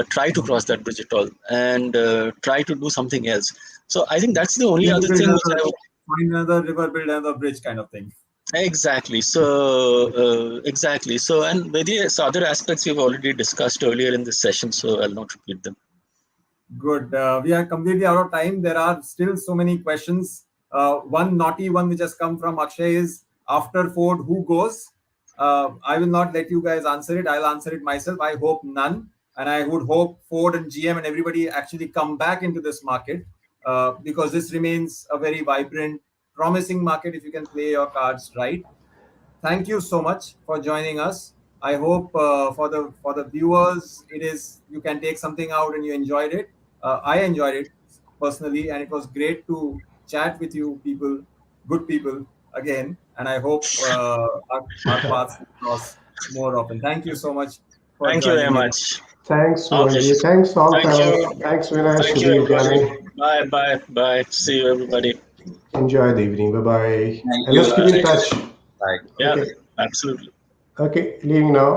Try to cross that bridge at all, and try to do something else. So I think that's the only other thing. Find another river, build another bridge, kind of thing. Exactly. So exactly. So, and various other aspects we've already discussed earlier in this session, so I'll not repeat them. Good. We are completely out of time. There are still so many questions. One naughty one which has come from Akshay is, after Ford, who goes? I will not let you guys answer it. I'll answer it myself. I hope none. And I would hope Ford and GM and everybody actually come back into this market, because this remains a very vibrant, promising market if you can play your cards right. Thank you so much for joining us. I hope for the viewers, you can take something out and you enjoyed it. I enjoyed it personally, and it was great to chat with you people, good people again. And I hope our paths cross more often. Thank you so much for Thank you very joining me. much. Thanks, Okay. Sumanji. Thanks, all Thank panel. you. Thanks, Vinay, Thank you, Subir, everybody. Jani. Bye, bye, bye. See you, everybody. Enjoy the evening. Bye bye. Thank And you. let's keep in Bye. touch. Bye. Yeah, Okay. absolutely. Okay. Leaving now.